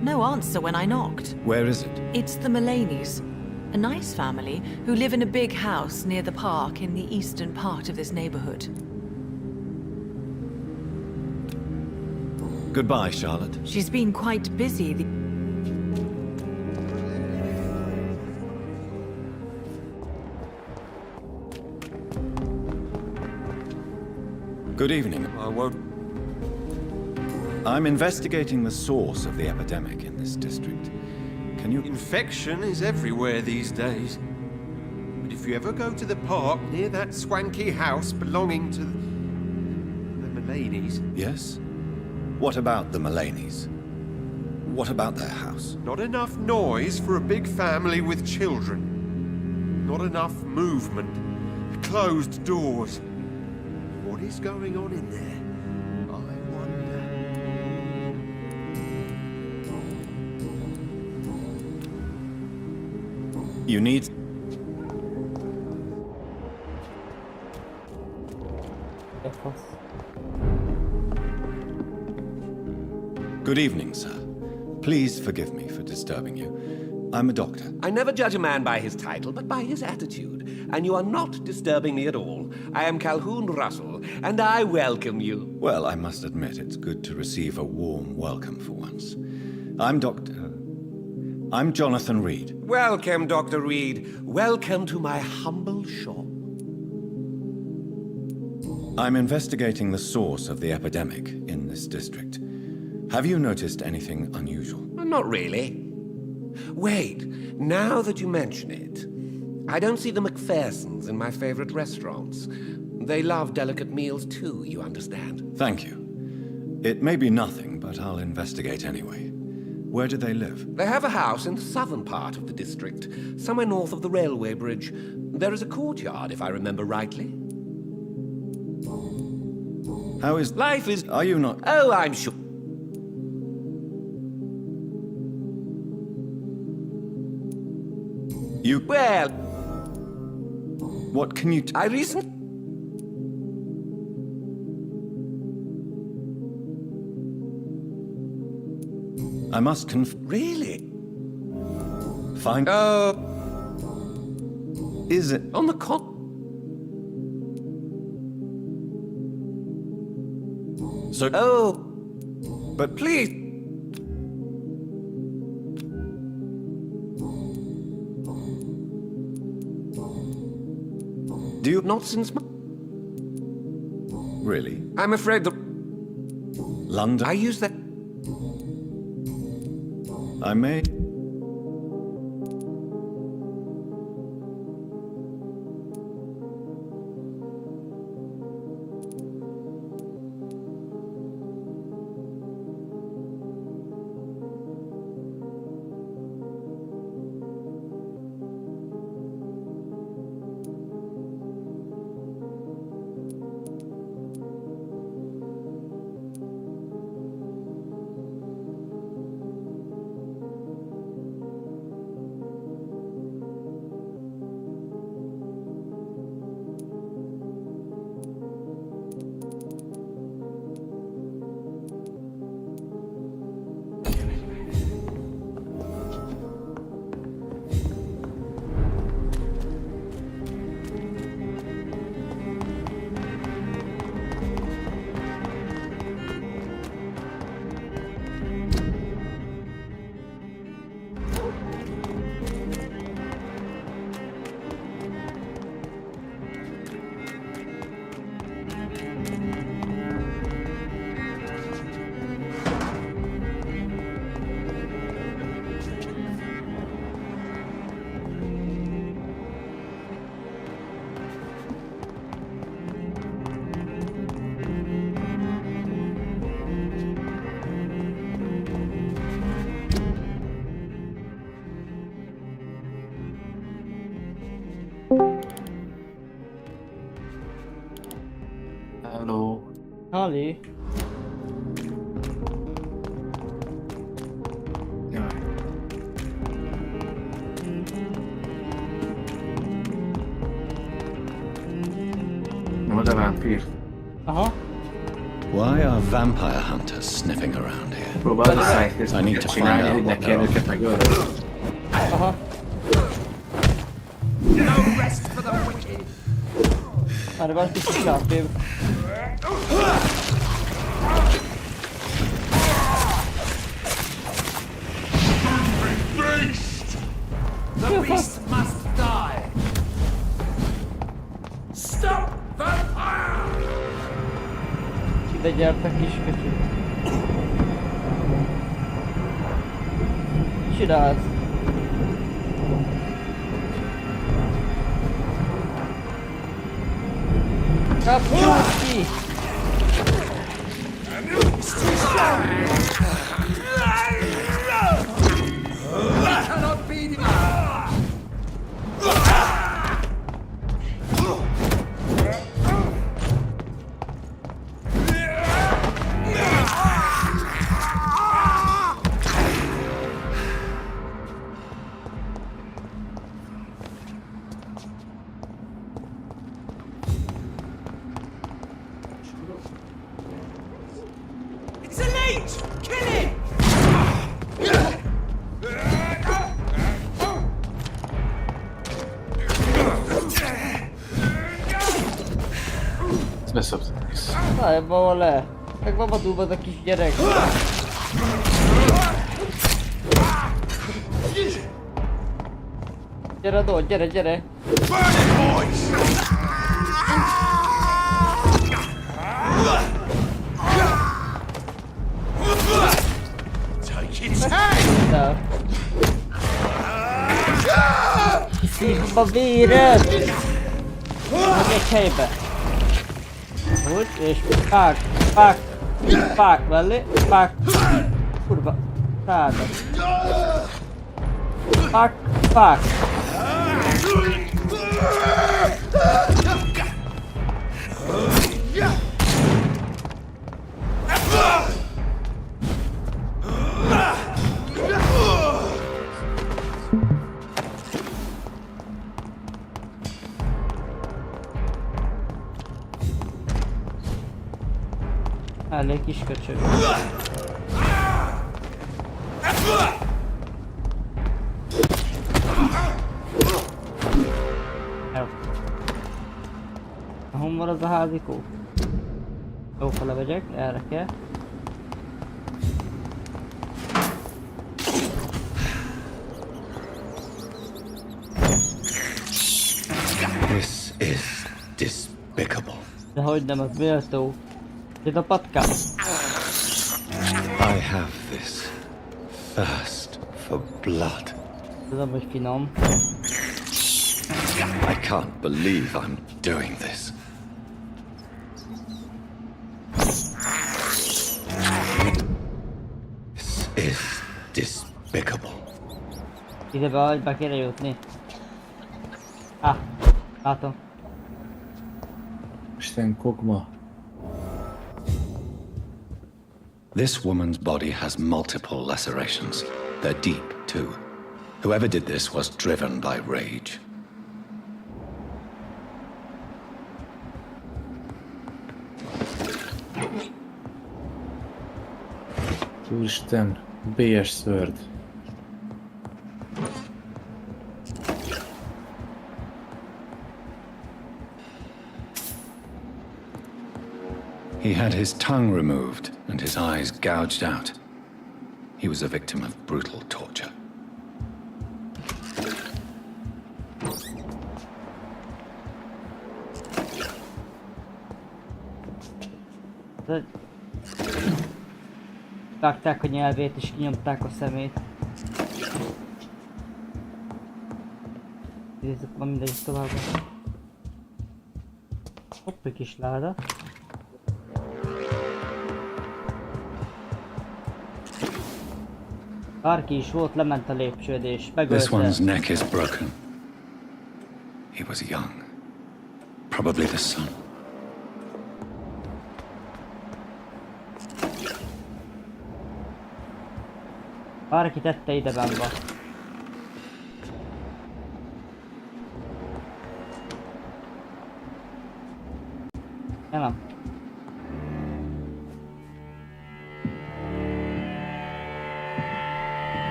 No answer when I knocked. Where is it? It's the Mullaneys, a nice family who live in a big house near the park in the eastern part of this neighborhood. Goodbye, Charlotte. She's been quite busy. Good evening. I won't... I'm investigating the source of the epidemic in this district. Can you... Infection is everywhere these days. But if you ever go to the park near that swanky house belonging to the Mullaneys... Yes? What about the Mullaneys? What about their house? Not enough noise for a big family with children. Not enough movement. Closed doors. What is going on in there? You need... Good evening, sir. Please forgive me for disturbing you. I'm a doctor. I never judge a man by his title, but by his attitude. And you are not disturbing me at all. I am Calhoun Russell, and I welcome you. Well, I must admit it's good to receive a warm welcome for once. I'm Jonathan Reed. Welcome, Dr. Reed. Welcome to my humble shop. I'm investigating the source of the epidemic in this district. Have you noticed anything unusual? Not really. Wait, now that you mention it, I don't see the McPhersons in my favorite restaurants. They love delicate meals too, you understand. Thank you. It may be nothing, but I'll investigate anyway. Where do they live? They have a house in the southern part of the district, somewhere north of the railway bridge. There is a courtyard, if I remember rightly. How is... Life is... Are you not... Oh, I'm sure... You... Well... What can you... I recently... I must Really? Find... is it? On the con... So... Oh, but please. Do you... Not since my... Really? I'm afraid that... London? I use that... I may... Hallå. Halli. Vad är Vampyr? Jaha. Why are vampire hunters sniffing around here? I need to find out what they're up to. Jaha. No rest for the wicked. Ja, det var inte så klart. Det... The beast must die. Stop vampire! Gideceğim kişi kötü. Şiraz. Kapçuski. Cannot beat him. It's a leech! Kill it! Ay, bawal Nagpapatubad ang kiss direct. Jara do, jara. Take its head! Si Vampyr! Okej, Kejbe. Pak, väldigt. Pak. Kurwa. Tak. Pak. Alek iş kaçıyor. Hol van az a házikó? Jó, fele megyek, erre kell. This is despicable. De hogy nem, az méltó. Itt a patkám. I have this thirst for blood. Tudom, hogy finom. I can't believe I'm doing this. This is despicable. Ide be kéne jutni. Látom. Isten kokma. This woman's body has multiple lacerations. They're deep, too. Whoever did this was driven by rage. Úristen, bélyes szörd. He had his tongue removed and his eyes gouged out. He was a victim of brutal torture. Vágták a nyelvét és kinyomták a szemét. Nézzük, van mindegy tovább. Hopp, egy kis láda. Bárki is volt, lement a lépcsőd és megölte. This one's neck is broken. He was young. Probably the son. Bárki tette ide bánba. Nem.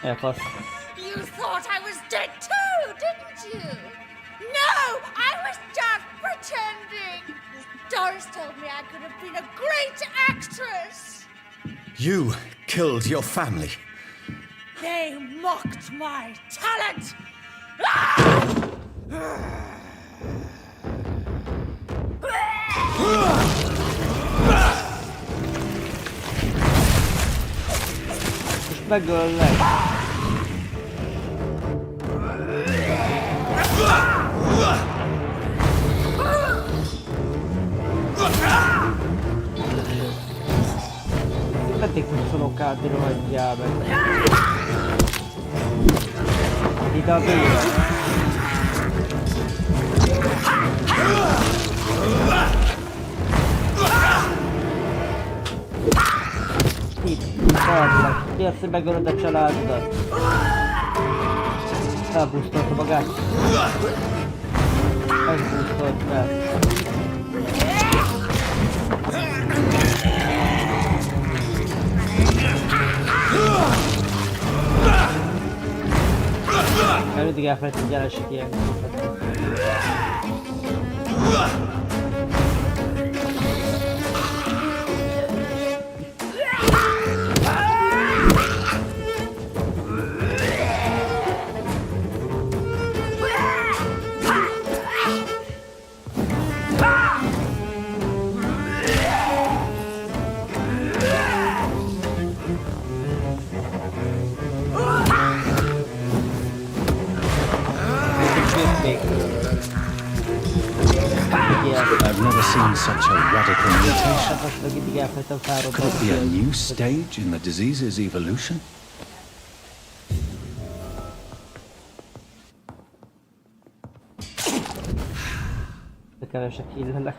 Elfasz. You thought I was dead too, didn't you? No, I was just pretending. Doris told me I could have been a great actress. You killed your family. They mocked my talent. Most megöllek. Pedig futszolok át, de rohadjál meg. Ide a bőre. Itt, bárlak. Ki azt, hogy megölöd a családodat? Felbusztolta magát. Megbusztolt fel. Mert mindig elfelejtem, hogy elesik ilyen. I've never seen such a radical mutation. Could it be a new stage in the disease's evolution? De kevesek illelek.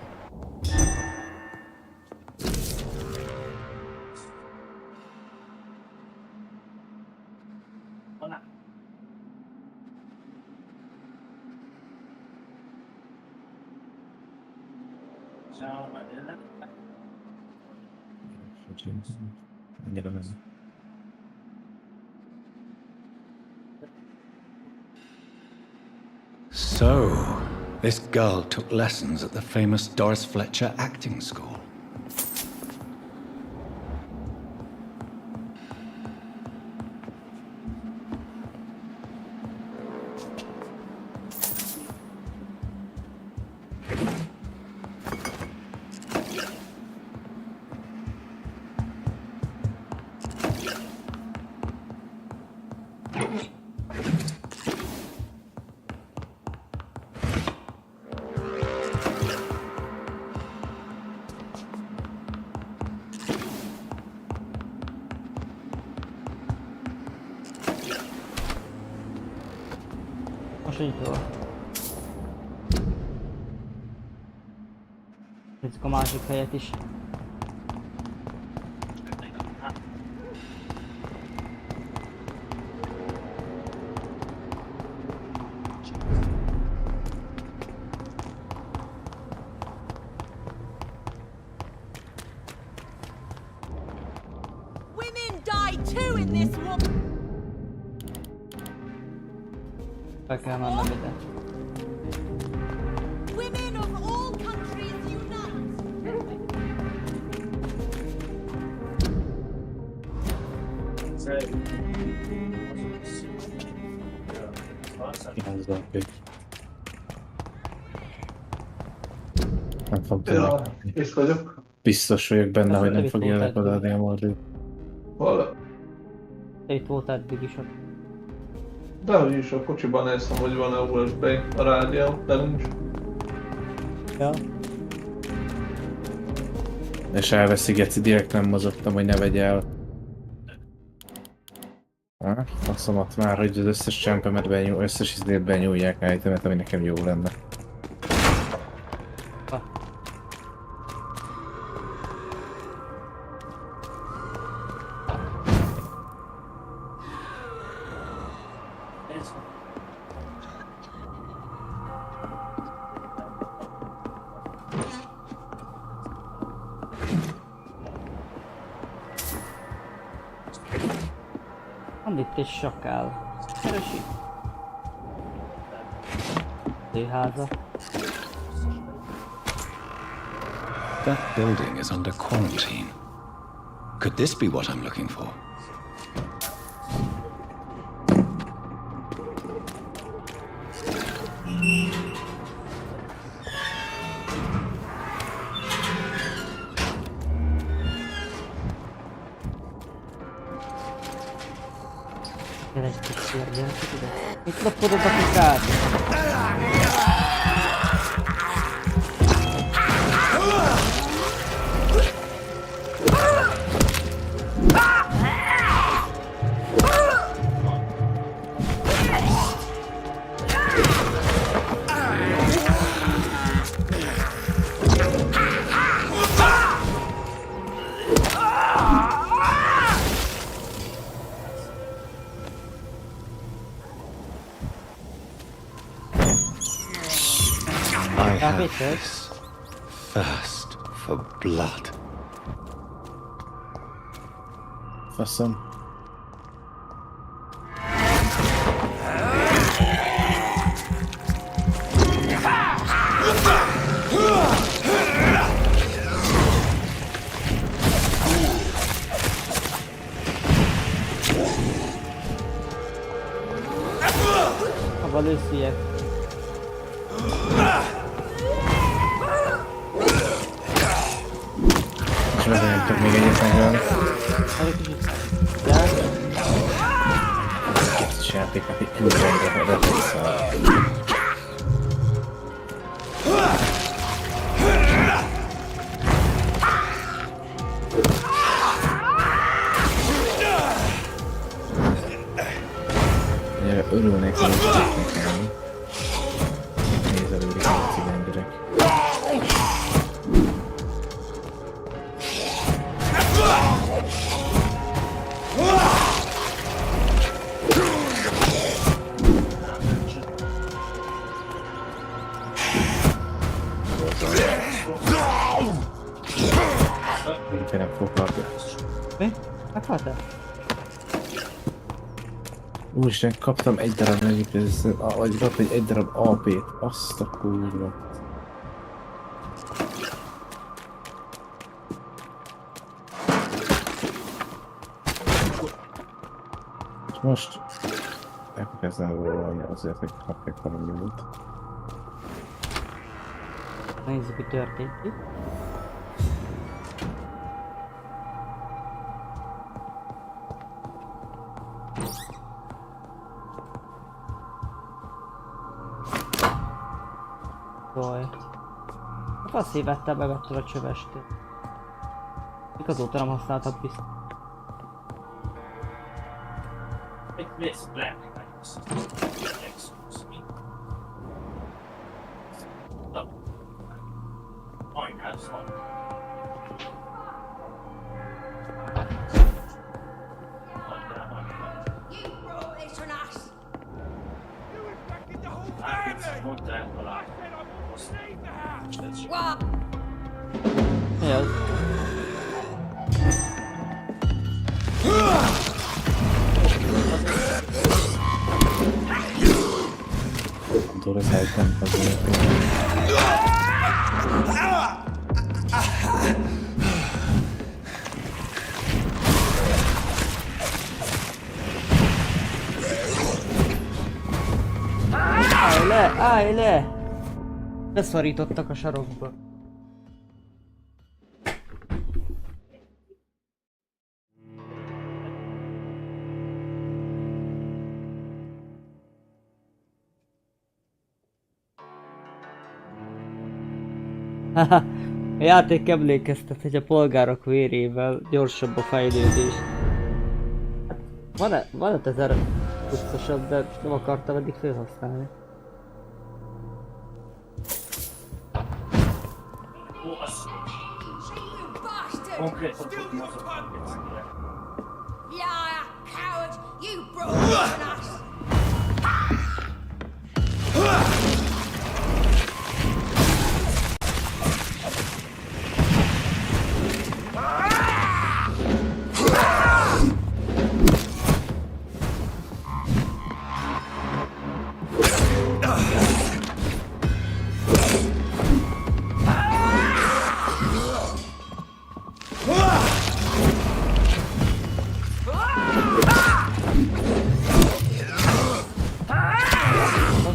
Annyira nem. So, this girl took lessons at the famous Doris Fletcher acting school. Most így van. Nézzük a másik helyet is. Women die too in this war. Be kell mennem ide. Women of all countries unite. Nem fog tudni. Itt vagyok. Biztos vagyok benne, hogy nem fogja odaadni a mordőt. Hol? Itt volt eddig is ott. Dehogy is, a kocsiban néztem, hogy van-e USB a rádió, de nincs. Ja. És elveszi, Geci, direkt nem mozogtam, hogy ne vegye el. Faszomat már, hogy az összes csempemet összes izlét benyúlják állítomat, ami nekem jó lenne. Van itt egy sakál. Keresi. Háza. That building is under quarantine. Could this be what I'm looking for? Mit lopodod a kukát? I have this thirst for blood. Faszom. A valószínűleg. És nem tudok még egyet megölni. Ezt játéknak egy különböző reflexel. Örülnék, hogy tudok nekem. Nézelődik a cigány gyerek. Én nem foglalkozom. Mi? Meghalt-e? Úristen, kaptam egy darab vagy kaptam egy darab AP-t. Azt a kurva. És most elkezdem volna azért, hogy kapjak valami jót. Nézzük, mi történt itt. Jaj. A faszévettel bevetted a csövestét. Mik azóta nem használtak biztos. Mi az? Tudod, ez helytem azért. Állj le! Beszorítottak a sarokba. Haha, a játék emlékeztet, hogy a polgárok vérével gyorsabb a fejlődés. Van 1000 pusztosabb, de nem akartam eddig felhasználni. Yeah, coward! You brought this on us!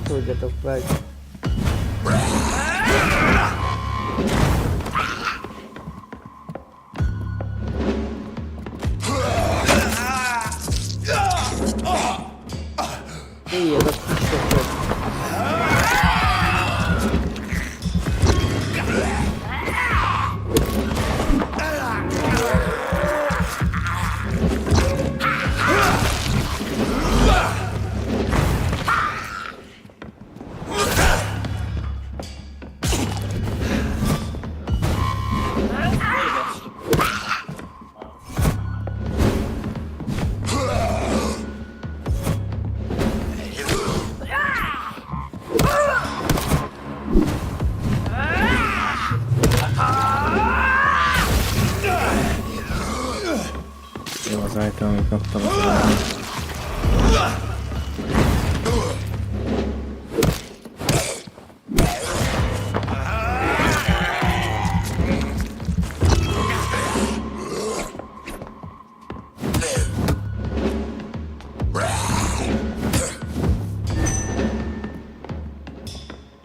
Tudjatok meg. Éjjel a kis Jó az item, amit kaptam.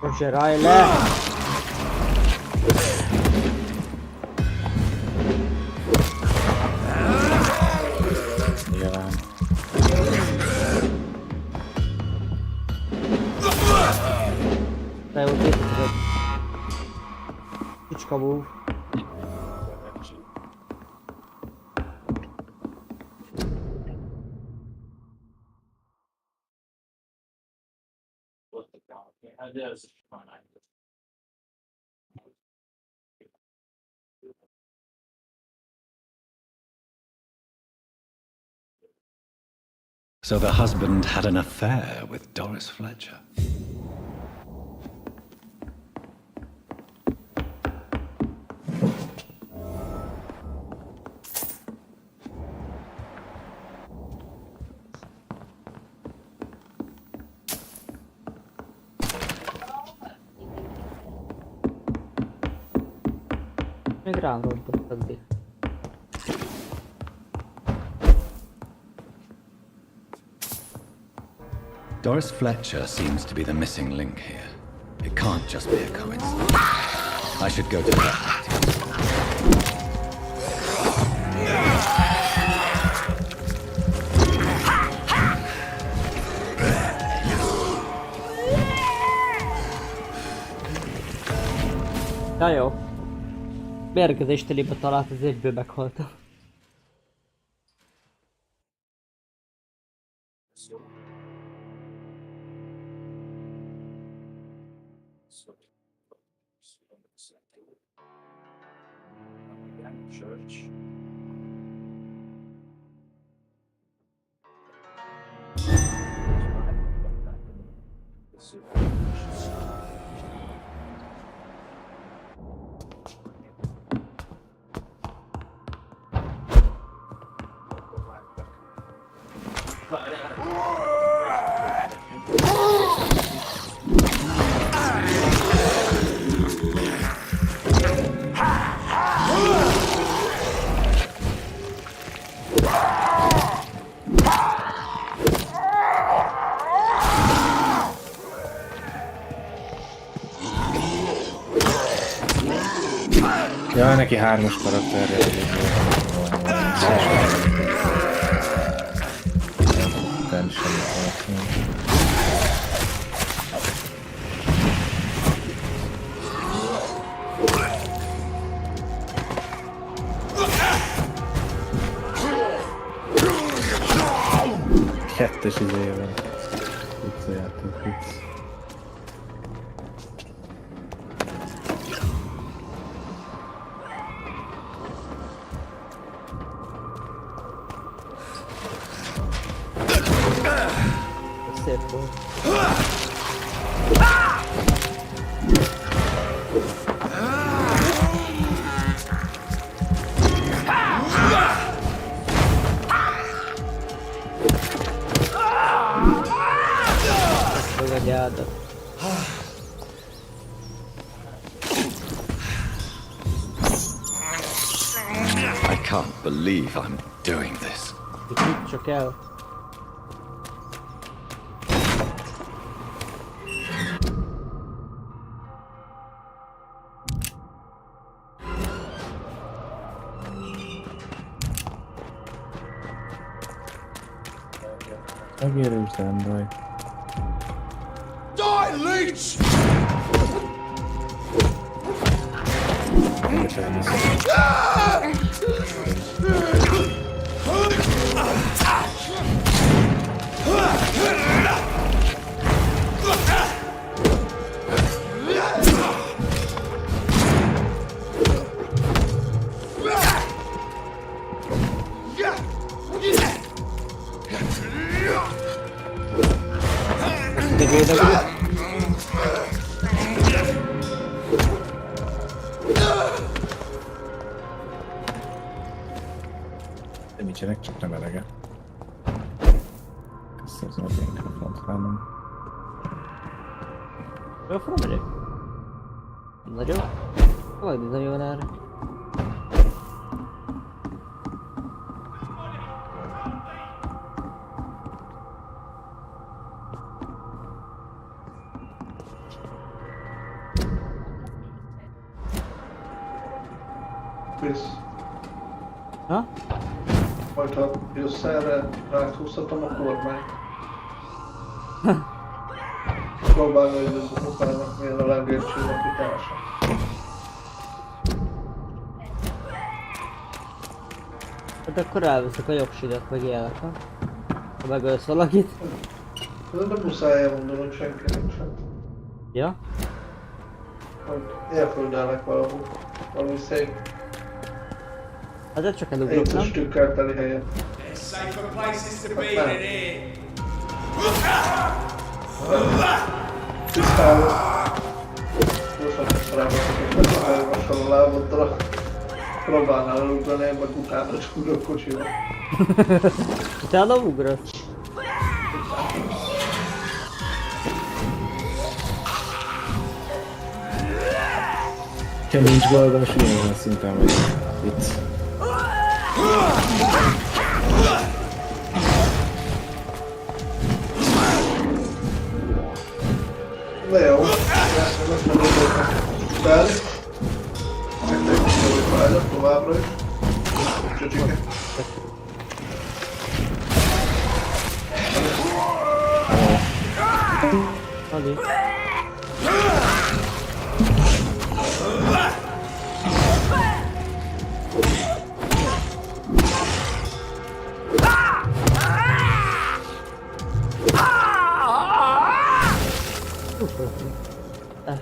Roger, állj le! Nyilván. De jó, képzeld. Kicska move. So the husband had an affair with Doris Fletcher. Még rám robbantott addig. Doris Fletcher seems to be the missing link here. It can't just be a coincidence. I should go to her. Ja jó. Mérgezéstelibe talált, az egyből meghalta. Ja, neki 3-as karakterre kettes izében. Viccajáték, vicc. Szép volt. I can't believe I'm doing this. Csak el. Megérős, nem baj. Die, leech! De nincsenek, csak nem elege. Köszönöm az én mikrofont. Mikrofon megyek? Nagyon? Vagy nagyon erre. Krisz. Ha? Majd ha jössz erre, ráthúzhatom a kormányt. Próbálni, hogy az apának milyen a legércsillapítása. Hát akkor elveszek a jogsidat, meg ilyenek, ha? Ha megölsz valakit. De muszáj elmondanom senkinek sem. Ja? Hogy elföldelnek valahol. Valami szép. Hát ez csak elugrok, nem? Éces tükkel teli helyen. There's safer places to be than here. Tisztálom. Most rábaszok a láboddal. Próbálnál elugrani, én meg utána csúrok kocsival. Utána ugrasz? Ha nincs baj, de most ugyanazon szinten vagy itt. Na jó, most nem gondoltam fel. Megtekintem, hogy fájnak továbbra is. Csöcsike. Ali.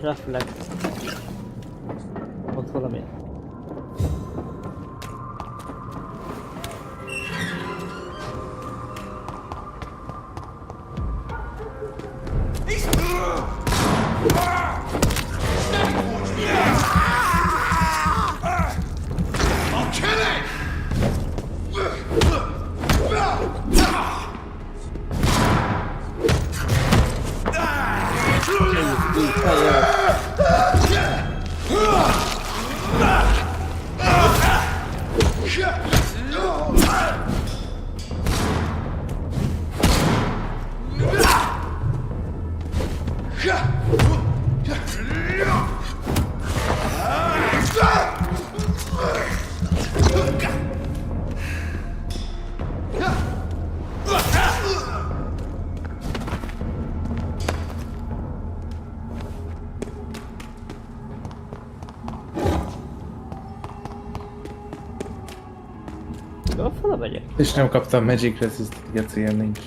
Reflex. Ott valami. I'll kill it! És nem kaptam Magic Resist-et, ilyen nincs.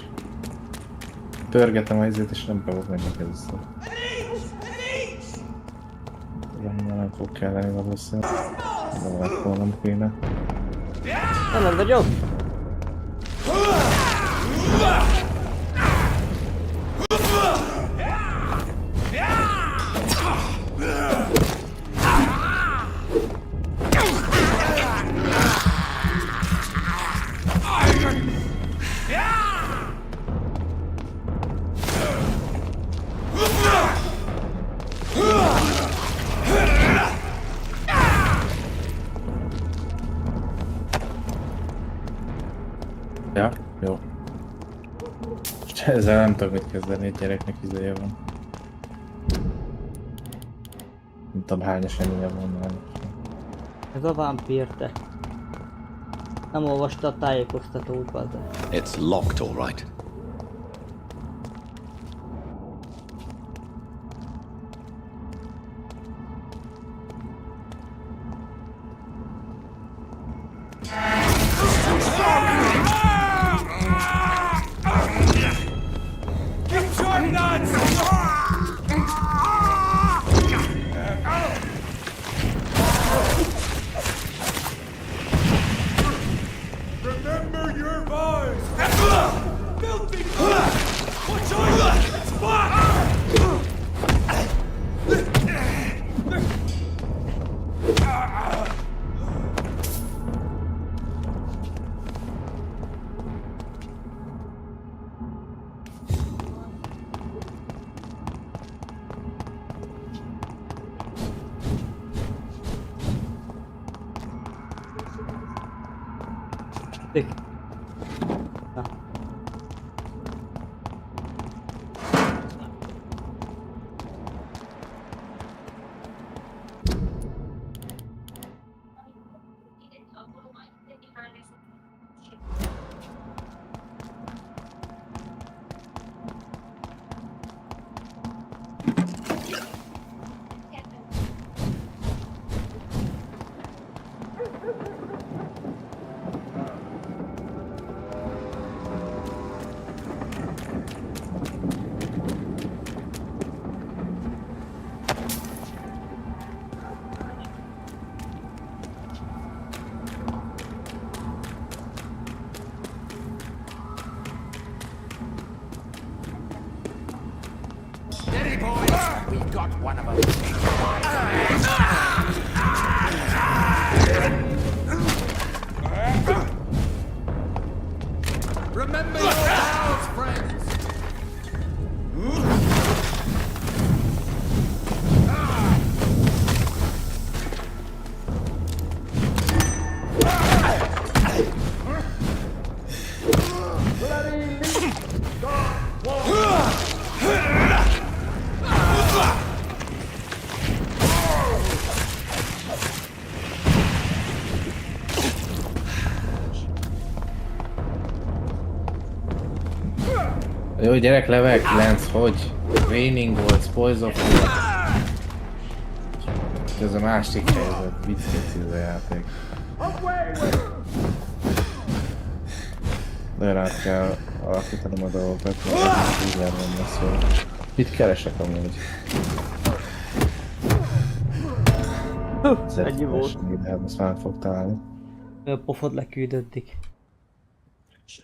Pörgetem a izét és nem kapok Magic Resist-et. Nem fog kelleni valószínűleg. De akkor nem kéne. Nem vagyok! Ja, jó. És ezzel nem tudok mit kezdeni, egy gyereknek ideje van. Nem tudom hányas ennyi van már. Ez a Vampyr, te. Nem olvasta a tájékoztatót, bazd. It's locked, all right. Remember your vows! Filthy! Watch out! It's back! Dick. Steady, boys! We've got one of them. Remember your vows, friends! Jó, gyerek, level 9, hogy? Raining volt, Spoils of War. Ez a másik helyzet, vicc ez a játék. Nagyon át kell alakítanom a dolgokat, mert így van beszél. Mit keresek amúgy? Ennyi volt. Hát most már fog találni. A pofod leküldöttik. És...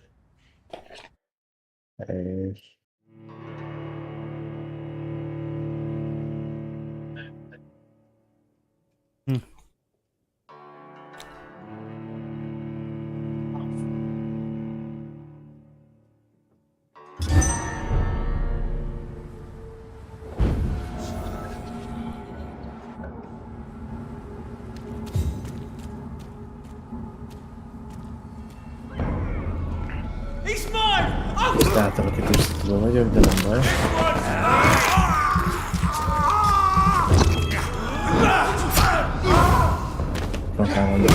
He's mine! Oh! Ezt átalakításra tudom vagyok, de nem baj. Próbálom mondani.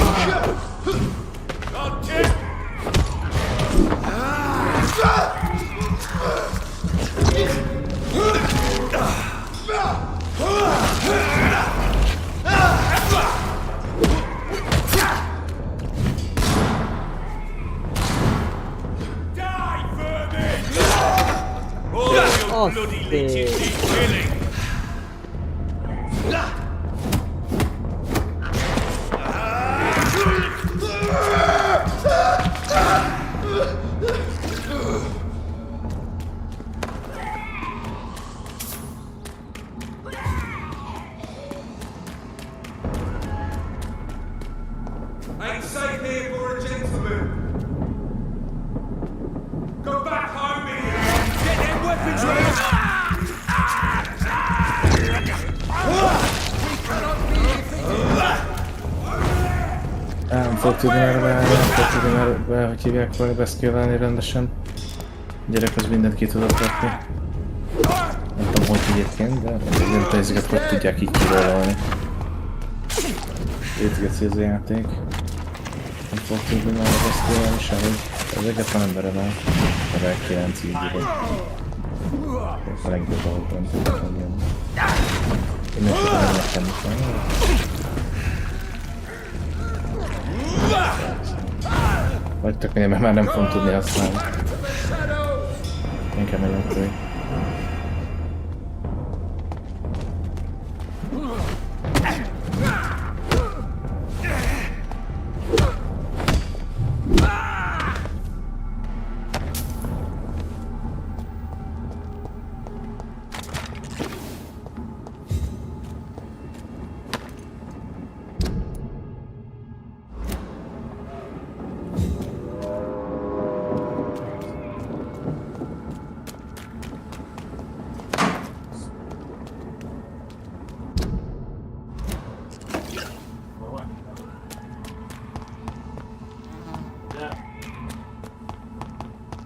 Bloody leeches need killing! Ain't safe here for a gentleman. Go back home here. Get them weapons ready. Nem fog tudni már beállni, nem fog tudni már be, hogy hívják volna beszkélelni rendesen. A gyerek az mindent ki tudott rakni. Nem tudom, hogy egyébként, de nem ezeket hogy tudják így kirólolni. Étgeci ez a játék. Nem fog tudni már beszkélelni sehogy. Ezeket már nem verem el. Level 9 így írok. A legjobb ahogban tudtam jönni. Én még csak nem nekem is van. Vagytok minél, mert már nem fogom tudni használni. Inkább megjöttői.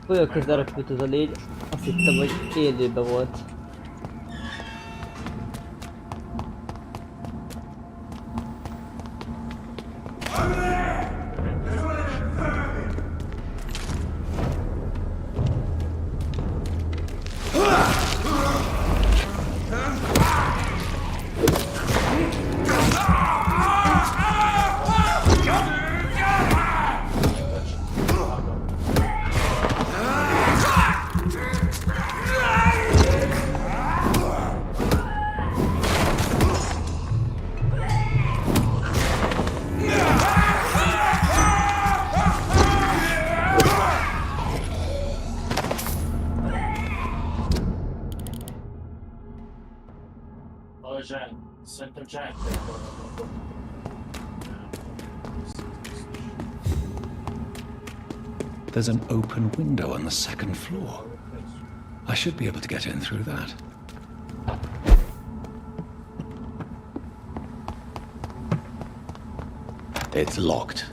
Olyan közel repült az a légy, azt hittem, hogy élőben volt. There's an open window on the second floor. I should be able to get in through that. It's locked.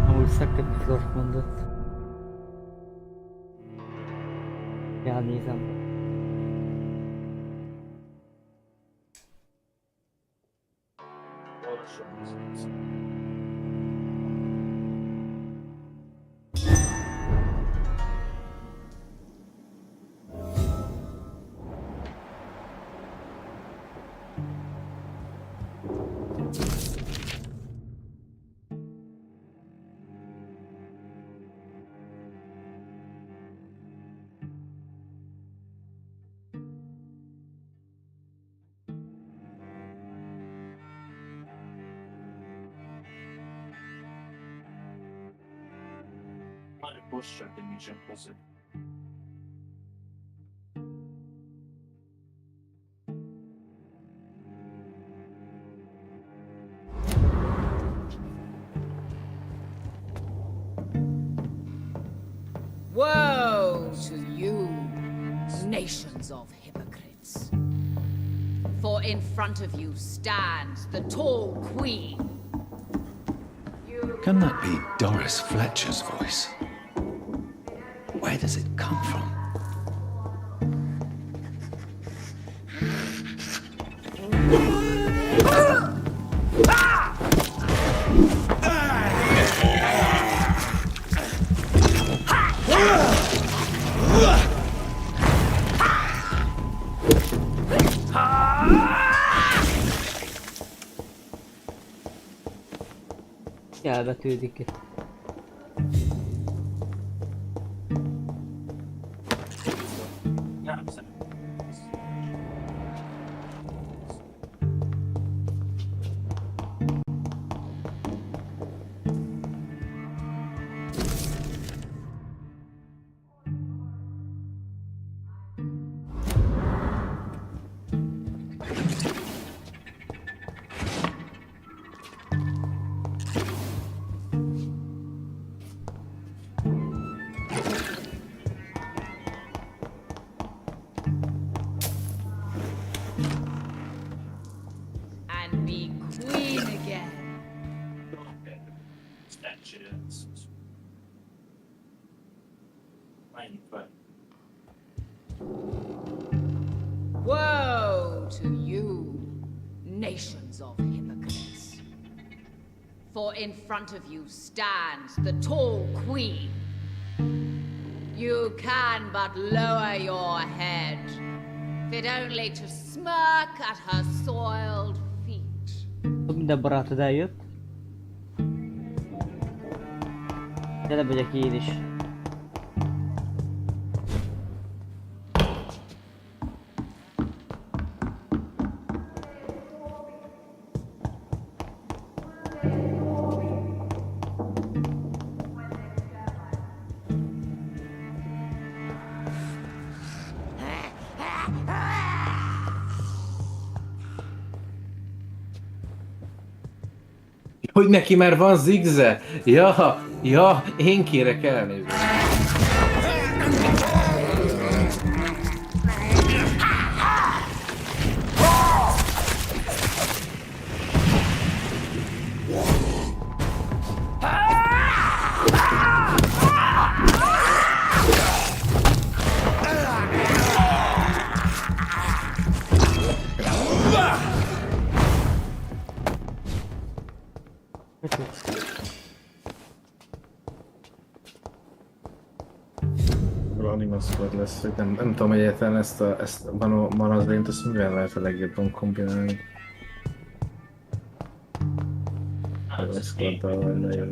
Amúgy second floor mondott. Elnézem. Woe to you, nations of hypocrites. For in front of you stands the tall queen. Can that be Doris Fletcher's voice? Where does it come from? Elvetődik. And be queen again. Woe to you, nations of hypocrites. For in front of you stands the tall queen. You can but lower your head, fit only to smirk at her soiled feet. Minden barátod eljött. Gyere, megyek én is. Hogy neki már van zigze? Ja, én kérek elnézést. Animaszkod lesz, hogy nem tudom egyáltalán ezt manazlént, azt mivel lehet a legjobban kombinálni. Az eszkorddal vagy nagyon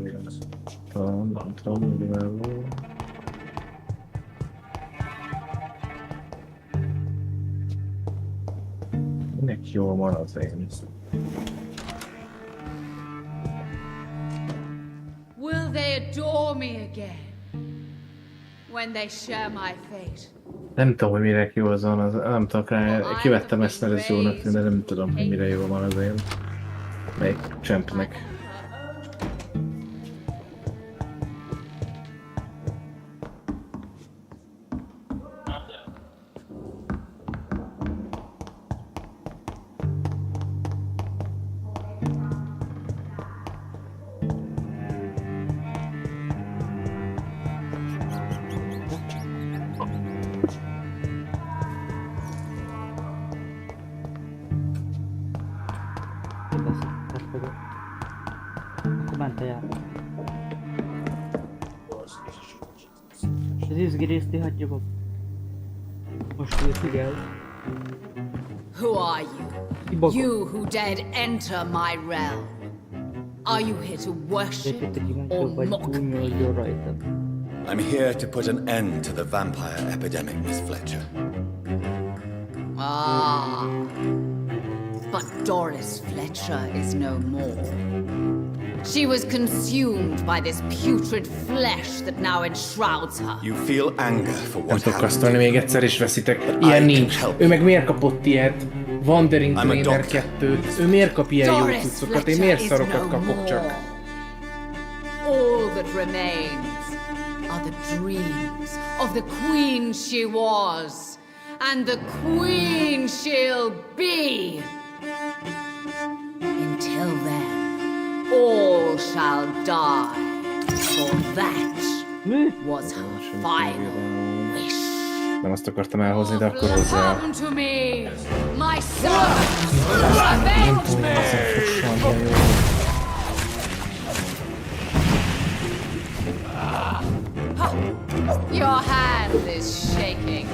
nem tudom, mivel volt. Minek jól manazlént? Will they adore me again when they share my fate? Nem tudom, hogy mire jó az van, nem tudok rá, kivettem ezt, mert ez jónak tűnt, de nem tudom, hogy mire jó van az én. Melyik csempnek. Az izgirészt hagyja maga. Most jöttig el. Who are you? You who dared enter my realm. Are you here to worship or mock me? I'm here to put an end to the vampire epidemic, Miss Fletcher. Ah, but Doris Fletcher is no more. She was consumed by this putrid flesh that now enshrouds her. You feel anger for Nem what tudok happened. kasztolni, még egyszer is veszitek. Ilyen nincs. Ő meg miért kapott ilyet? Wandering Trainer 2-t. Ő miért kap ilyen jó cuccokat? Én miért szarokat kapok csak? All that remains are the dreams of the queen she was, and the queen she'll be. Until then, all shall die, for that was her final wish. Nem azt akartam elhozni, de akkor hozzá. Come to me, my servants, avenge me! Your hand is shaking.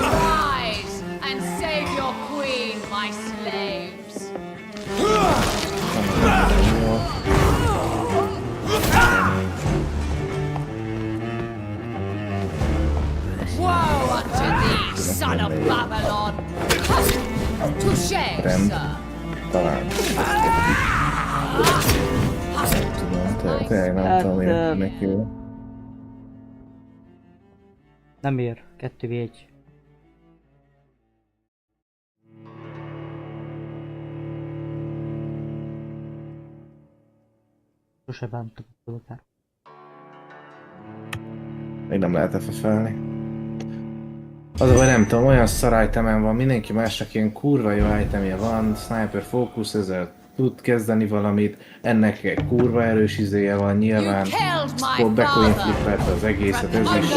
Rise and save your queen, my slaves. Woe unto thee, son of Babylon! Touché, sir! Talán. Tudom, tényleg nem tudom, miért neki. Nem ér. 2v1. Sose bántam akár. Még nem lehet FF-elni. Az a baj, nem tudom, olyan szar itemen van, mindenki másnak ilyen kurva jó itemje van, sniper fókusz, ezzel tud kezdeni valamit, ennek egy kurva erős izéje van, nyilván backcoin flippelte az egészet, ez is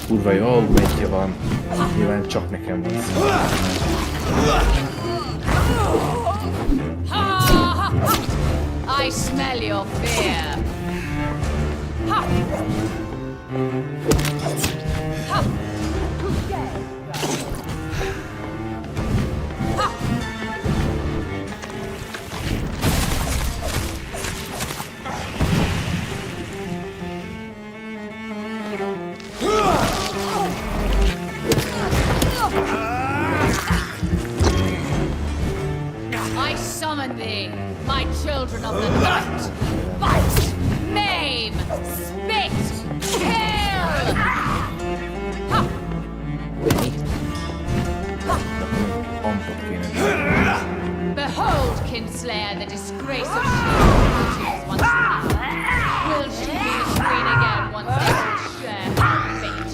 kurva jó augmentje van, nyilván csak nekem van szó. I smell your fear. Ha! Ha! I summon thee, my children of the night! Bite! Maim! Spit! Kill! Ha! Behold, Kinslayer, the disgrace of she once now. Will she be the queen again once they will share her fate?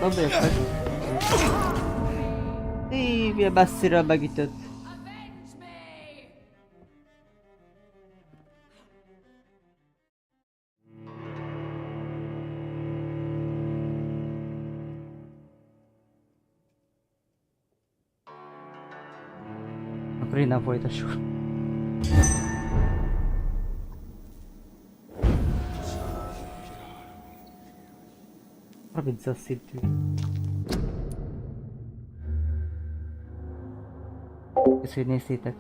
Dobják. Milyen messziről megütött. Akkor innen folytassuk. Provincja szintű. Köszönjük, hogy néztétek.